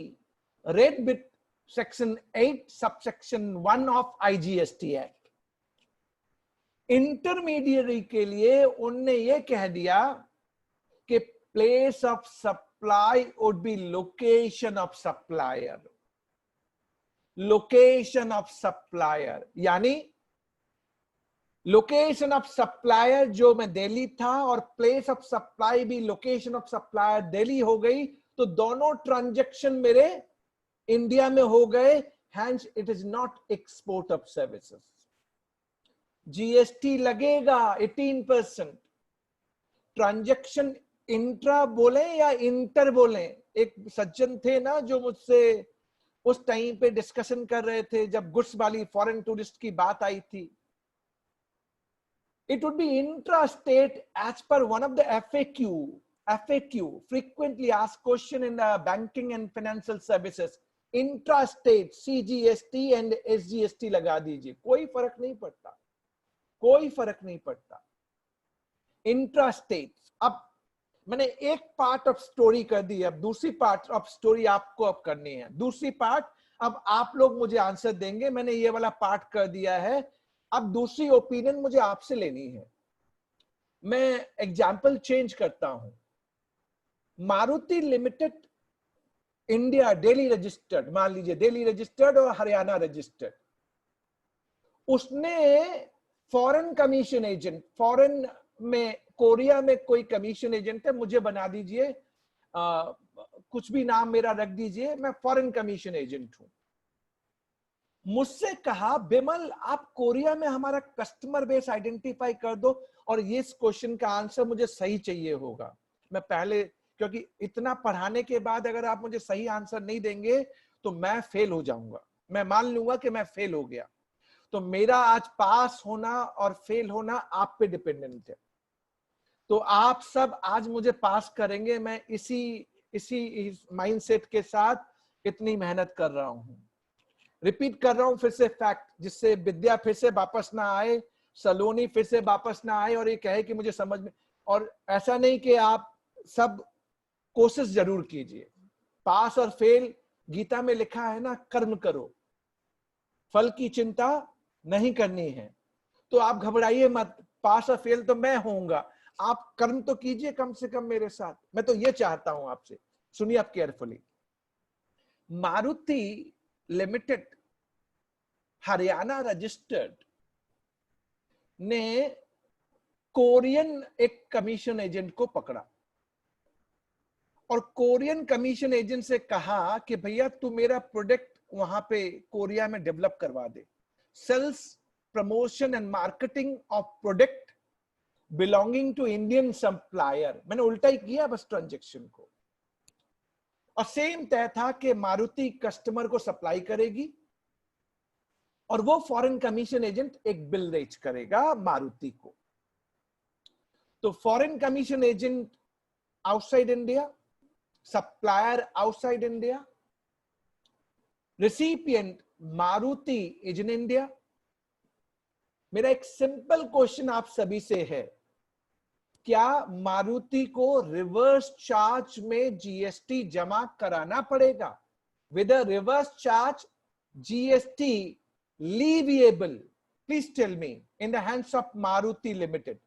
read with section 8 subsection 1 of IGST act. Intermediary के लिए उनने ये कह दिया कि place of supply would be location of supplier. Location of supplier यानी लोकेशन ऑफ सप्लायर जो मैं दिल्ली था और प्लेस ऑफ सप्लाई भी लोकेशन ऑफ सप्लायर दिल्ली हो गई, तो दोनों ट्रांजैक्शन मेरे इंडिया में हो गए. Hence it is not export of services. GST लगेगा 18%. ट्रांजैक्शन इंट्रा बोले या इंटर बोले, एक सज्जन थे ना जो मुझसे उस टाइम पे डिस्कशन कर रहे थे जब गुड्स वाली फॉरेन टूरिस्ट की बात आई थी. It would be intra state as per one of the FAQ frequently asked question in the banking and financial services. Intra state CGST and SGST लगा दीजिए, कोई फर्क नहीं पड़ता, कोई फर्क नहीं पड़ता. इंट्रास्टेट. अब मैंने एक पार्ट ऑफ स्टोरी कर दी, अब दूसरी पार्ट ऑफ स्टोरी आपको अब करनी है. दूसरी पार्ट अब आप लोग मुझे आंसर देंगे. मैंने ये वाला पार्ट कर दिया है, अब दूसरी ओपिनियन मुझे आपसे लेनी है. मैं एग्जाम्पल चेंज करता हूं. Maruti limited India Delhi registered, मान लीजिए दिल्ली रजिस्टर्ड और हरियाणा रजिस्टर्ड. उसने फॉरेन कमीशन एजेंट, फॉरेन में कोरिया में कोई कमीशन एजेंट है, मुझे बना दीजिए, कुछ भी नाम मेरा रख दीजिए, मैं फॉरेन कमीशन एजेंट हूं. मुझसे कहा बिमल आप कोरिया में हमारा कस्टमर बेस आइडेंटिफाई कर दो, और ये क्वेश्चन का आंसर मुझे सही चाहिए होगा. मैं पहले, क्योंकि इतना पढ़ाने के बाद अगर आप मुझे सही आंसर नहीं देंगे तो मैं फेल हो जाऊंगा. मैं मान लूंगा कि मैं फेल हो गया. तो मेरा आज पास होना और फेल होना आप पे डिपेंडेंट है. तो आप सब आज मुझे पास करेंगे. मैं इसी माइंडसेट के साथ इतनी मेहनत कर रहा हूं. रिपीट कर रहा हूं फिर से फैक्ट, जिससे विद्या फिर से वापस ना आए, सलोनी फिर से वापस ना आए और ये कहे कि मुझे समझ में. और ऐसा नहीं कि आप सब कोशिश जरूर कीजिए. पास और फेल गीता में लिखा है ना, कर्म करो, फल की चिंता नहीं करनी है. तो आप घबराइए मत, पास और फेल तो मैं होऊंगा, आप कर्म तो कीजिए कम से कम मेरे साथ. मैं तो ये चाहता हूं आपसे. सुनिए आप carefully. Maruti limited Haryana registered ने कोरियन एक कमीशन एजेंट को पकड़ा और कोरियन कमीशन एजेंट से कहा कि भैया तू मेरा प्रोडक्ट वहां पे कोरिया में डेवलप करवा दे. Sales promotion and marketing of product belonging to Indian supplier. मैंने उल्टा ही किया बस ट्रांजेक्शन को. और सेम तय था कि मारुति कस्टमर को सप्लाई करेगी और वो फॉरेन कमीशन एजेंट एक बिल रेज करेगा मारुति को. तो foreign commission agent outside India, supplier outside India, recipient Maruti is in India. मेरा एक सिंपल क्वेश्चन आप सभी से है, क्या मारुति को रिवर्स चार्ज में जीएसटी जमा कराना पड़ेगा? With a reverse charge GST leviable, please tell me, in the hands of Maruti limited.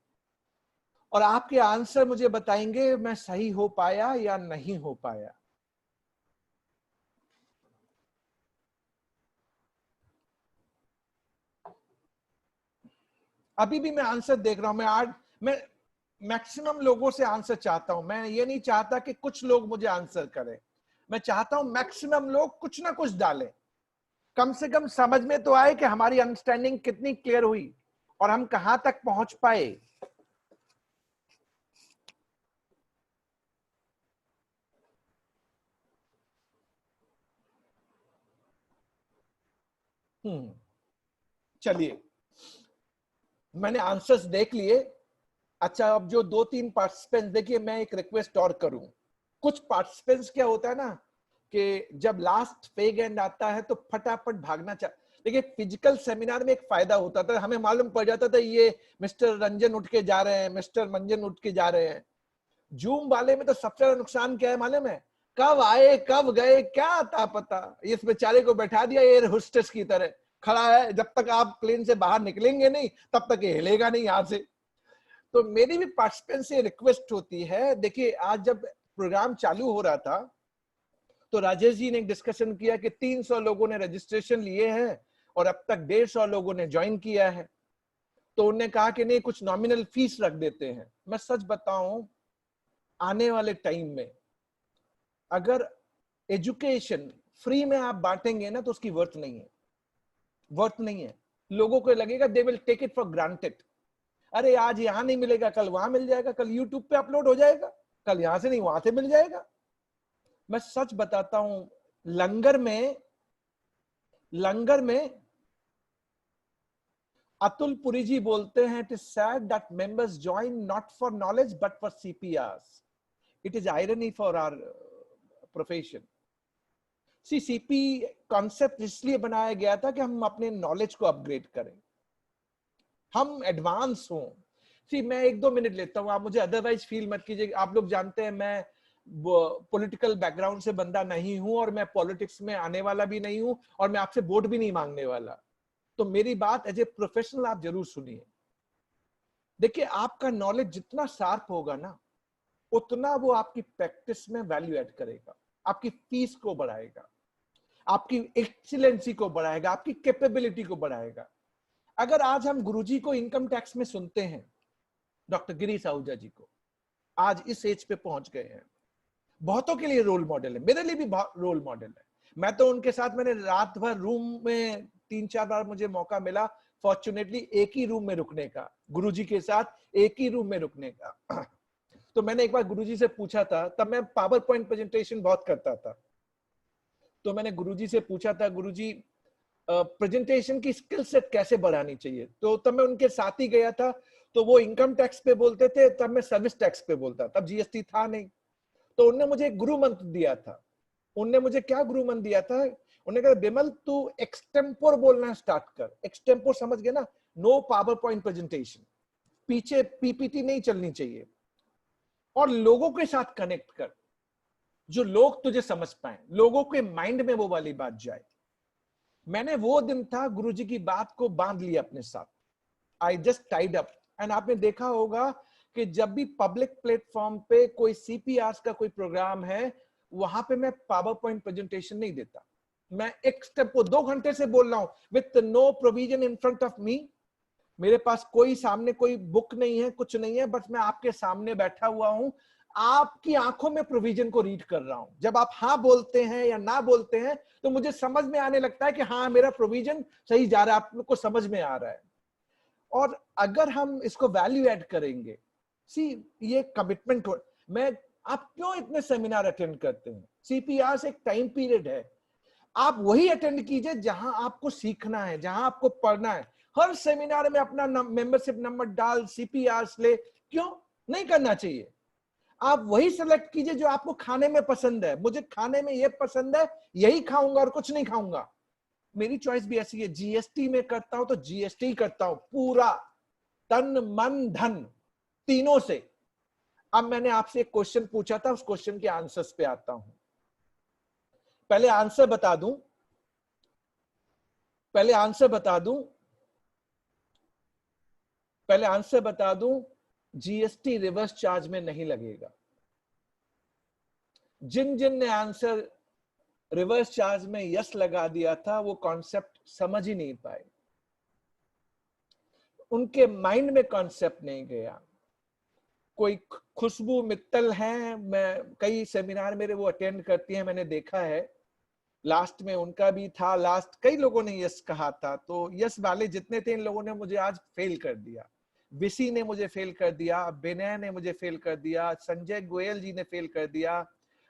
और आपके आंसर मुझे बताएंगे मैं सही हो पाया या नहीं हो पाया। अभी भी मैं आंसर देख रहा हूं। मैं मैक्सिमम लोगों से आंसर चाहता हूं। मैं ये नहीं चाहता कि कुछ लोग मुझे आंसर करें, मैं चाहता हूं मैक्सिमम लोग कुछ ना कुछ डालें। कम से कम समझ में तो आए कि हमारी अंडरस्टैंडिंग कितनी क्लियर हुई और हम कहां तक पहुंच पाए। चलिए, मैंने आंसर्स देख लिए। अच्छा, अब जो 2-3 पार्टिसिपेंट्स, देखिए मैं एक रिक्वेस्ट और करूं। कुछ पार्टिसिपेंट्स क्या होता है ना कि जब लास्ट फेग एंड आता है तो फटाफट भागना चाहते। देखिए फिजिकल सेमिनार में एक फायदा होता था, हमें मालूम पड़ जाता था ये मिस्टर रंजन उठ के जा रहे हैं, मिस्टर मंजन उठ के जा रहे हैं। जूम वाले में तो सबसे ज्यादा नुकसान क्या है मालूम है? कब आए कब गए क्या आता पता। इस बेचारे को बैठा दिया एयर होस्टेस की तरह, खड़ा है, जब तक आप प्लेन से बाहर निकलेंगे नहीं तब तक ये हिलेगा नहीं यहां से। तो मेरी भी पार्टिसिपेंट से रिक्वेस्ट होती है, देखिए आज जब प्रोग्राम चालू हो रहा था तो राजेश जी ने एक डिस्कशन किया कि 300 लोगों ने रजिस्ट्रेशन लिए हैं और अब तक 150 लोगों ने ज्वाइन किया है। तो उन्होंने कहा कि नहीं, कुछ नॉमिनल फीस रख देते हैं। मैं सच बताऊं, आने वाले टाइम में अगर एजुकेशन फ्री में आप बांटेंगे ना तो उसकी वर्थ नहीं है, वर्थ नहीं है। लोगों को लगेगा they will take it for granted. अरे आज यहां नहीं मिलेगा कल वहां मिल जाएगा, कल यूट्यूब पे अपलोड हो जाएगा, कल यहां से नहीं वहां से मिल जाएगा। मैं सच बताता हूं, लंगर में अतुल पुरी जी बोलते हैं, it is said that members join not for knowledge but for CPRs. It is irony for our profession. CP concept इसलिए बनाया गया था कि हम अपने नॉलेज को अपग्रेड करें, हम एडवांस हों। मैं 1-2 मिनट लेता हूं, आप मुझे अदरवाइज फील मत कीजिए। आप लोग जानते हैं मैं पॉलिटिकल बैकग्राउंड से बंदा नहीं हूं और मैं पॉलिटिक्स में आने वाला भी नहीं हूं और मैं आपसे वोट भी नहीं मांगने वाला। तो मेरी बात एज ए प्रोफेशनल आप जरूर सुनिए। देखिए आपका नॉलेज जितना शार्प होगा ना उतना वो आपकी प्रैक्टिस में वैल्यू ऐड करेगा, आपकी फीस को बढ़ाएगा, आपकी एक्सीलेंसी को बढ़ाएगा, आपकी कैपेबिलिटी को बढ़ाएगा। अगर आज हम गुरुजी को इनकम टैक्स में सुनते हैं, डॉक्टर गिरीश आहूजा जी को, आज इस एज पे पहुंच गए हैं, बहुतों के लिए रोल मॉडल है, मेरे लिए भी रोल मॉडल है। मैं तो उनके साथ, मैंने रात भर रूम में 3-4 बार मुझे मौका मिला फॉर्चुनेटली एक ही रूम में रुकने का, गुरुजी के साथ एक ही रूम में रुकने का। तो मैंने एक बार गुरुजी से पूछा था, तब मैं पावर पॉइंट प्रेजेंटेशन बहुत करता था, तो मैंने गुरुजी से पूछा था, गुरुजी प्रेजेंटेशन की स्किल सेट कैसे बढ़ानी चाहिए? तो तब मैं उनके साथ ही गया था। तो वो इनकम टैक्स पे बोलते थे, तब मैं सर्विस टैक्स पे बोलता, तब जीएसटी था नहीं। तो उन्होंने मुझे एक गुरु मंत्र दिया था। उन्होंने मुझे क्या गुरु मंत्र दिया था? उन्होंने कहा बिमल तू एक्सटेम्पोर बोलना स्टार्ट कर। एक्सटेम्पोर समझ गए ना? नो पावर पॉइंट प्रेजेंटेशन, पीछे पीपीटी नहीं चलनी चाहिए, और लोगों के साथ कनेक्ट कर, जो लोग तुझे समझ पाए, लोगों के माइंड में वो वाली बात जाए। मैंने वो दिन था गुरुजी की बात को बांध लिया अपने साथ। I just tied up. And आपने देखा होगा कि जब भी पब्लिक प्लेटफॉर्म पे कोई सीपीआर का कोई प्रोग्राम है, वहां पे मैं पावर पॉइंट प्रेजेंटेशन नहीं देता। मैं एक स्टेप को 2 घंटे से बोल रहा हूं with no provision in front of me. मेरे पास कोई सामने कोई बुक नहीं है, कुछ नहीं है, बस मैं आपके सामने बैठा हुआ हूं, आपकी आंखों में प्रोविजन को रीड कर रहा हूं। जब आप हाँ बोलते हैं या ना बोलते हैं तो मुझे समझ में आने लगता है कि हाँ मेरा प्रोविजन सही जा रहा है, आप लोग को समझ में आ रहा है। और अगर हम इसको वैल्यू ऐड करेंगे, ये कमिटमेंट हो। आप क्यों इतने सेमिनार अटेंड करते हैं? सीपीआर से एक टाइम पीरियड है, आप वही अटेंड कीजिए जहां आपको सीखना है, जहां आपको पढ़ना है। हर सेमिनार में अपना मेंबरशिप नंबर डाल सीपीआर ले, क्यों नहीं करना चाहिए? आप वही सेलेक्ट कीजिए जो आपको खाने में पसंद है। मुझे खाने में ये पसंद है, यही खाऊंगा और कुछ नहीं खाऊंगा। मेरी चॉइस भी ऐसी है। जीएसटी में करता हूं तो जीएसटी करता हूं, पूरा तन मन धन तीनों से। अब मैंने आपसे एक क्वेश्चन पूछा था, उस क्वेश्चन के आंसर्स पे आता हूं। पहले आंसर बता दूं, पहले आंसर बता दूं, जीएसटी रिवर्स चार्ज में नहीं लगेगा। जिन जिन ने आंसर रिवर्स चार्ज में यस लगा दिया था, वो कॉन्सेप्ट समझ ही नहीं पाए, उनके माइंड में कॉन्सेप्ट नहीं गया। कोई खुशबू मित्तल हैं, मैं कई सेमिनार मेरे वो अटेंड करती हैं, मैंने देखा है, लास्ट में उनका भी था, लास्ट कई लोगों ने यस कहा था, तो यस वाले जितने थे इन लोगों ने मुझे आज फेल कर दिया। विसी ने मुझे फेल कर दिया, विनय ने मुझे फेल कर दिया, संजय गोयल जी ने फेल कर दिया,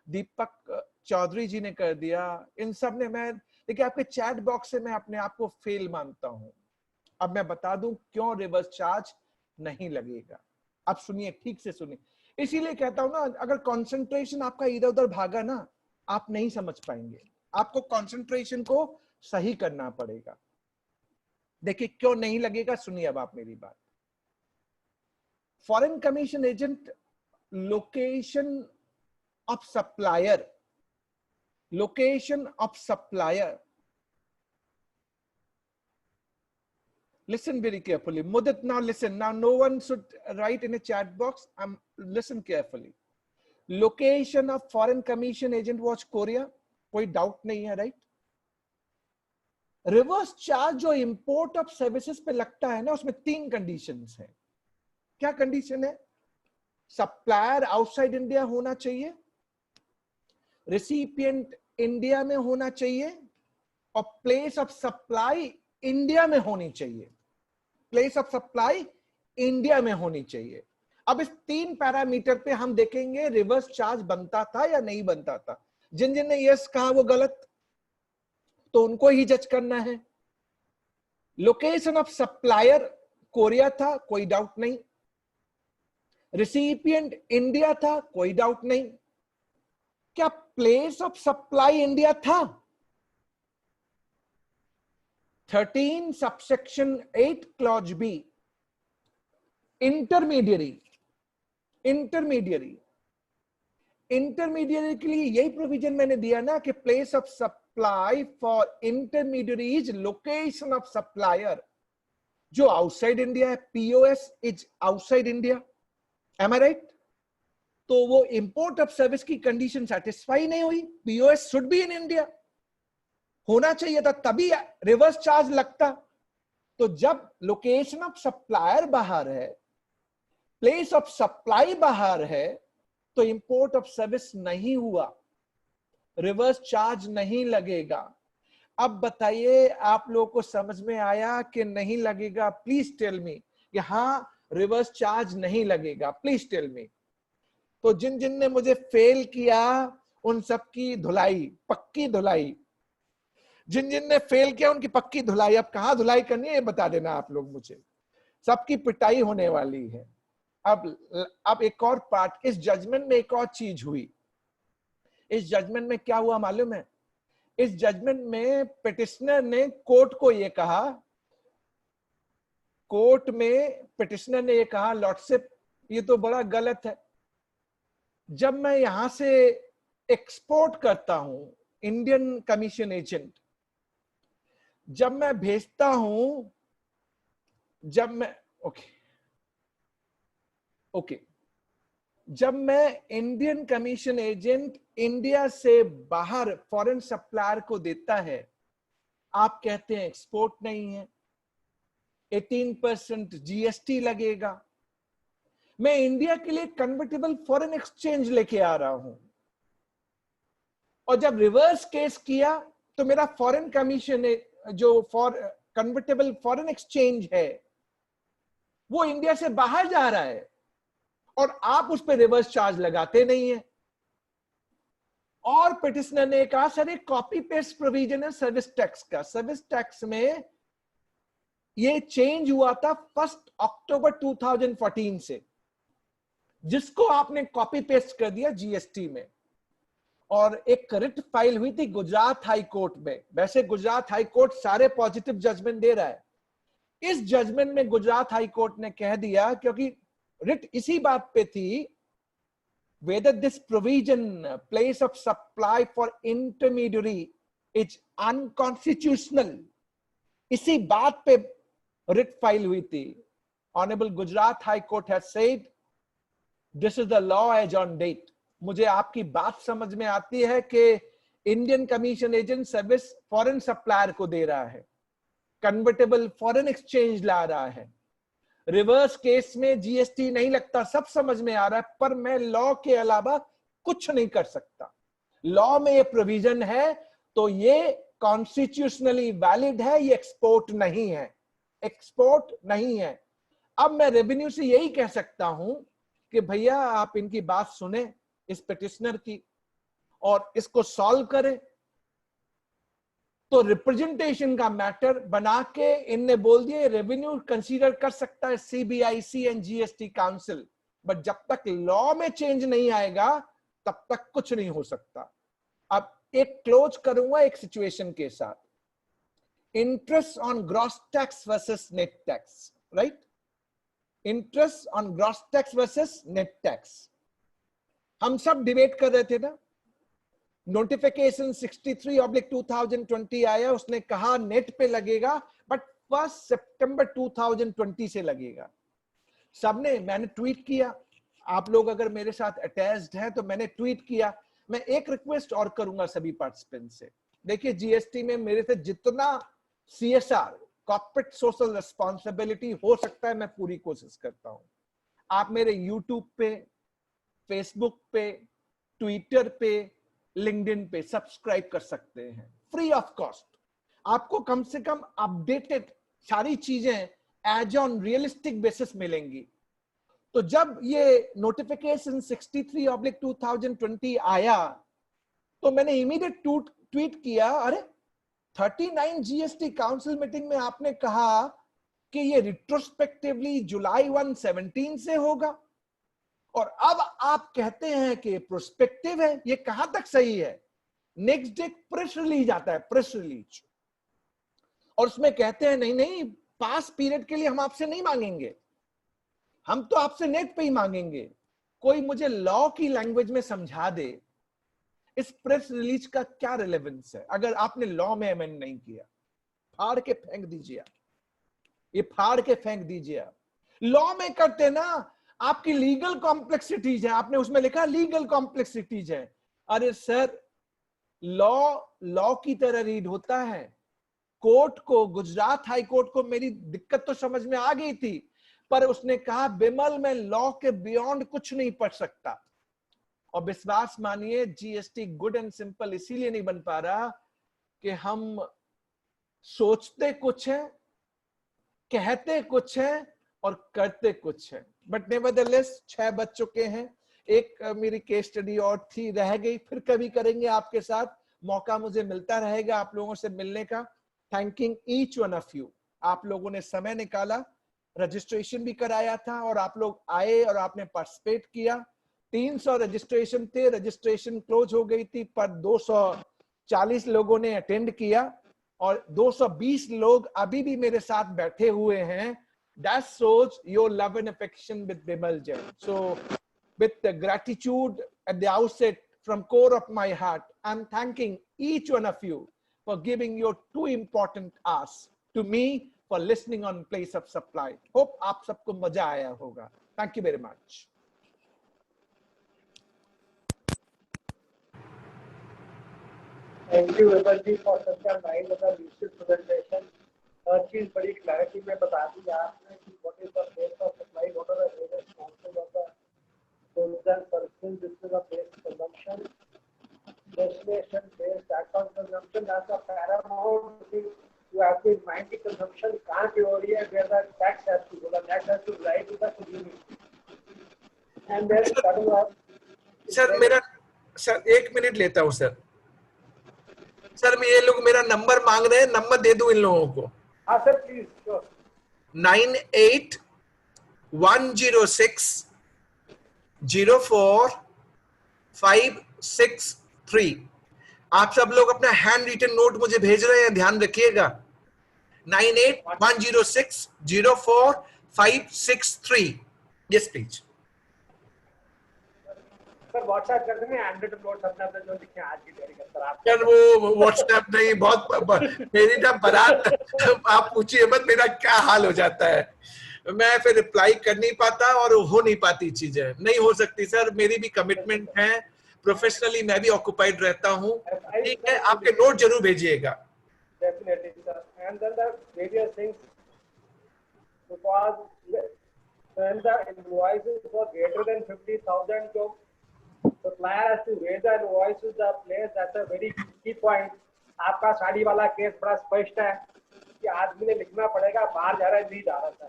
दीपक चौधरी जी ने कर दिया, इन सब ने, मैं देखिए आपके चैट बॉक्स से मैं अपने आप को फेल मानता हूं। अब मैं बता दूं क्यों रिवर्स चार्ज नहीं लगेगा। अब सुनिए, ठीक से सुनिए, इसीलिए कहता हूं ना, अगर कंसंट्रेशन आपका इधर उधर भागा ना, आप नहीं समझ पाएंगे। आपको कंसंट्रेशन को सही करना पड़ेगा। देखिए क्यों नहीं लगेगा, सुनिए अब आप मेरी बात। Foreign commission agent location of supplier, location of supplier. Listen very carefully. Mudit, now listen. Now no one should write in a chat box. Listen carefully. Location of foreign commission agent was Korea. कोई doubt नहीं है, right? Reverse charge जो import of services पे लगता है ना, उसमें 3 conditions हैं। क्या कंडीशन है? सप्लायर आउटसाइड इंडिया होना चाहिए, रिसिपिएंट इंडिया में होना चाहिए, और प्लेस ऑफ सप्लाई इंडिया में होनी चाहिए। प्लेस ऑफ सप्लाई इंडिया में होनी चाहिए। अब इस 3 पैरामीटर पे हम देखेंगे रिवर्स चार्ज बनता था या नहीं बनता था। जिन जिन ने यस कहा वो गलत, तो उनको ही जज करना है। लोकेशन ऑफ सप्लायर कोरिया था, कोई डाउट नहीं। रिसिपिएंट इंडिया था, कोई डाउट नहीं। क्या प्लेस ऑफ सप्लाई इंडिया था? 13 सबसेक्शन 8 क्लॉज बी, इंटरमीडियरी के लिए यही प्रोविजन मैंने दिया ना कि place of supply for intermediaries, location of supplier जो आउटसाइड इंडिया है, POS is outside India. Am I right? तो वो इंपोर्ट ऑफ सर्विस की कंडीशन सेटिस्फाई नहीं हुई। POS should be in India, होना चाहिए था, तभी रिवर्स चार्ज लगता। तो जब लोकेशन ऑफ सप्लायर बाहर है, प्लेस ऑफ सप्लाई बाहर है, तो इंपोर्ट ऑफ सर्विस नहीं हुआ, रिवर्स चार्ज नहीं लगेगा। अब बताइए आप लोगों को समझ में आया कि नहीं लगेगा? प्लीज टेल मी कि हाँ रिवर्स चार्ज नहीं लगेगा, प्लीज टेल मी। तो जिन जिन ने मुझे फेल किया उन सब की धुलाई, पक्की धुलाई। जिन जिन ने फेल किया उनकी पक्की धुलाई। अब कहां धुलाई करनी है ये बता देना आप लोग मुझे, सबकी पिटाई होने वाली है। अब एक और पार्ट, इस जजमेंट में एक और चीज हुई। इस जजमेंट में क्या हुआ मालूम है? इस जजमेंट में पिटिशनर ने कोर्ट को ये कहा, कोर्ट में पिटिशनर ने ये कहा, लॉर्डशिप ये तो बड़ा गलत है। जब मैं यहां से एक्सपोर्ट करता हूं, इंडियन कमीशन एजेंट, जब मैं भेजता हूं, जब मैं जब मैं इंडियन कमीशन एजेंट इंडिया से बाहर फॉरेन सप्लायर को देता है, आप कहते हैं एक्सपोर्ट नहीं है, 18% जीएसटी लगेगा। मैं इंडिया के लिए कन्वर्टेबल फॉरेन एक्सचेंज लेके आ रहा हूं, और जब रिवर्स केस किया तो मेरा फॉरेन कमीशन जो कन्वर्टेबल फॉरेन एक्सचेंज है वो इंडिया से बाहर जा रहा है, और आप उस पर रिवर्स चार्ज लगाते नहीं है। और पिटिशनर ने कहा सर एक कॉपी पेस्ट प्रोविजन है सर्विस टैक्स का। सर्विस टैक्स में ये चेंज हुआ था 1 अक्टूबर 2014 से, जिसको आपने कॉपी पेस्ट कर दिया जीएसटी में। और एक रिट फाइल हुई थी गुजरात हाई कोर्ट में। वैसे गुजरात हाई कोर्ट सारे पॉजिटिव जजमेंट दे रहा है। इस जजमेंट में गुजरात हाई कोर्ट ने कह दिया, क्योंकि रिट इसी बात पे थी whether this provision, place of supply for intermediary is unconstitutional. इसी बात पे रिट फाइल हुई थी. Honourable Gujarat high court has said this is the law as on date. मुझे आपकी बात समझ में आती है कि Indian commission agent service foreign supplier को दे रहा है, कन्वर्टेबल फॉरेन एक्सचेंज ला रहा है, रिवर्स केस में जीएसटी नहीं लगता, सब समझ में आ रहा है, पर मैं लॉ के अलावा कुछ नहीं कर सकता. लॉ में ये प्रोविजन है तो ये कॉन्स्टिट्यूशनली वैलिड है, ये एक्सपोर्ट नहीं है, एक्सपोर्ट नहीं है. अब मैं रेवेन्यू से यही कह सकता हूं कि भैया आप इनकी बात सुने, इस पिटिशनर की, और इसको सॉल्व करें. तो रिप्रेजेंटेशन का मैटर बना के इनने बोल दिया रेवेन्यू कंसीडर कर सकता है CBIC and GST council, but जब तक लॉ में चेंज नहीं आएगा तब तक कुछ नहीं हो सकता. अब एक क्लोज करूंगा एक सिचुएशन के साथ. Interest on gross tax versus net tax, right? Interest on gross tax versus net tax हम सब डिबेट कर रहे थे ना. नोटिफिकेशन 63/2020 आया, उसने कहा नेट पे लगेगा बट 1 सितंबर 2020 से लगेगा. सबने, मैंने ट्वीट किया, आप लोग अगर मेरे साथ अटैच्ड हैं तो मैंने ट्वीट किया. मैं एक रिक्वेस्ट और करूंगा सभी पार्टिसिपेंट से. देखिए जीएसटी में मेरे से जितना सीएसआर कॉर्पोरेट सोशल रिस्पॉन्सिबिलिटी हो सकता है मैं पूरी कोशिश करता हूं. आप मेरे यूट्यूब पे, फेसबुक पे, ट्विटर पे, लिंक्डइन पे सब्सक्राइब कर सकते हैं फ्री ऑफ कॉस्ट. आपको कम से कम अपडेटेड सारी चीजें एज ऑन रियलिस्टिक बेसिस मिलेंगी. तो जब ये नोटिफिकेशन 63/2020 आया तो मैंने इमीडिएट ट्वीट किया, अरे 39 जीएसटी काउंसिल मीटिंग में आपने कहा कि ये रिट्रोस्पेक्टिवली जुलाई 1, 17 से होगा, और अब आप कहते हैं कि प्रोस्पेक्टिव है. ये कहां तक सही है? नेक्स्ट डे प्रेस रिलीज आता है, प्रेस रिलीज, और उसमें कहते हैं नहीं नहीं पास पीरियड के लिए हम आपसे नहीं मांगेंगे, हम तो आपसे नेट पे ही मांगेंगे. कोई मुझे लॉ की लैंग्वेज में समझा दे इस प्रेस रिलीज का क्या रिलेवेंस है अगर आपने लॉ में अमेंड नहीं किया. फाड़ के फेंक दीजिए, ये फाड़ के फेंक दीजिए. लॉ में करते ना, आपकी लीगल कॉम्प्लेक्सिटीज है, आपने उसमें लिखा लीगल कॉम्प्लेक्सिटीज है. अरे सर, लॉ की तरह रीड होता है. कोर्ट को, गुजरात हाई कोर्ट को मेरी दिक्कत तो समझ में आ गई थी, पर उसने कहा बिमल मैं लॉ के बियॉन्ड कुछ नहीं पढ़ सकता. और विश्वास मानिए जीएसटी गुड एंड सिंपल इसीलिए नहीं बन पा रहा कि हम सोचते कुछ है, कहते कुछ है और करते कुछ है. बट नेवरदलेस 6 बज चुके हैं. एक मेरी केस स्टडी और थी, रह गई, फिर कभी करेंगे आपके साथ. मौका मुझे मिलता रहेगा आप लोगों से मिलने का. Thanking each one of you. आप लोगों ने समय निकाला, रजिस्ट्रेशन भी कराया था और आप लोग आए और आपने पार्टिसिपेट किया. 300 रजिस्ट्रेशन थे, रजिस्ट्रेशन क्लोज हो गई थी, पर 240 लोगों ने अटेंड किया और 220 लोग अभी भी मेरे साथ बैठे हुए हैं. That shows your love and affection with Bimal Jain. So, with the gratitude at the outset from core of my heart, I'm thanking each one of you for giving your 2 important asks to me for listening on Place of Supply. Hope आप सबको मजा आया होगा. Thank you very much.
Thank you, Vimalji, for such a nice and useful presentation. हर चीज बड़ी clarity में बता दी आपने कि what is the base of supply, what are the various sources of the goods and services, this is the base consumption, destination based tax on consumption, that's a paramount thing. You have to mind the consumption can't be over here where the tax has to go, the tax has to rise to the community. And then starting off.
Sir 1 minute लेता हूँ sir. Sir मैं, ये लोग मेरा number मांग रहे हैं, number दे दूं इन लोगों को.
हाँ सर प्लीज.
98-106-04-563. आप सब लोग अपना हैंड रिटन नोट मुझे भेज रहे हैं, ध्यान रखिएगा. 98-106-04-563. Yes please.
सर व्हाट्सएप कर देंगे 100 नोट्स अपने अपने जो लिखे आज की डेरी का सर आप
यार वो व्हाट्सएप नहीं, मेरी ना बारात आप पूछिए मत मेरा क्या हाल हो जाता है, मैं फिर रिप्लाई कर नहीं पाता और हो नहीं पाती चीजें, नहीं हो सकती सर, मेरी भी कमिटमेंट है, प्रोफेशनली मैं भी ऑक्युपाइड रहता हूँ। ठीक है, आपके नोट जरूर भेजिएगा।
definitely sir, and then the various things, because when the invoices were greater than 50,000, so supplier has to raise the invoice to the place. That's a very key point. आपका साड़ी वाला case बड़ा स्पष्ट है कि आदमी ने लिखना पड़ेगा बाहर जा रहा है नहीं जा रहा था.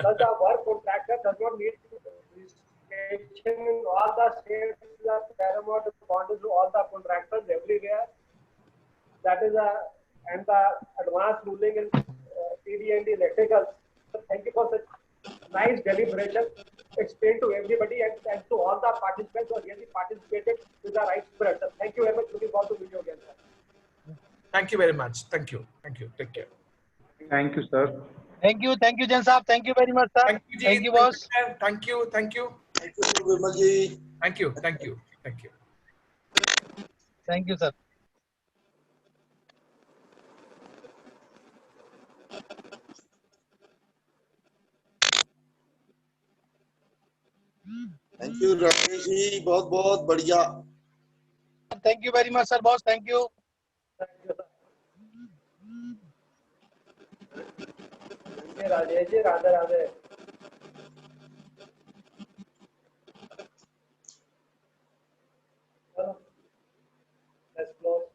Thus the work contractor does not need registration in all the states. The paramount responses to all the contractors everywhere. That is a and the advanced ruling in TD&D electrical. So thank you for such nice deliberation. Explain to everybody and to all the participants who really participated with the right spirit. So thank you very much. Looking forward to video again, sir.
Thank you very much. Thank you. Take care.
Thank you, sir.
Thank you, Jan Saab. Thank you very much, sir.
Thank you,
Thank you,
Jeet.
boss.
Thank you.
Thank you. Thank you, sir.
Thank you Rakesh ji, बहुत बहुत बढ़िया।
Thank you very much, sir, boss. Thank you.
Thank you, sir. Rajesh ji Radhe Radhe. Let's close.